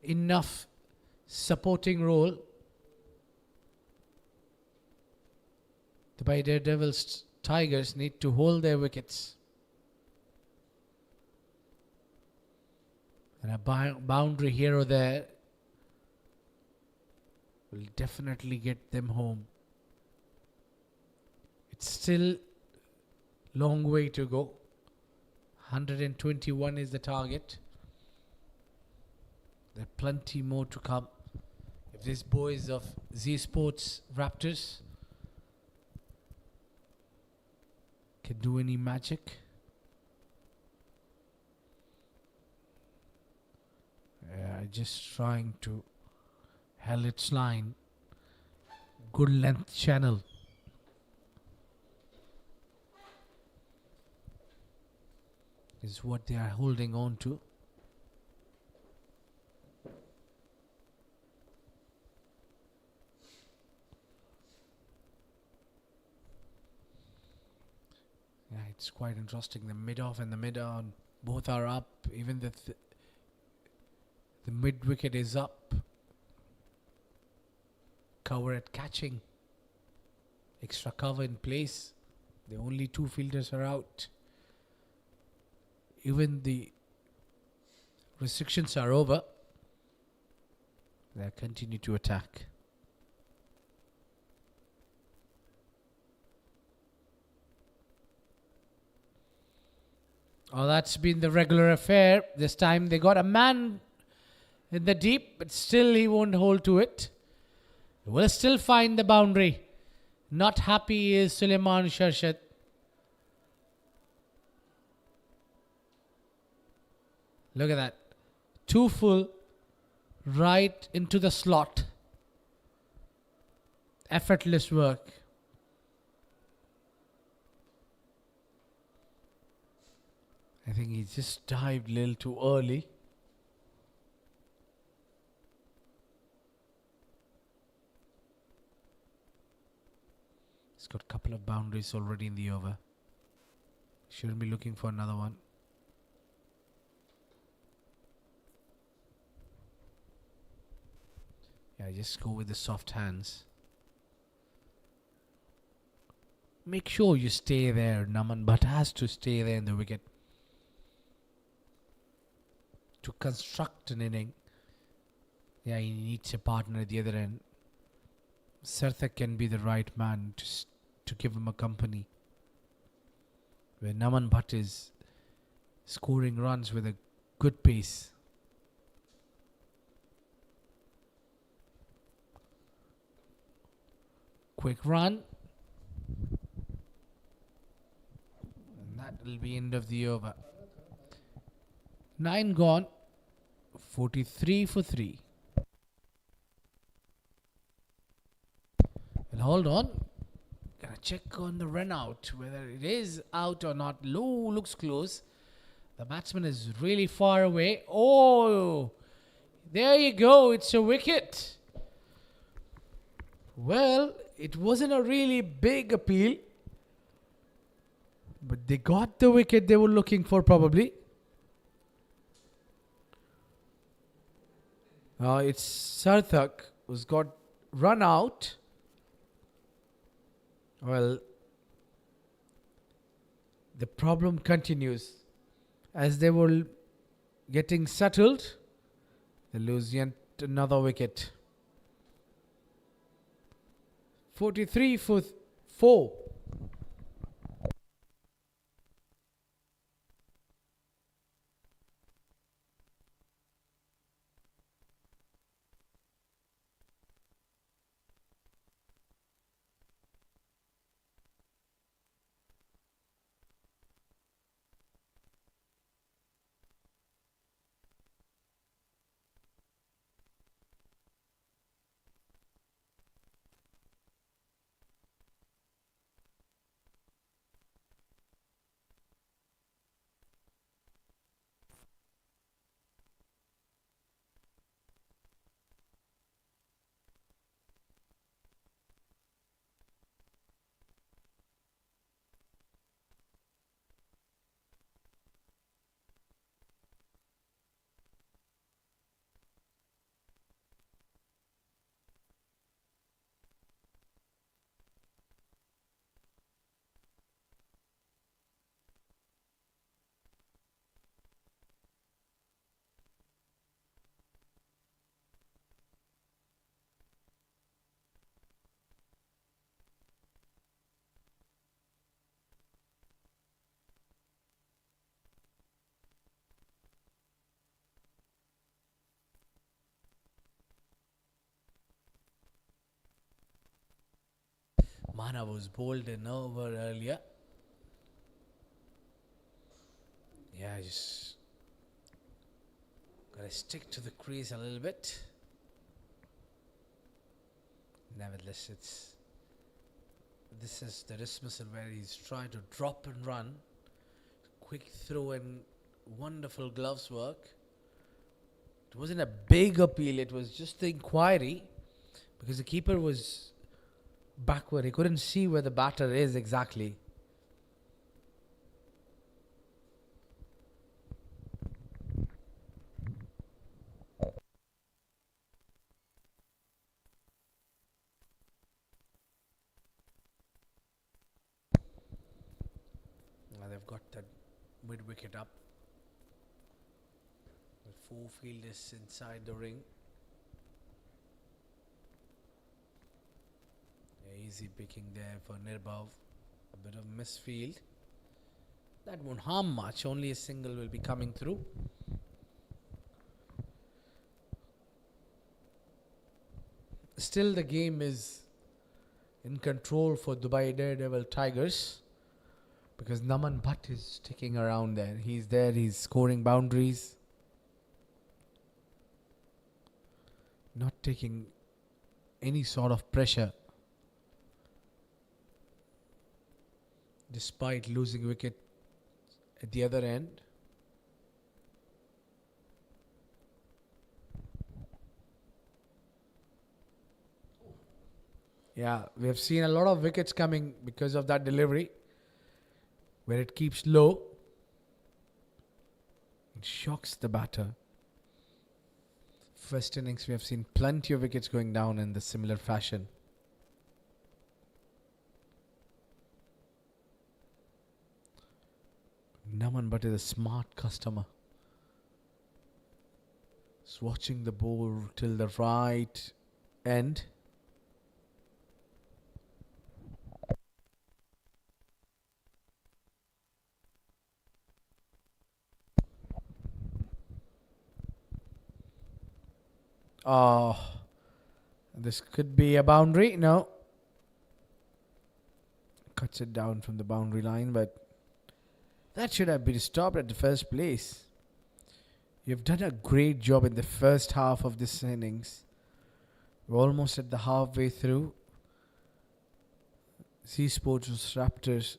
[SPEAKER 1] enough supporting role. The Daredevils Tigers need to hold their wickets. And a boundary here or there will definitely get them home. It's still long way to go. 121 is the target. There are plenty more to come. If these boys of Zsports Raptors can do any magic, Just trying to held its line. Good length channel. Is what they are holding on to. Yeah, it's quite interesting. The mid-off and the mid-on both are up. Even the mid-wicket is up. Cover at catching. Extra cover in place. The only two fielders are out. Even the restrictions are over. They continue to attack. Oh, that's been the regular affair. This time they got a man in the deep, but still he won't hold to it. Will still find the boundary. Not happy is Suleiman Sharshad. Look at that. 2 full right into the slot. Effortless work. I think he just dived a little too early. He's got a couple of boundaries already in the over. Shouldn't be looking for another one. Yeah, just go with the soft hands. Make sure you stay there. Naman Bhatt has to stay there in the wicket to construct an inning. Yeah, he needs a partner at the other end. Sarthak can be the right man to give him a company. Where Naman Bhatt is scoring runs with a good pace. Quick run. And that will be end of the over. 9 gone. 43 for 3. Well, hold on. Gotta check on the run out, whether it is out or not. Low looks close. The batsman is really far away. Oh, there you go. It's a wicket. Well, it wasn't a really big appeal, but they got the wicket they were looking for probably. It's Sarthak who's got run out. Well, the problem continues. As they were getting settled, they lose yet another wicket. 43 for 4. Mana was bowled in over earlier. Yeah, just Gotta stick to the crease a little bit. Nevertheless, this is the dismissal where he's trying to drop and run. Quick throw and wonderful gloves work. It wasn't a big appeal, it was just the inquiry because the keeper was backward. He couldn't see where the batter is exactly. Now they've got that mid wicket up. The four fielders inside the ring. Easy picking there for Nirbhav. A bit of misfield. That won't harm much. Only a single will be coming through. Still the game is in control for Dubai Daredevil Tigers. Because Naman Bhatt is sticking around there. He's there. He's scoring boundaries. Not taking any sort of pressure. Despite losing wicket at the other end. Yeah, we have seen a lot of wickets coming because of that delivery. Where it keeps low. It shocks the batter. First innings we have seen plenty of wickets going down in the similar fashion. Naman Bhatt is a smart customer. He's watching the ball till the right end. Oh, this could be a boundary. No. Cuts it down from the boundary line, but that should have been stopped at the first place. You've done a great job in the first half of this innings. We're almost at the halfway through. Zsports Raptors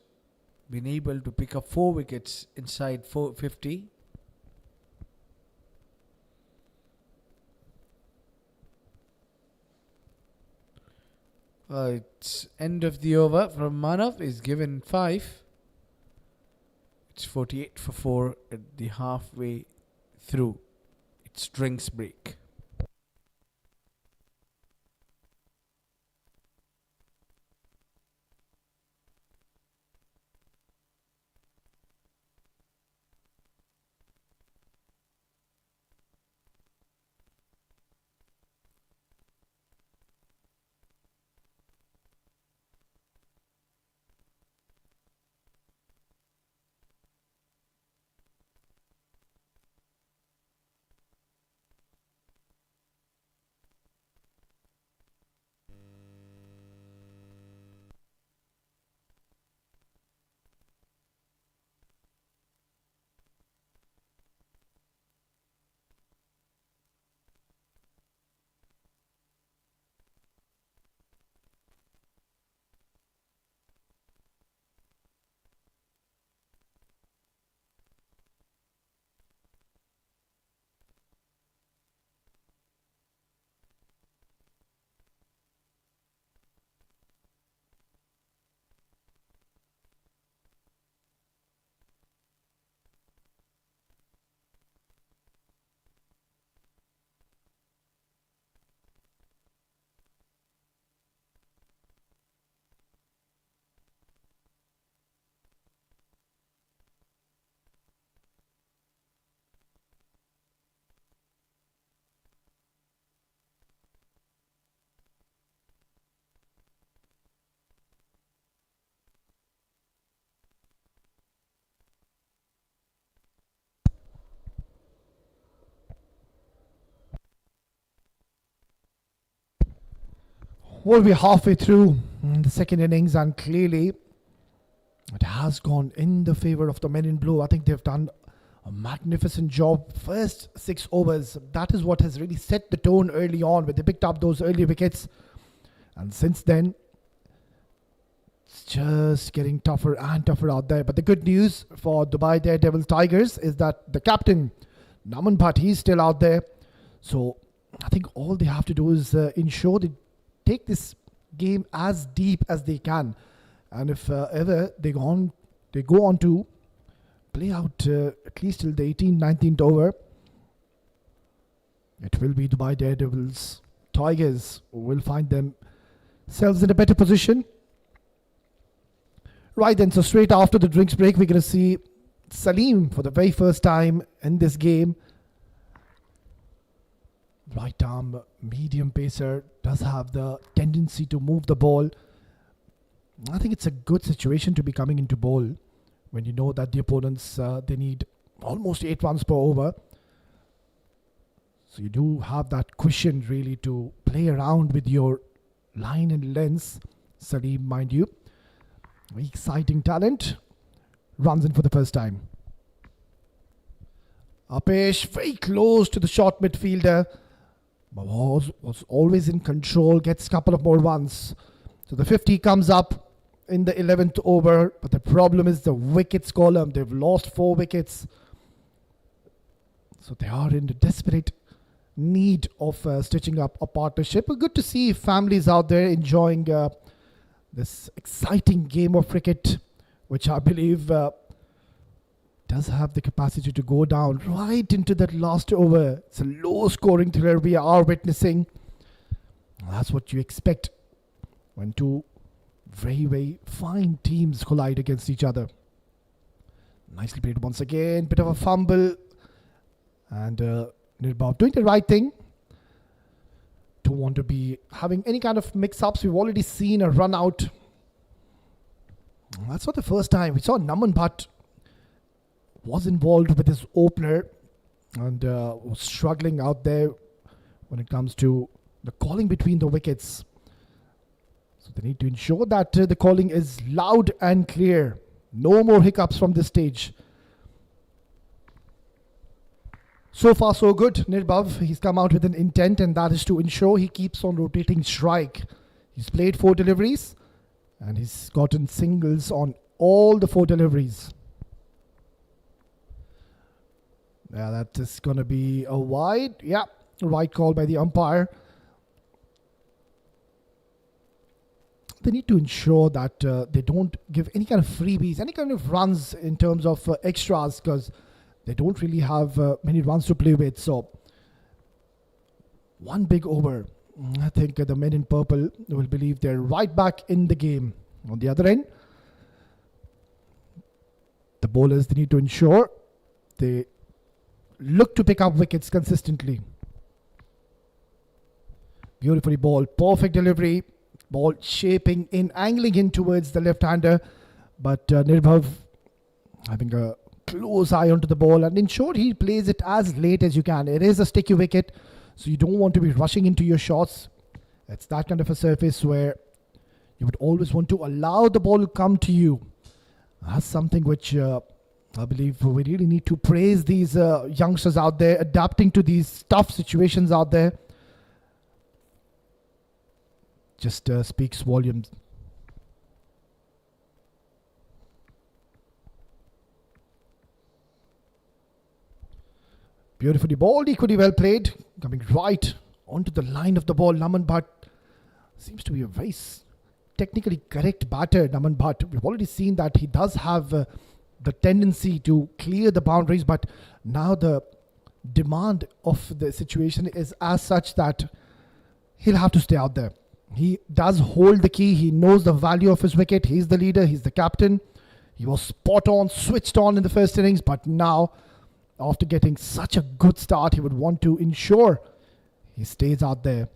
[SPEAKER 1] been able to pick up 4 wickets inside 450. It's end of the over from Manav is given 5. It's 48 for 4 at the halfway through. It's drinks break.
[SPEAKER 5] We'll be halfway through the second innings, and clearly it has gone in the favor of the men in blue. I think they've done a magnificent job. First 6 overs, that is what has really set the tone early on when they picked up those early wickets. And since then, it's just getting tougher and tougher out there. But the good news for Dubai Daredevils Tigers is that the captain, Naman Bhatt, he's still out there. So I think all they have to do is ensure they take this game as deep as they can. And if ever they go on to play out at least till the 18th, 19th over, it will be Dubai Daredevils Tigers who will find themselves in a better position. Right then, so straight after the drinks break, we're going to see Salim for the very first time in this game. Right arm medium pacer, does have the tendency to move the ball. I think it's a good situation to be coming into bowl when you know that the opponents, they need almost 8 runs per over. So you do have that cushion really to play around with your line and length. Salim, mind you, very exciting talent, runs in for the first time. Apesh very close to the short midfielder, but was always in control, gets a couple of more runs. So the 50 comes up in the 11th over, but the problem is the wickets column. They've lost 4 wickets. So they are in the desperate need of stitching up a partnership. But good to see families out there enjoying this exciting game of cricket, which I believe does have the capacity to go down right into that last over. It's a low scoring thriller we are witnessing. That's what you expect when two very, very fine teams collide against each other. Nicely played once again. Bit of a fumble. And Nirbhav doing the right thing. Don't want to be having any kind of mix-ups. We've already seen a run out. That's not the first time. We saw Naman Bhatt was involved with his opener and was struggling out there when it comes to the calling between the wickets. So they need to ensure that the calling is loud and clear. No more hiccups from this stage. So far so good. Nirbhav, he's come out with an intent, and that is to ensure he keeps on rotating strike. He's played 4 deliveries and he's gotten singles on all the 4 deliveries. Yeah, that is going to be a wide. Yeah, right call by the umpire. They need to ensure that they don't give any kind of freebies, any kind of runs in terms of extras, because they don't really have many runs to play with. So, one big over. I think the men in purple will believe they're right back in the game. On the other end, the bowlers, they need to ensure they look to pick up wickets consistently. Beautifully bowled. Perfect delivery. Ball shaping in, angling in towards the left-hander. But Nirbhav having a close eye onto the ball and ensure he plays it as late as you can. It is a sticky wicket, so you don't want to be rushing into your shots. It's that kind of a surface where you would always want to allow the ball to come to you. That's something which I believe we really need to praise these youngsters out there, adapting to these tough situations out there. Just speaks volumes. Beautifully bowled, equally well played. Coming right onto the line of the ball. Naman Bhatt seems to be a very technically correct batter, Naman Bhatt. We've already seen that he does have the tendency to clear the boundaries, but now the demand of the situation is as such that he'll have to stay out there. He does hold the key. He knows the value of his wicket. He's the leader. He's the captain. He was spot on, switched on in the first innings, but now, after getting such a good start, he would want to ensure he stays out there.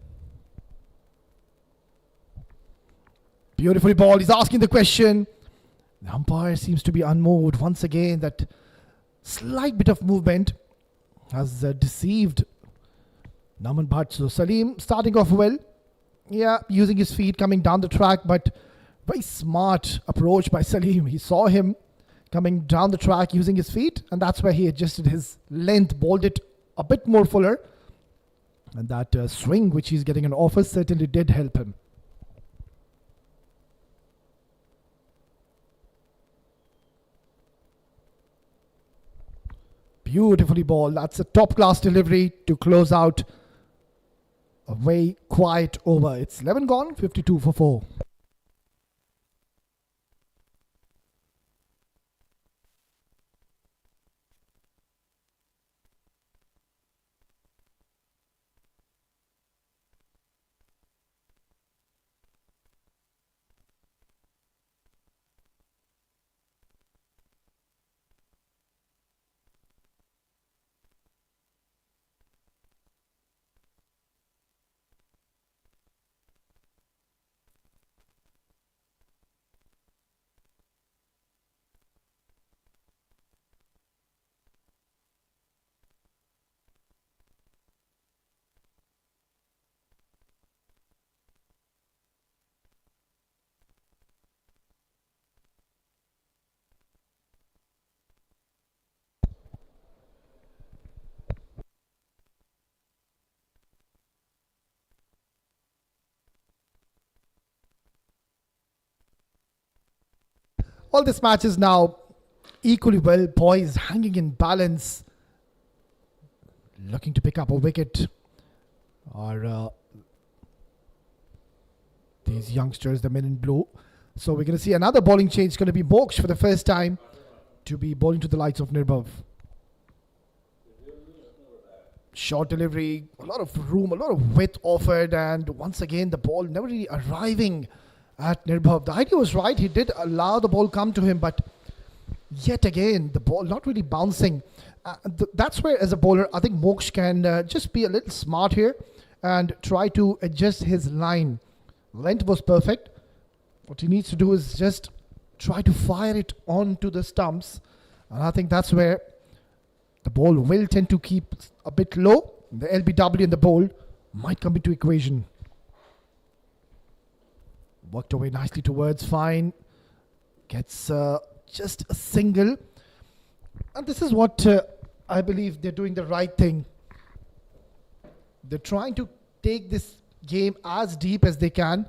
[SPEAKER 5] Beautifully balled. He's asking the question. The umpire seems to be unmoved. Once again, that slight bit of movement has deceived Naman Bhatt. So Salim starting off well. Yeah, using his feet, coming down the track, but very smart approach by Salim. He saw him coming down the track using his feet, and that's where he adjusted his length, bowled it a bit more fuller, and that swing which he's getting an offer certainly did help him. Beautifully bowled. That's a top class delivery to close out a very quiet over. It's 11 gone, 52 for 4. All this match is now equally well poised, hanging in balance, looking to pick up a wicket. Or these youngsters, the men in blue. So we're going to see another bowling change. It's going to be Moksh for the first time to be bowling to the likes of Nirbhav. Short delivery, a lot of room, a lot of width offered, and once again the ball never really arriving at Nirbhav. The idea was right. He did allow the ball come to him, but yet again the ball not really bouncing. That's where, as a bowler, I think Moksh can just be a little smart here and try to adjust his line. Length was perfect. What he needs to do is just try to fire it onto the stumps, and I think that's where the ball will tend to keep a bit low. The LBW in the bowl might come into equation. Worked away nicely towards fine. Gets just a single. And this is what I believe they're doing the right thing. They're trying to take this game as deep as they can.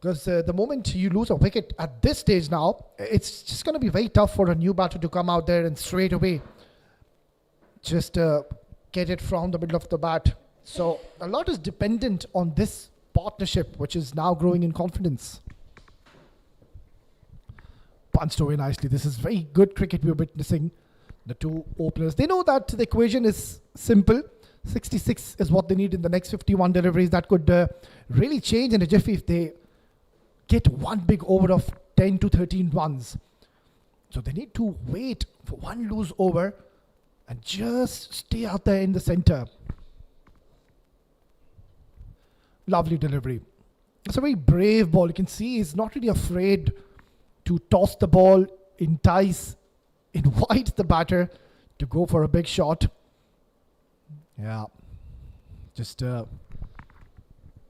[SPEAKER 5] Because the moment you lose a wicket at this stage now, it's just going to be very tough for a new batter to come out there and straight away just get it from the middle of the bat. So a lot is dependent on this partnership, which is now growing in confidence. Punched away nicely. This is very good cricket we're witnessing. The two openers, they know that the equation is simple. 66 is what they need in the next 51 deliveries. That could really change in a jiffy if they get one big over of 10 to 13 runs. So they need to wait for one loose over and just stay out there in the center. Lovely delivery. It's a very brave ball. You can see he's not really afraid to toss the ball, entice, invite the batter to go for a big shot. Yeah, just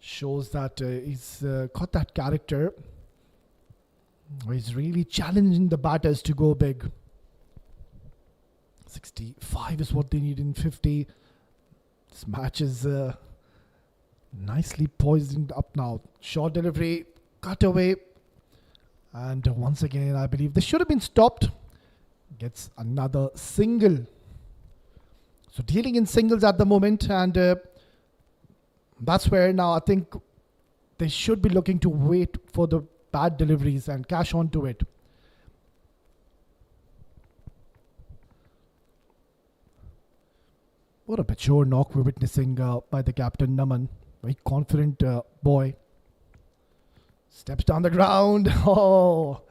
[SPEAKER 5] shows that he's got that character where he's really challenging the batters to go big. 65 is what they need in 50. This match is nicely poised up now. Short delivery, cut away. And once again, I believe this should have been stopped. Gets another single. So dealing in singles at the moment, and that's where now I think they should be looking to wait for the bad deliveries and cash on to it. What a mature knock we're witnessing by the captain Naman. Very confident boy. Steps down the ground. Oh,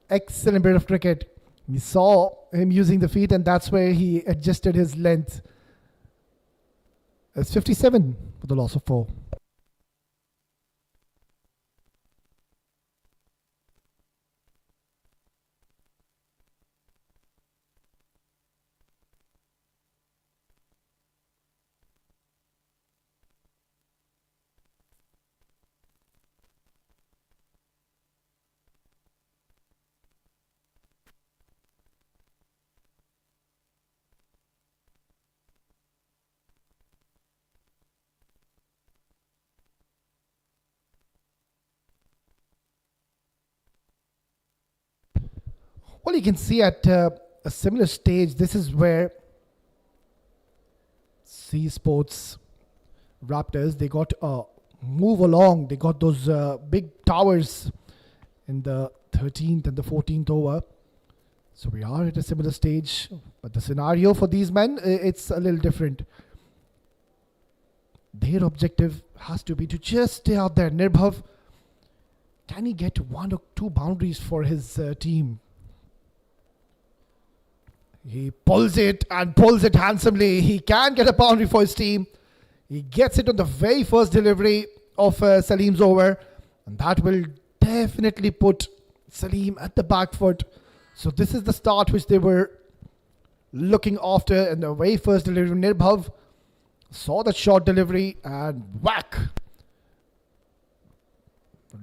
[SPEAKER 5] excellent bit of cricket. We saw him using the feet, and that's where he adjusted his length. It's 57 for the loss of 4. Well, you can see at a similar stage, this is where Sports Raptors, they got move along. They got those big towers in the 13th and the 14th over. So we are at a similar stage, but the scenario for these men, it's a little different. Their objective has to be to just stay out there. Nirbhav, can he get one or two boundaries for his team? He pulls it and pulls it handsomely. He can get a boundary for his team. He gets it on the very first delivery of Salim's over, and that will definitely put Salim at the back foot. So this is the start which they were looking after in the very first delivery. Nirbhav saw that short delivery and whack.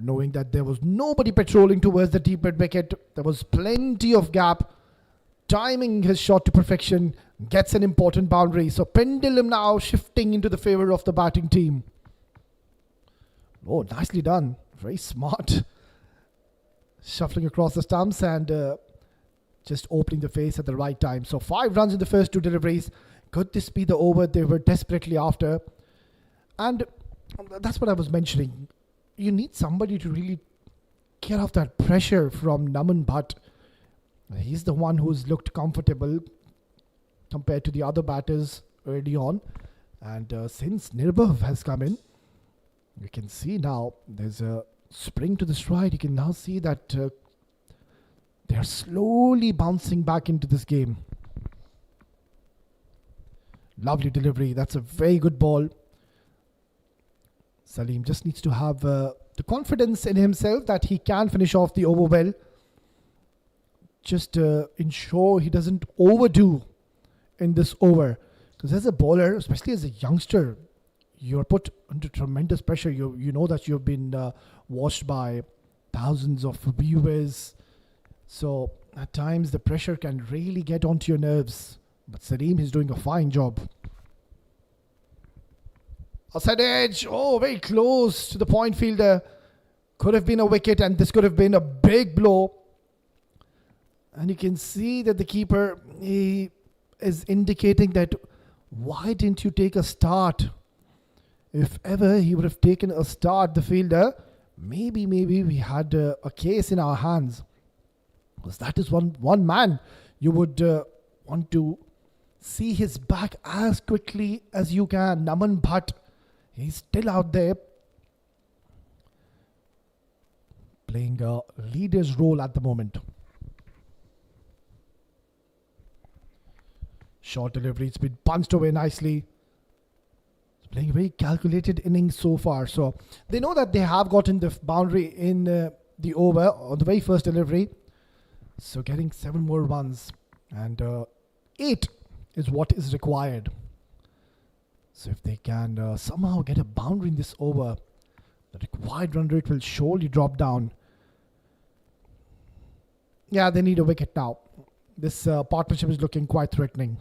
[SPEAKER 5] Knowing that there was nobody patrolling towards the deep mid wicket, there was plenty of gap. Timing his shot to perfection, gets an important boundary. So pendulum now shifting into the favor of the batting team. Oh, nicely done. Very smart. Shuffling across the stumps and just opening the face at the right time. So 5 runs in the first 2 deliveries. Could this be the over they were desperately after? And that's what I was mentioning. You need somebody to really get off that pressure from Naman Bhatt. He's the one who's looked comfortable compared to the other batters early on. And since Nirbhav has come in, you can see now there's a spring to the stride. You can now see that they're slowly bouncing back into this game. Lovely delivery. That's a very good ball. Salim just needs to have the confidence in himself that he can finish off the over well. Just ensure he doesn't overdo in this over. Because as a bowler, especially as a youngster, you're put under tremendous pressure. You know that you've been watched by thousands of viewers. So at times the pressure can really get onto your nerves. But Salim is doing a fine job. Outside edge. Oh, very close to the point fielder. Could have been a wicket and this could have been a big blow. And you can see that the keeper, he is indicating that why didn't you take a start? If ever he would have taken a start, the fielder, maybe we had a case in our hands. Because that is one man you would want to see his back as quickly as you can. Naman Bhatt, he's still out there playing a leader's role at the moment. Short delivery, it's been punched away nicely. It's playing a very calculated innings so far. So they know that they have gotten the boundary in the over on the very first delivery. So getting 7 more runs and 8 is what is required. So if they can somehow get a boundary in this over, the required run rate will surely drop down. Yeah, they need a wicket now. This partnership is looking quite threatening.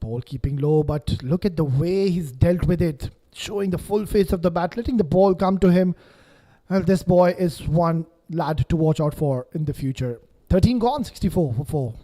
[SPEAKER 5] Ball keeping low, but look at the way he's dealt with it. Showing the full face of the bat, letting the ball come to him. Well, this boy is one lad to watch out for in the future. 13 gone, 64 for 4.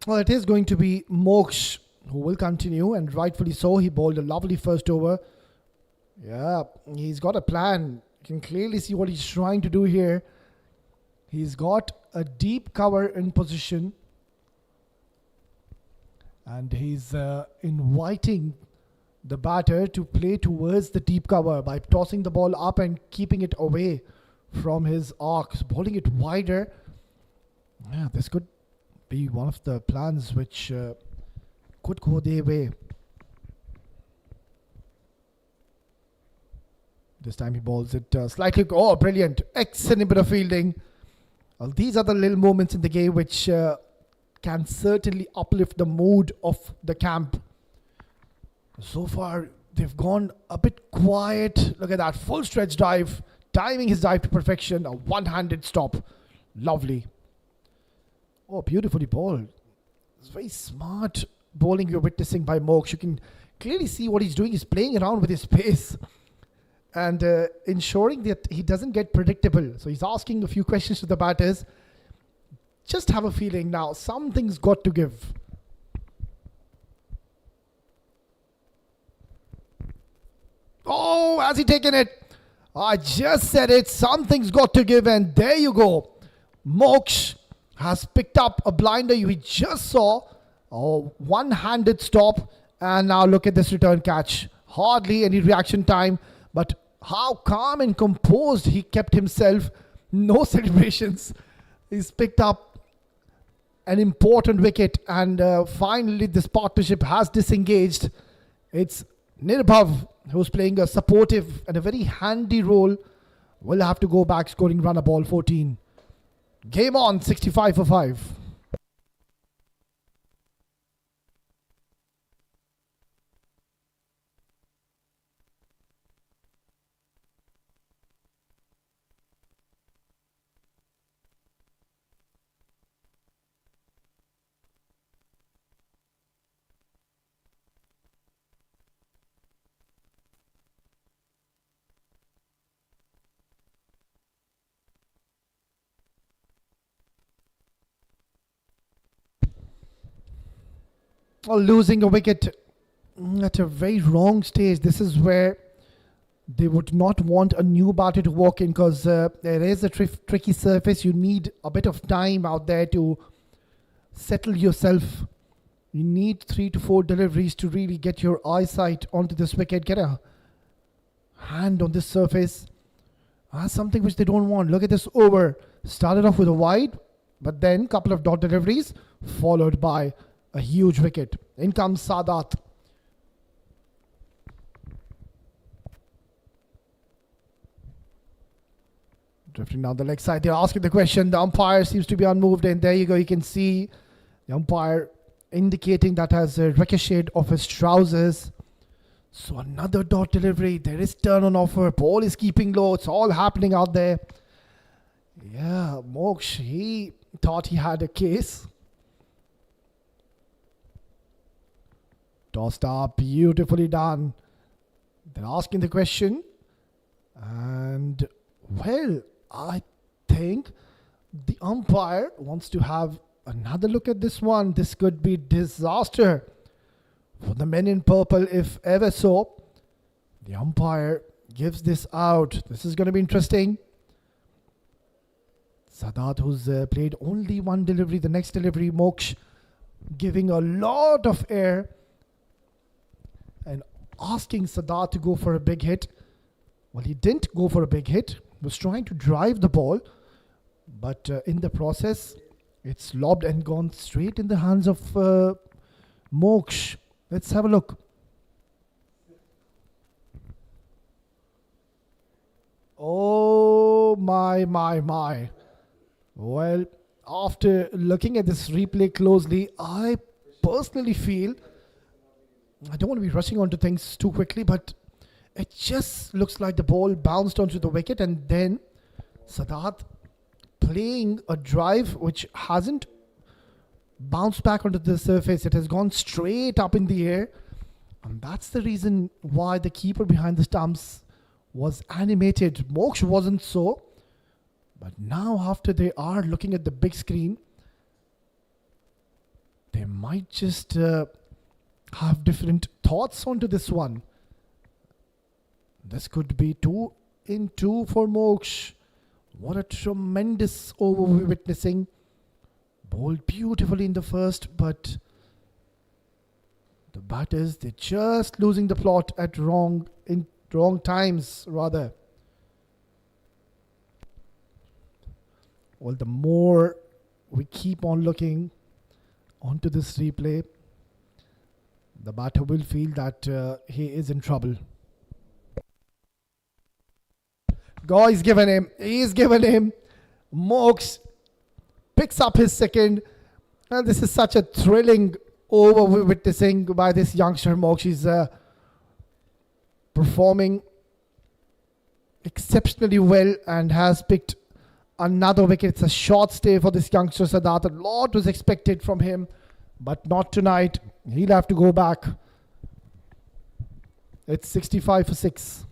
[SPEAKER 5] Well, it is going to be Moksh who will continue, and rightfully so. He bowled a lovely first over. Yeah, he's got a plan. You can clearly see what he's trying to do here. He's got a deep cover in position, and he's inviting the batter to play towards the deep cover by tossing the ball up and keeping it away from his arcs, bowling it wider. Yeah, this could be one of the plans which could go their way. This time he bowls it slightly. Oh, brilliant. Excellent bit of fielding. Well, these are the little moments in the game which can certainly uplift the mood of the camp. So far, they've gone a bit quiet. Look at that. Full stretch dive. Timing his dive to perfection. A one-handed stop. Lovely. Oh, beautifully bowled. It's very smart bowling you're witnessing by Moksh. You can clearly see what he's doing. He's playing around with his pace and ensuring that he doesn't get predictable. So he's asking a few questions to the batters. Just have a feeling now. Something's got to give. Oh, has he taken it? I just said it. Something's got to give, and there you go. Moksh has picked up a blinder. We just saw a one-handed stop, and now look at this return catch. Hardly any reaction time, but how calm and composed he kept himself. No celebrations. He's picked up an important wicket, and finally this partnership has disengaged. It's Nirbhav who's playing a supportive and a very handy role. Will have to go back scoring run a ball 14. Game on, 65 for 5. Or losing a wicket at a very wrong stage. This is where they would not want a new batter to walk in, because there is a tricky surface. You need a bit of time out there to settle yourself. You need 3 to 4 deliveries to really get your eyesight onto this wicket, get a hand on this surface. That's something which they don't want. Look at this over. Started off with a wide, but then a couple of dot deliveries followed by a huge wicket. In comes Sadat. Drifting down the leg side. They're asking the question. The umpire seems to be unmoved. And there you go. You can see the umpire indicating that has a ricocheted off his trousers. So another dot delivery. There is turn on offer. Ball is keeping low. It's all happening out there. Yeah, Moksh, he thought he had a case. Tossed up, beautifully done. They're asking the question. And, well, I think the umpire wants to have another look at this one. This could be disaster for the men in purple, if ever so. The umpire gives this out. This is going to be interesting. Sadat, who's played only one delivery. The next delivery, Moksh, giving a lot of air and asking Sadat to go for a big hit. Well, he didn't go for a big hit. He was trying to drive the ball. But in the process, it's lobbed and gone straight in the hands of Moksh. Let's have a look. Oh, my. Well, after looking at this replay closely, I personally feel, I don't want to be rushing onto things too quickly, but it just looks like the ball bounced onto the wicket, and then Sadat playing a drive which hasn't bounced back onto the surface. It has gone straight up in the air, and that's the reason why the keeper behind the stumps was animated. Moksh wasn't so, but now after they are looking at the big screen, they might just have different thoughts onto this one. This could be 2 in 2 for Moksh. What a tremendous over we're witnessing. Bowled beautifully in the first, but the batters, they're just losing the plot at wrong times rather. Well, the more we keep on looking onto this replay, the batter will feel that he is in trouble. Go, he's given him. Moksh picks up his second. And this is such a thrilling over we're witnessing by this youngster Moksh. He's performing exceptionally well and has picked another wicket. It's a short stay for this youngster Sadat. A lot was expected from him, but not tonight. He'll have to go back. It's 65 for 6.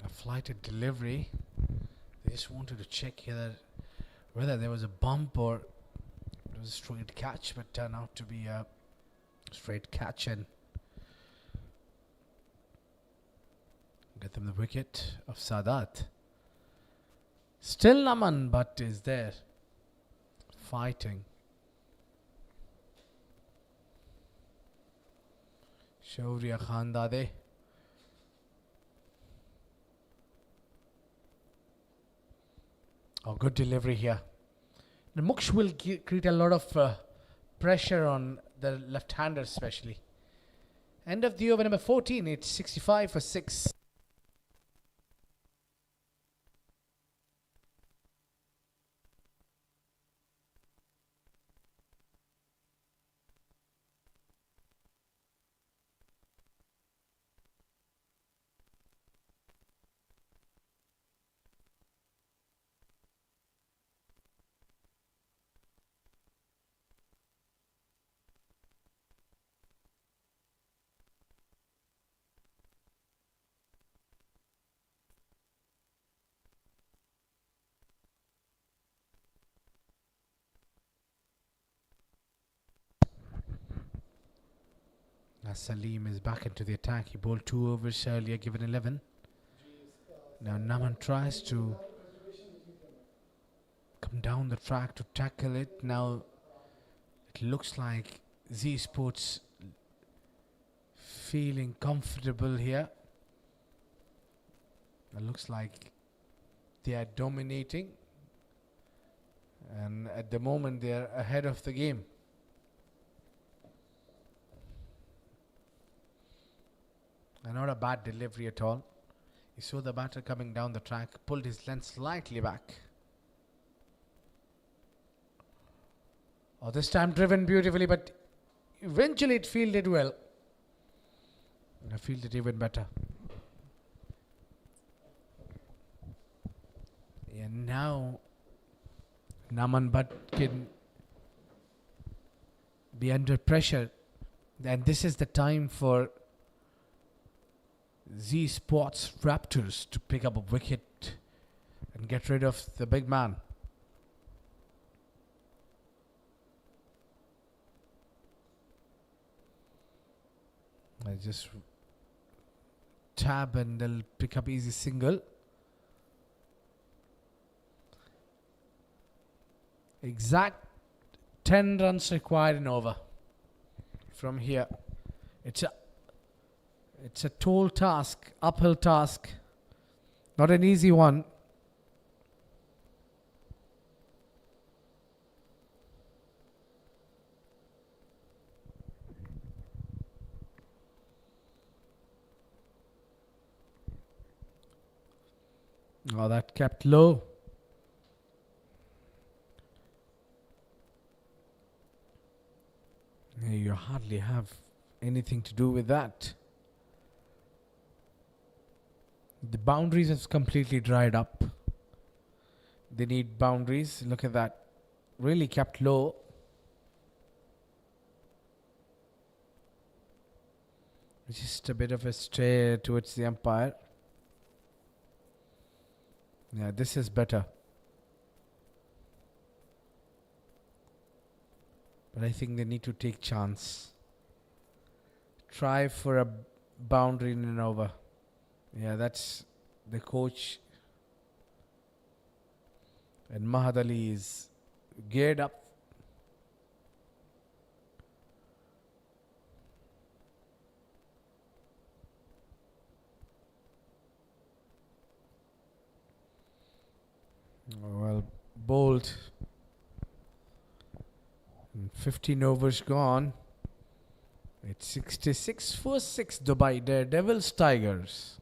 [SPEAKER 1] A flighted delivery. They just wanted to check here whether there was a bump or it was a straight catch, but turned out to be a straight catch and get them the wicket of Sadat. Still Naman, but is there fighting. Shaurya Khandade. Oh, good delivery here. The Moksh will create a lot of pressure on the left-hander especially. End of the over number 14. It's 65 for 6. Salim is back into the attack. He bowled 2 overs earlier, given 11. Now Naman tries to come down the track to tackle it. Now it looks like Zsports feeling comfortable here. It looks like they are dominating, and at the moment they are ahead of the game. And not a bad delivery at all. He saw the batter coming down the track, pulled his length slightly back. Oh, this time driven beautifully, but eventually it fielded well. And I fielded even better. And now Naman Bhatt can be under pressure. And this is the time for Zsports Raptors to pick up a wicket and get rid of the big man. I just tab and they'll pick up easy single. Exact 10 runs required in over from here. It's a tall task, uphill task, not an easy one. Oh, that kept low. Hey, hardly have anything to do with that. The boundaries have completely dried up. They need boundaries. Look at that. Really kept low. Just a bit of a stare towards the umpire. Yeah, this is better. But I think they need to take chance. Try for a boundary in and over. Yeah, that's the coach. And Mahad Ali is geared up. Well, bowled. 15 overs gone. It's 66 for 6 Dubai Daredevils Tigers.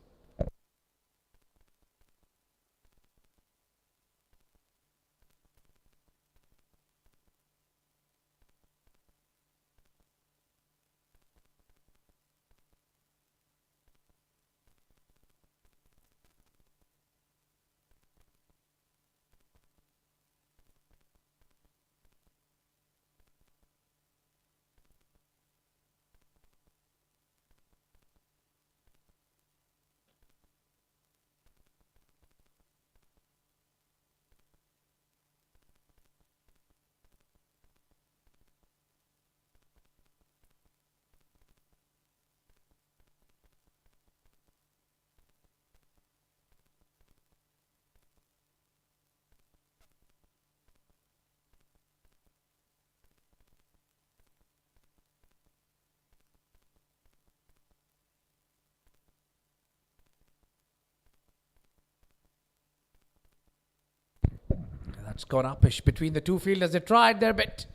[SPEAKER 1] That's gone upish between the two fielders. They tried their bit.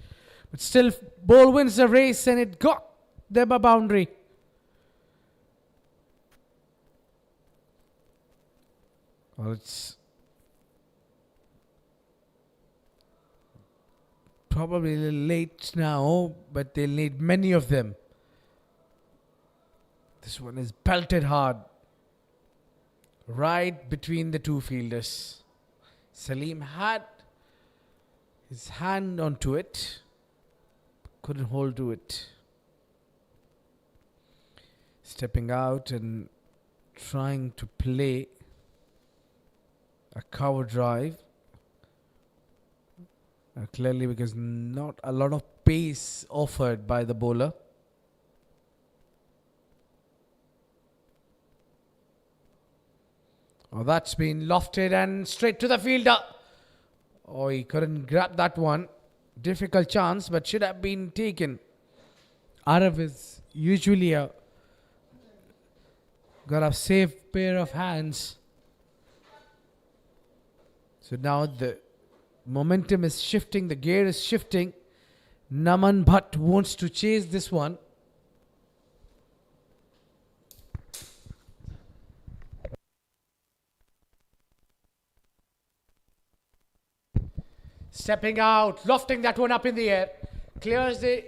[SPEAKER 1] But still, ball wins the race and it got them a boundary. Well, it's probably a little late now, but they'll need many of them. This one is belted hard. Right between the two fielders. Salim had his hand onto it. Couldn't hold to it. Stepping out and trying to play a cover drive. Clearly because not a lot of pace offered by the bowler. Oh, that's been lofted and straight to the fielder. Oh, he couldn't grab that one. Difficult chance, but should have been taken. Arav is usually got a safe pair of hands. So now the momentum is shifting, the gear is shifting. Naman Bhatt wants to chase this one. Stepping out, lofting that one up in the air. Clears the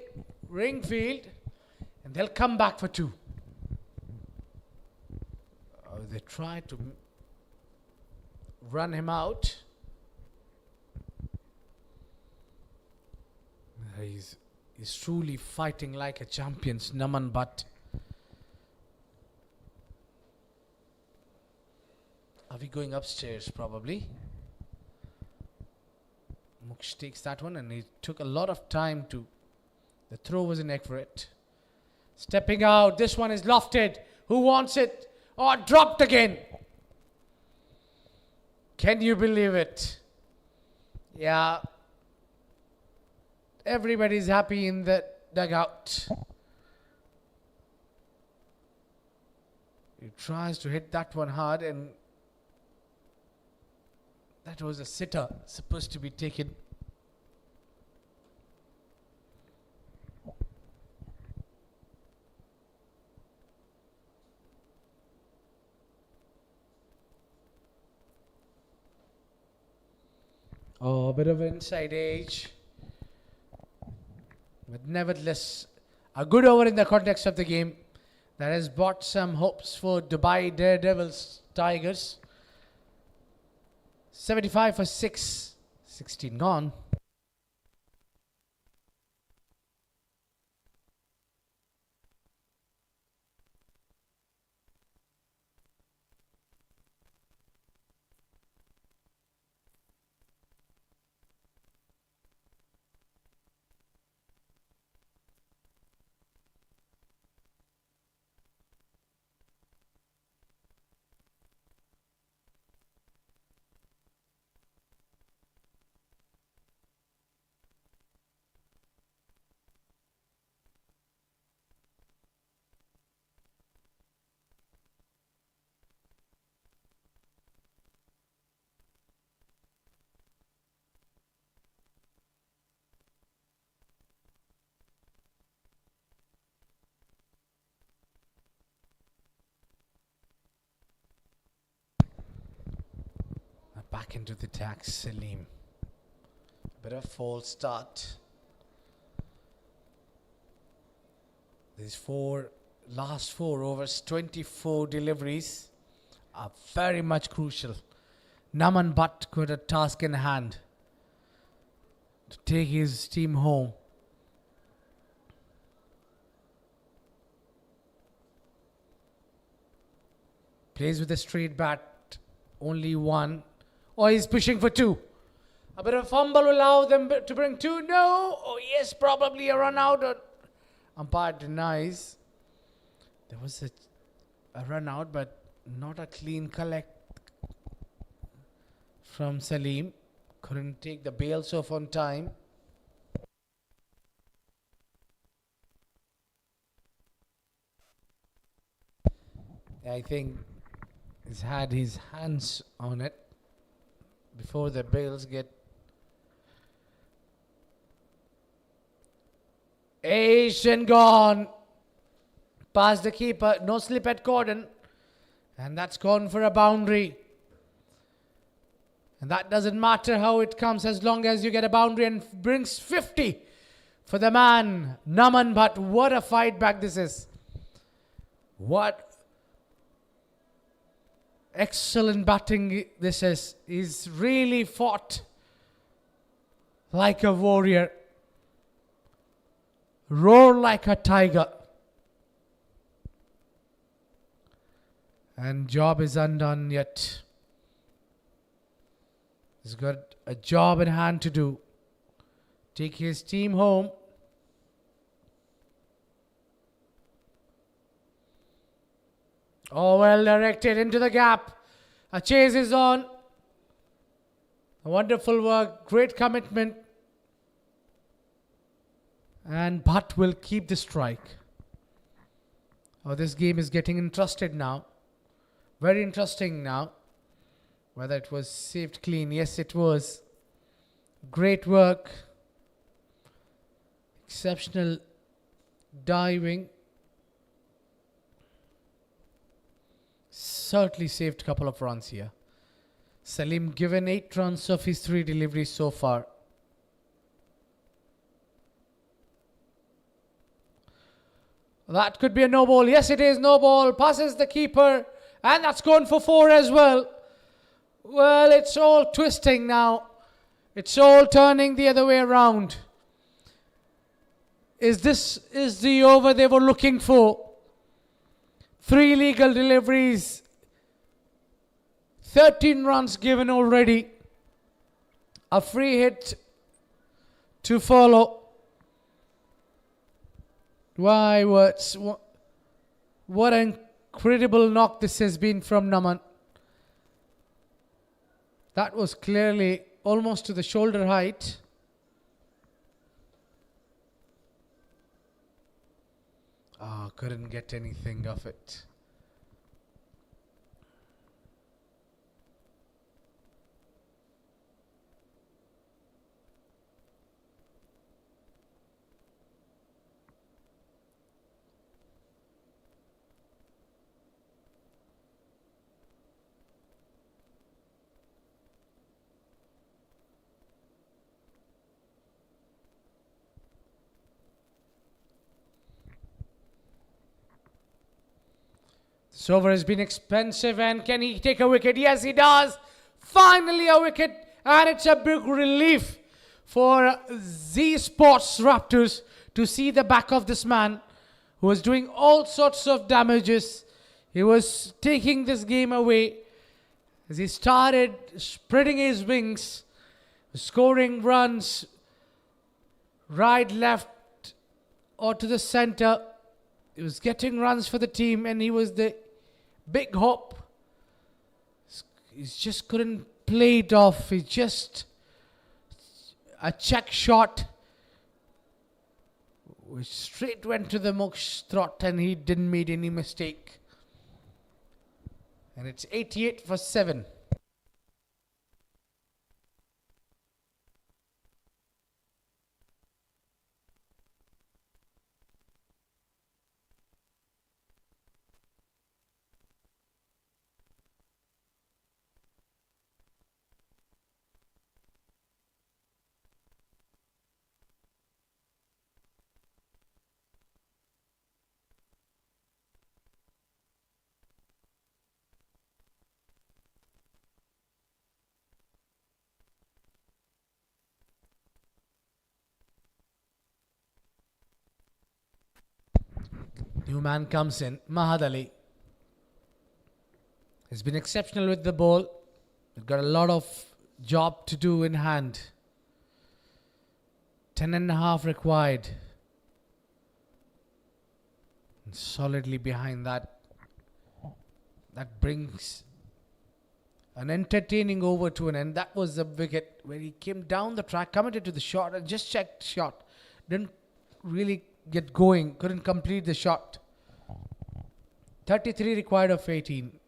[SPEAKER 1] ring field. And they'll come back for 2. They try to run him out. He's truly fighting like a champion, Naman Bhatt. Are we going upstairs? Probably. Muksh takes that one and he took a lot of time to... The throw was inaccurate. Stepping out. This one is lofted. Who wants it? Oh, dropped again. Can you believe it? Yeah. Everybody's happy in the dugout. He tries to hit that one hard and that was a sitter supposed to be taken. Oh, a bit of inside edge. But nevertheless, A good over in the context of the game that has brought some hopes for Dubai Daredevils Tigers. 75 for 6. 16 gone. Back into the attack, Salim. Bit of false start. These last 4 overs, 24 deliveries are very much crucial. Naman Butt got a task in hand to take his team home. Plays with a straight bat, only 1. Oh, he's pushing for 2. A bit of fumble will allow them to bring 2. No. Oh, yes, probably a run out. Umpire denies. There was a run out, but not a clean collect from Salim. Couldn't take the bails off on time. I think he's had his hands on it before the bails get. Asian gone past the keeper. No slip at Gordon, and that's gone for a boundary. And that doesn't matter how it comes, as long as you get a boundary, and brings 50 for the man Naman. But what a fight back this is. What excellent batting this is. He's really fought like a warrior. Roar like a tiger. And job is undone yet. He's got a job in hand to do. Take his team home. Oh, well directed into the gap. A chase is on. Wonderful work. Great commitment. And Bhatt will keep the strike. Oh, this game is getting interested now. Very interesting now. Whether it was saved clean. Yes, it was. Great work. Exceptional diving. Certainly saved a couple of runs here. Salim given 8 runs of his 3 deliveries so far. That could be a no ball. Yes, it is no ball. Passes the keeper. And that's gone for 4 as well. Well, it's all twisting now. It's all turning the other way around. Is the over they were looking for? 3 legal deliveries. 13 runs given already. A free hit to follow. Why, what an incredible knock this has been from Naman. That was clearly almost to the shoulder height. Couldn't get anything of it. This over has been expensive, and can he take a wicket? Yes, he does. Finally a wicket, and it's a big relief for Zsports Raptors to see the back of this man who was doing all sorts of damages. He was taking this game away as he started spreading his wings, scoring runs right, left, or to the center. He was getting runs for the team, and he was the big hope. He just couldn't play it off. He just a check shot which straight went to the Moksh's throat, and he didn't make any mistake. And it's 88 for 7. New man comes in, Mahad Ali. He's been exceptional with the ball. He's got a lot of job to do in hand. 10.5 required. And solidly behind that. That brings an entertaining over to an end. That was the wicket where he came down the track, committed to the shot and just checked shot. Didn't really get going, couldn't complete the shot. 33 required of 18.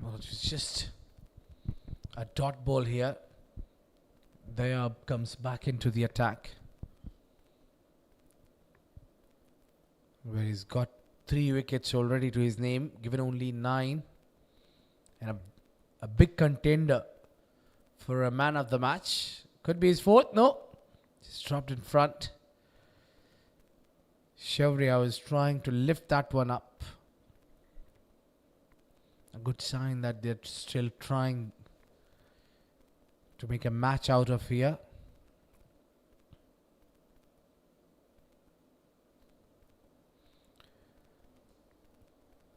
[SPEAKER 1] Well, it's just a dot ball here. There comes back into the attack, where he's got 3 wickets already to his name, given only 9, and a big contender for a man of the match. Could be his 4th. No, just dropped in front. Shaurya was trying to lift that one up. A good sign that they're still trying to make a match out of here.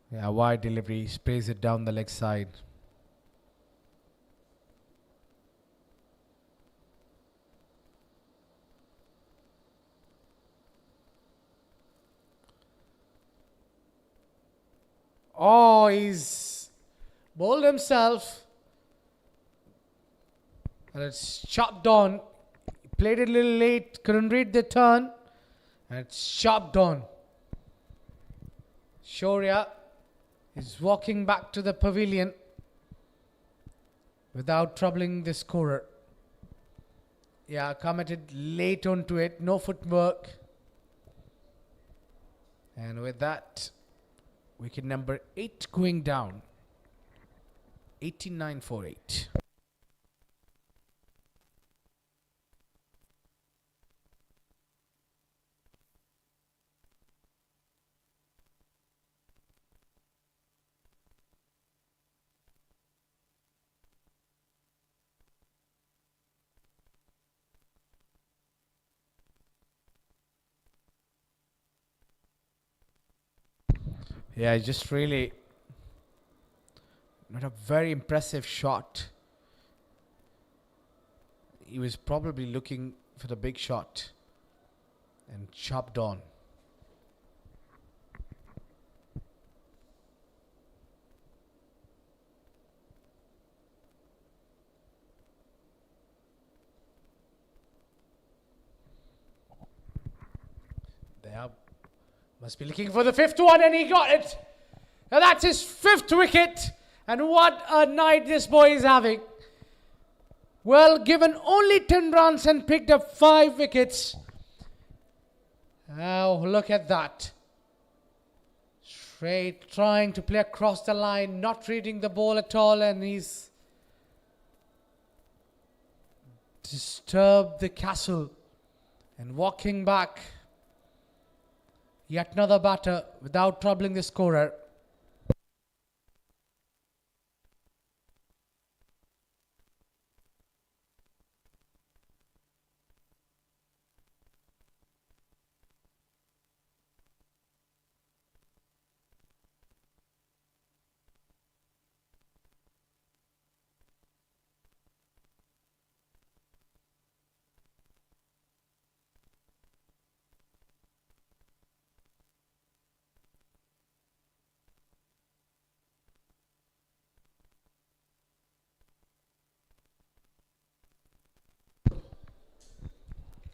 [SPEAKER 1] Yeah, wide delivery, sprays it down the leg side. Oh, he's bowled himself. And it's chopped on. Played it a little late, couldn't read the turn. And it's chopped on. Shaurya is walking back to the pavilion without troubling the scorer. Yeah, committed late onto it, no footwork. And with that, wicket number 8 going down. 89 for 8. Yeah, just really not a very impressive shot. He was probably looking for the big shot and chopped on. Must be looking for the fifth one, and he got it. And that's his fifth wicket. And what a night this boy is having. Well, given only 10 runs and picked up 5 wickets. Oh, look at that. Straight, trying to play across the line, not reading the ball at all, and he's disturbed the castle and walking back. Yet another batter without troubling the scorer.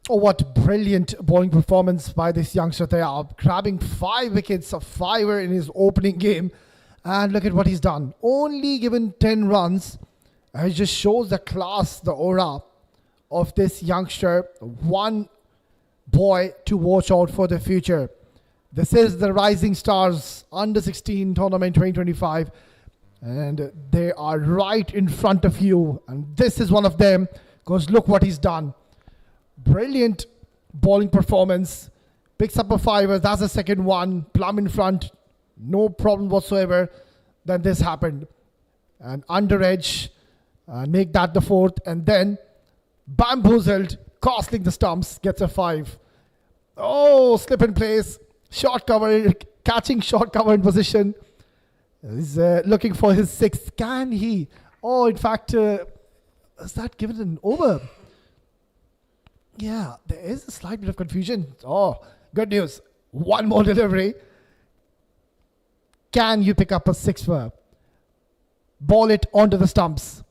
[SPEAKER 5] Oh, what brilliant bowling performance by this youngster there, grabbing 5 wickets, a fiver in his opening game. And look at what he's done. Only given 10 runs. It just shows the class, the aura of this youngster. One boy to watch out for the future. This is the Rising Stars Under 16 Tournament 2025. And they are right in front of you. And this is one of them, because look what he's done. Brilliant bowling performance. Picks up a fiver. That's the second one. Plumb in front. No problem whatsoever. Then this happened. And under edge. Make that the fourth. And then bamboozled. Costling the stumps. Gets a 5. Oh, slip in place. Short cover. Catching short cover in position. He's looking for his 6th. Can he? Oh, in fact, is that given an over? Yeah, there is a slight bit of confusion. Oh, good news. One more delivery. Can you pick up a 6-for? Ball it onto the stumps.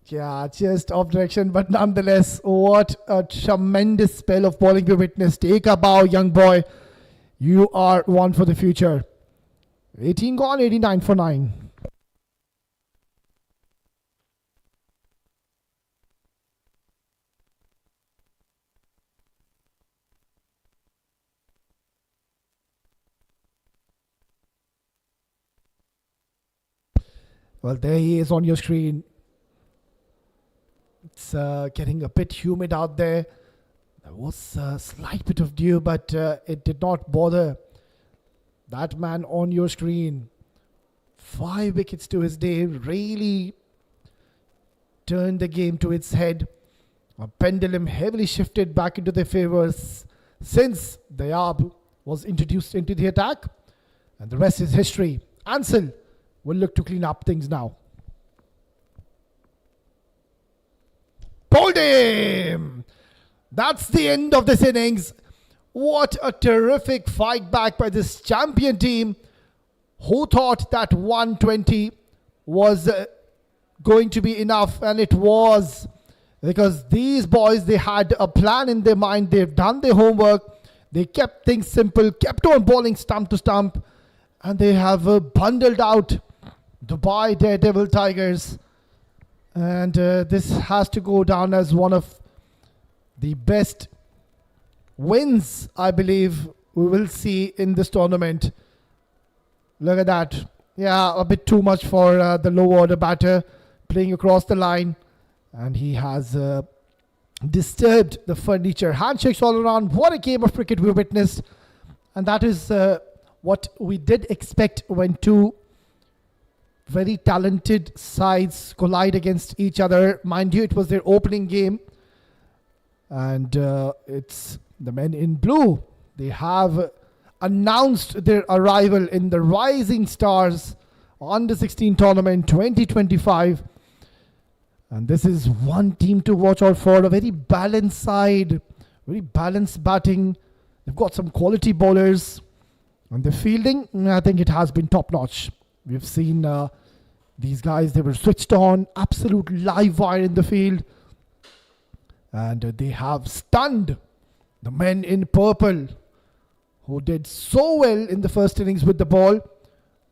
[SPEAKER 5] Yeah, just off direction, but nonetheless, what a tremendous spell of bowling we witnessed. Take a bow, young boy. You are one for the future. 18 gone, 89 for 9. Well, there he is on your screen. It's getting a bit humid out there. There was a slight bit of dew, but it did not bother that man on your screen. 5 wickets to his day. Really turned the game to its head. A pendulum heavily shifted back into their favours since Dayab was introduced into the attack. And the rest is history. Ansel will look to clean up things now. Bowled him! That's the end of this innings. What a terrific fight back by this champion team, who thought that 120 was going to be enough, and it was, because these boys, they had a plan in their mind. They've done their homework. They kept things simple, kept on bowling stump to stump, and they have bundled out Dubai Daredevil Tigers. And this has to go down as one of the best wins, I believe, we will see in this tournament. Look at that. Yeah, a bit too much for the low order batter playing across the line. And he has disturbed the furniture. Handshakes all around. What a game of cricket we witnessed. And that is what we did expect when two very talented sides collide against each other. Mind you, it was their opening game. And it's the men in blue. They have announced their arrival in the Rising Stars Under 16 Tournament 2025. And this is one team to watch out for. A very balanced side. Very balanced batting. They've got some quality bowlers. And the fielding, I think it has been top notch. We've seen these guys, they were switched on. Absolute live wire in the field. And they have stunned the men in purple, who did so well in the first innings with the ball.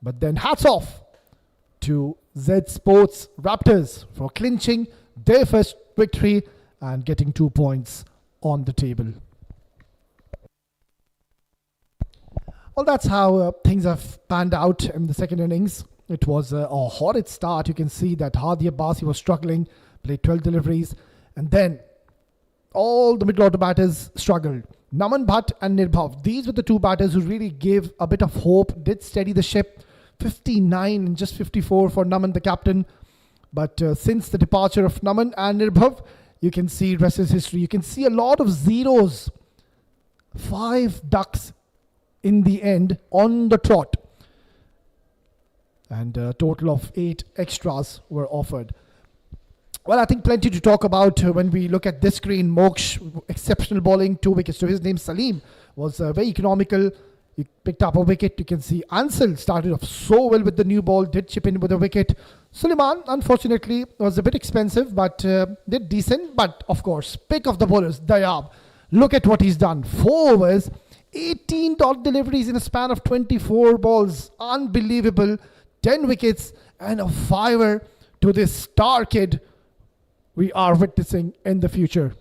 [SPEAKER 5] But then hats off to Zsports Raptors for clinching their first victory and getting 2 points on the table. Well, that's how things have panned out in the second innings. It was a horrid start. You can see that Hadi Abbasi was struggling, played 12 deliveries, and then all the middle order batters struggled. Naman Bhatt and Nirbhav, these were the two batters who really gave a bit of hope, did steady the ship. 59 and just 54 for Naman, the captain. But since the departure of Naman and Nirbhav, you can see rest is history. You can see a lot of zeros. 5 ducks in the end on the trot. And a total of 8 extras were offered. Well, I think plenty to talk about when we look at this screen. Moksh, exceptional bowling, 2 wickets to his name. Salim was very economical. He picked up a wicket. You can see Ansel started off so well with the new ball, did chip in with a wicket. Suleiman, unfortunately, was a bit expensive, but did decent. But, of course, pick of the bowlers, Dayab. Look at what he's done. 4 overs, 18 dot deliveries in a span of 24 balls. Unbelievable. 10 wickets and a fiver to this star kid we are witnessing in the future.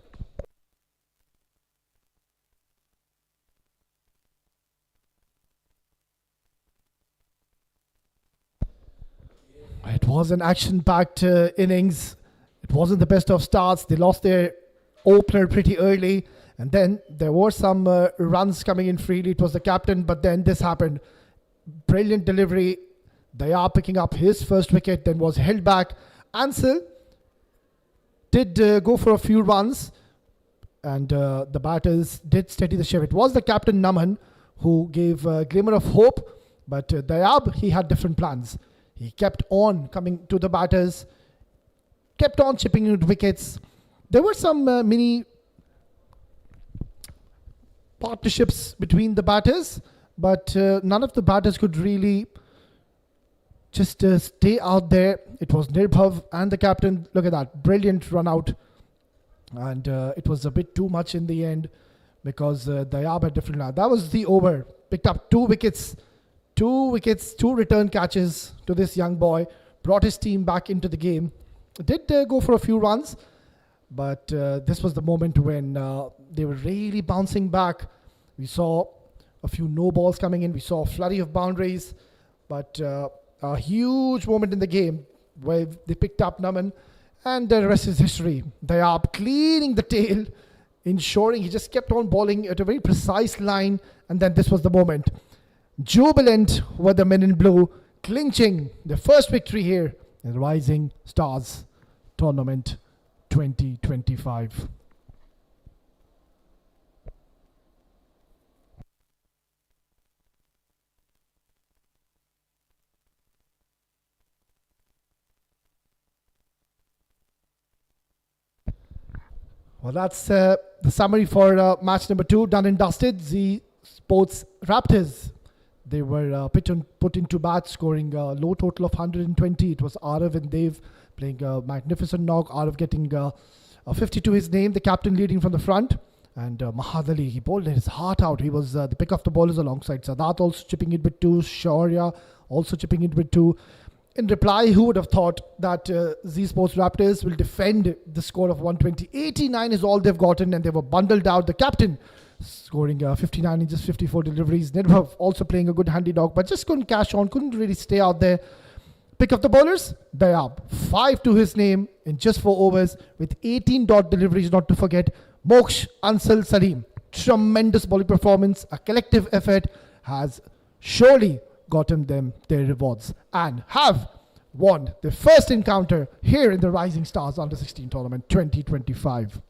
[SPEAKER 5] It was an action-packed innings. It wasn't the best of starts. They lost their opener pretty early, and then there were some runs coming in freely. It was the captain, but then this happened. Brilliant delivery. They are picking up his first wicket, then was held back. Ansel did go for a few runs, and the batters did steady the ship. It was the captain Naman who gave a glimmer of hope, but Dayab, he had different plans. He kept on coming to the batters, kept on chipping in wickets. There were some mini partnerships between the batters, but none of the batters could really just stay out there. It was Nirbhav and the captain. Look at that. Brilliant run out. And it was a bit too much in the end because Dayab had different line. That was the over. Picked up 2 wickets. 2 wickets, 2 return catches to this young boy. Brought his team back into the game. Did go for a few runs. But this was the moment when they were really bouncing back. We saw a few no balls coming in. We saw a flurry of boundaries. But a huge moment in the game where they picked up Naman, and the rest is history. They are cleaning the tail, ensuring he just kept on bowling at a very precise line, and then this was the moment. Jubilant were the men in blue, clinching the first victory here in the Rising Stars Tournament 2025. Well, that's the summary for match number 2, done and dusted. The Sports Raptors, they were put into bat, scoring a low total of 120. It was Arav and Dev playing a magnificent knock. Arav getting a 50 to his name, the captain leading from the front. And Mahadali, he bowled his heart out. He was the pick of the bowlers alongside Sadat, also chipping in with 2. Shaurya also chipping in with 2. In reply, who would have thought that Zsports Raptors will defend the score of 120? 89 is all they've gotten, and they were bundled out. The captain scoring 59 in just 54 deliveries. Nirbhav also playing a good handy dog, but just couldn't cash on, couldn't really stay out there. Pick up the bowlers, Dayab. 5 to his name in just 4 overs with 18 dot deliveries, not to forget. Moksh, Ansel, Salim. Tremendous bowling performance. A collective effort has surely gotten them their rewards and have won their first encounter here in the Rising Stars Under 16 Tournament 2025.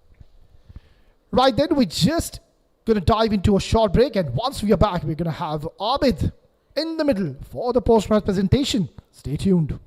[SPEAKER 5] Right then, we're just going to dive into a short break, and once we are back, we're going to have Abid in the middle for the post-match presentation. Stay tuned.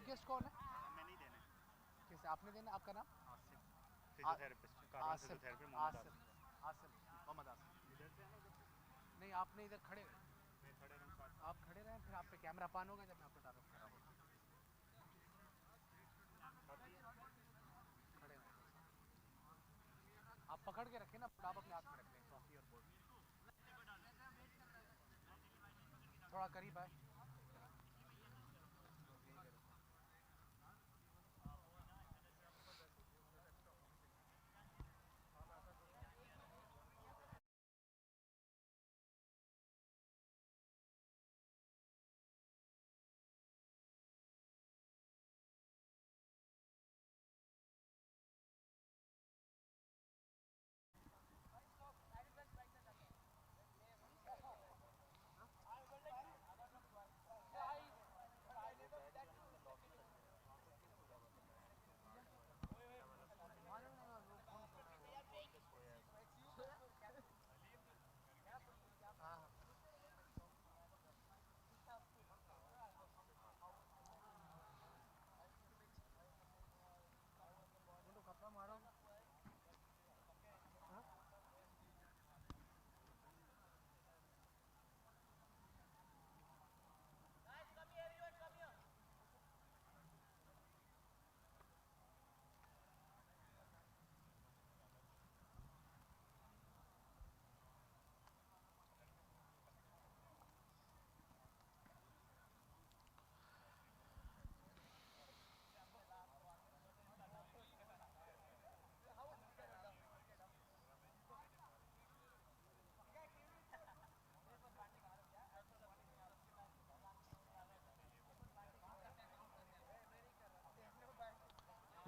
[SPEAKER 5] Guest कौन है? किसे आपने देना? आपका नाम? आसिफ मोहम्मद आसिफ। नहीं, आपने इधर खड़े हैं। आप खड़े रहें, फिर आप पे कैमरा पान होगा जब मैं आपको तारुफ कराऊंगा। खड़े रहें। आप पकड़ के रखें ना, आप अपने हाथ में रख लें ट्रॉफी और बोर्ड। थोड़ा करीब आए।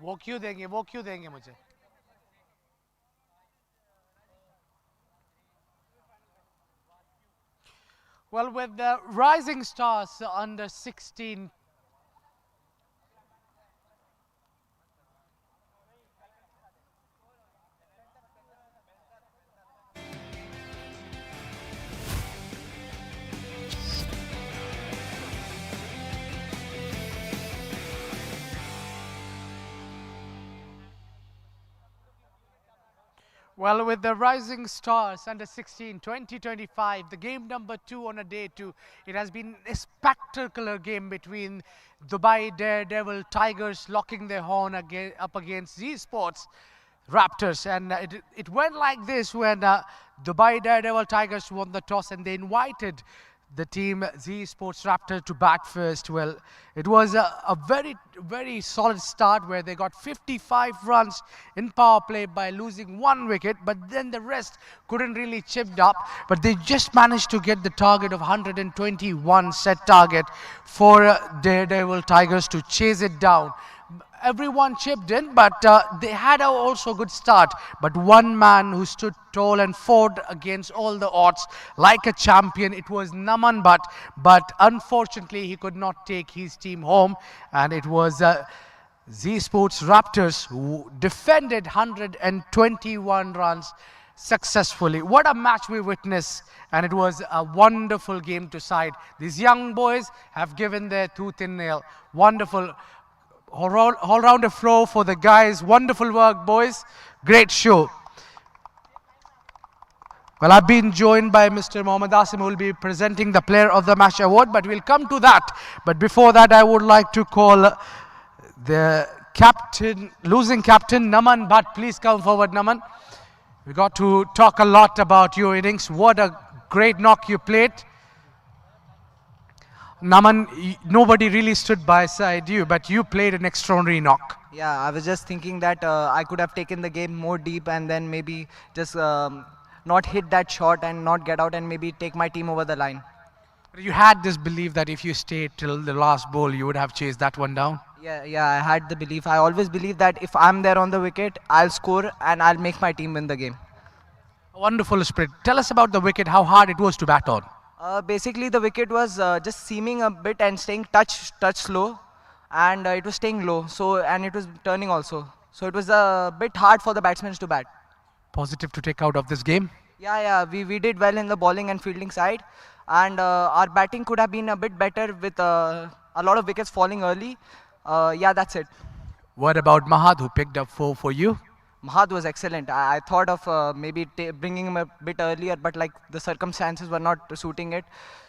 [SPEAKER 5] वो क्यों देंगे मुझे? Well, with the Rising Stars under 16. Well, with the Rising Stars under 16 2025, the game number 2 on a day 2, it has been a spectacular game between Dubai Daredevil Tigers locking their horn up against Zsports Raptors. And it went like this when Dubai Daredevil Tigers won the toss and they invited the team Zsports Raptors to bat first. Well, it was a very solid start where they got 55 runs in power play by losing 1 wicket, but then the rest couldn't really chip up, but they just managed to get the target of 121 set target for Daredevil Tigers to chase it down. Everyone chipped in, but they had also a good start. But one man who stood tall and fought against all the odds like a champion, it was Naman Bhatt. But unfortunately, he could not take his team home. And it was Zsports Raptors who defended 121 runs successfully. What a match we witnessed, and it was a wonderful game to side. These young boys have given their tooth and nail. Wonderful. All-rounder flow for the guys. Wonderful work, boys. Great show. Well, I've been joined by Mr. Mohammad Asim, who will be presenting the Player of the Match award, but we'll come to that. But before that, I would like to call the captain, losing captain, Naman Bhatt. Please come forward, Naman. We got to talk a lot about your innings. What a great knock you played. Naman, nobody really stood beside you, but you played an extraordinary knock.
[SPEAKER 3] Yeah, I was just thinking that I could have taken the game more deep and then maybe just not hit that shot and not get out and maybe take my team over the line.
[SPEAKER 5] You had this belief that if you stayed till the last ball, you would have chased that one down?
[SPEAKER 3] Yeah, I had the belief. I always believe that if I'm there on the wicket, I'll score and I'll make my team win the game.
[SPEAKER 5] A wonderful spirit. Tell us about the wicket, how hard it was to bat on.
[SPEAKER 3] Basically, the wicket was just seaming a bit and staying touch slow, and it was staying low. So and it was turning also. So it was a bit hard for the batsmen to bat.
[SPEAKER 5] Positive to take out of this game?
[SPEAKER 3] Yeah, we did well in the bowling and fielding side, and our batting could have been a bit better with a lot of wickets falling early. Yeah, that's it.
[SPEAKER 1] What about Mahad, who picked up 4 for you?
[SPEAKER 3] Mahad was excellent. I thought of maybe bringing him a bit earlier, but like the circumstances were not suiting it.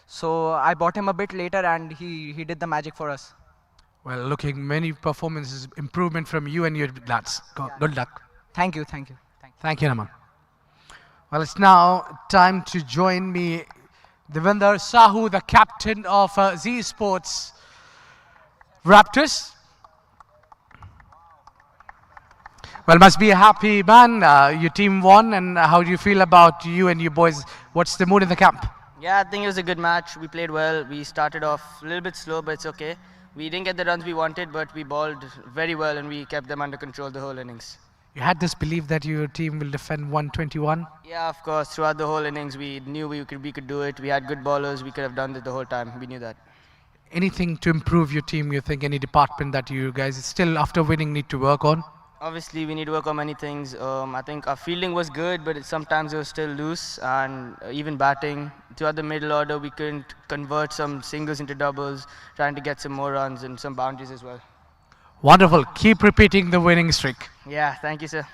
[SPEAKER 3] So I bought him a bit later, and he did the magic for us.
[SPEAKER 1] Well, looking many performances improvement from you and your lads. Good luck.
[SPEAKER 3] Thank you, thank you. Thank you.
[SPEAKER 1] Thank you, Naman. Well, it's now time to join me, Devinder Sahu, the captain of Zsports Raptors. Well, must be a happy man. Your team won, and how do you feel about you and your boys? What's the mood in the camp?
[SPEAKER 6] Yeah, I think it was a good match. We played well. We started off a little bit slow, but it's okay. We didn't get the runs we wanted, but we balled very well and we kept them under control the whole innings.
[SPEAKER 1] You had this belief that your team will defend 121.
[SPEAKER 6] Yeah, of course. Throughout the whole innings, we knew we could do it. We had good ballers. We could have done it the whole time. We knew that.
[SPEAKER 1] Anything to improve your team? You think any department that you guys still after winning need to work on?
[SPEAKER 6] Obviously, we need to work on many things. I think our fielding was good, but sometimes it was still loose. And even batting, throughout the middle order, we couldn't convert some singles into doubles, trying to get some more runs and some boundaries as well.
[SPEAKER 1] Wonderful. Keep repeating the winning streak.
[SPEAKER 6] Yeah, thank you, sir.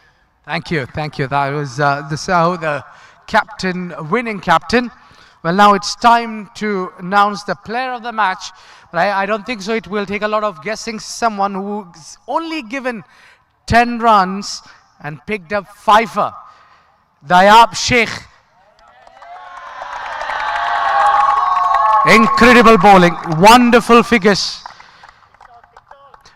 [SPEAKER 1] Thank you. Thank you. That was the Sahu, the captain, winning captain. Well, now it's time to announce the player of the match. But I don't think so. It will take a lot of guessing. Someone who's only given 10 runs and picked up 5. Dayab Sheikh. Incredible bowling, wonderful figures.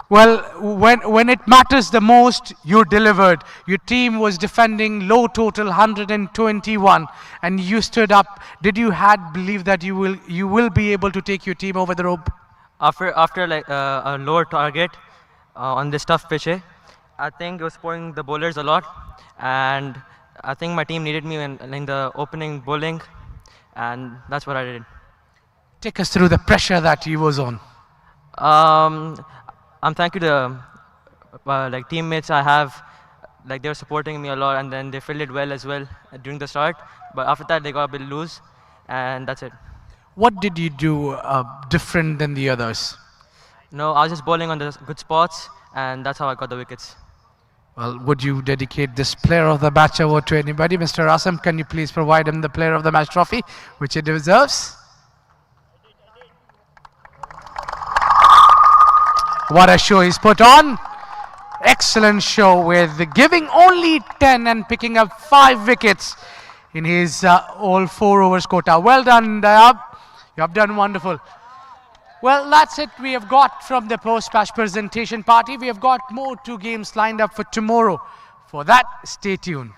[SPEAKER 1] Well, when it matters the most, you delivered. Your team was defending low total 121, and you stood up. Did you had believe that you will be able to take your team over the rope?
[SPEAKER 7] After like a lower target on this tough pitch, I think it was spoiling the bowlers a lot, and I think my team needed me in the opening bowling, and that's what I did.
[SPEAKER 1] Take us through the pressure that you was on.
[SPEAKER 7] I'm thank you to like teammates I have, like they were supporting me a lot, and then they fielded well as well during the start. But after that, they got a bit loose, and that's it.
[SPEAKER 1] What did you do different than the others?
[SPEAKER 7] No, I was just bowling on the good spots, and that's how I got the wickets.
[SPEAKER 1] Well, would you dedicate this player of the match award to anybody? Mr. Asam, can you please provide him the player of the match trophy, which he deserves? What a show he's put on. Excellent show with giving only 10 and picking up 5 wickets in his all 4 overs quota. Well done, Dayab. You have done wonderful. Well, that's it we have got from the post-match presentation party. We have got more 2 games lined up for tomorrow. For that, stay tuned.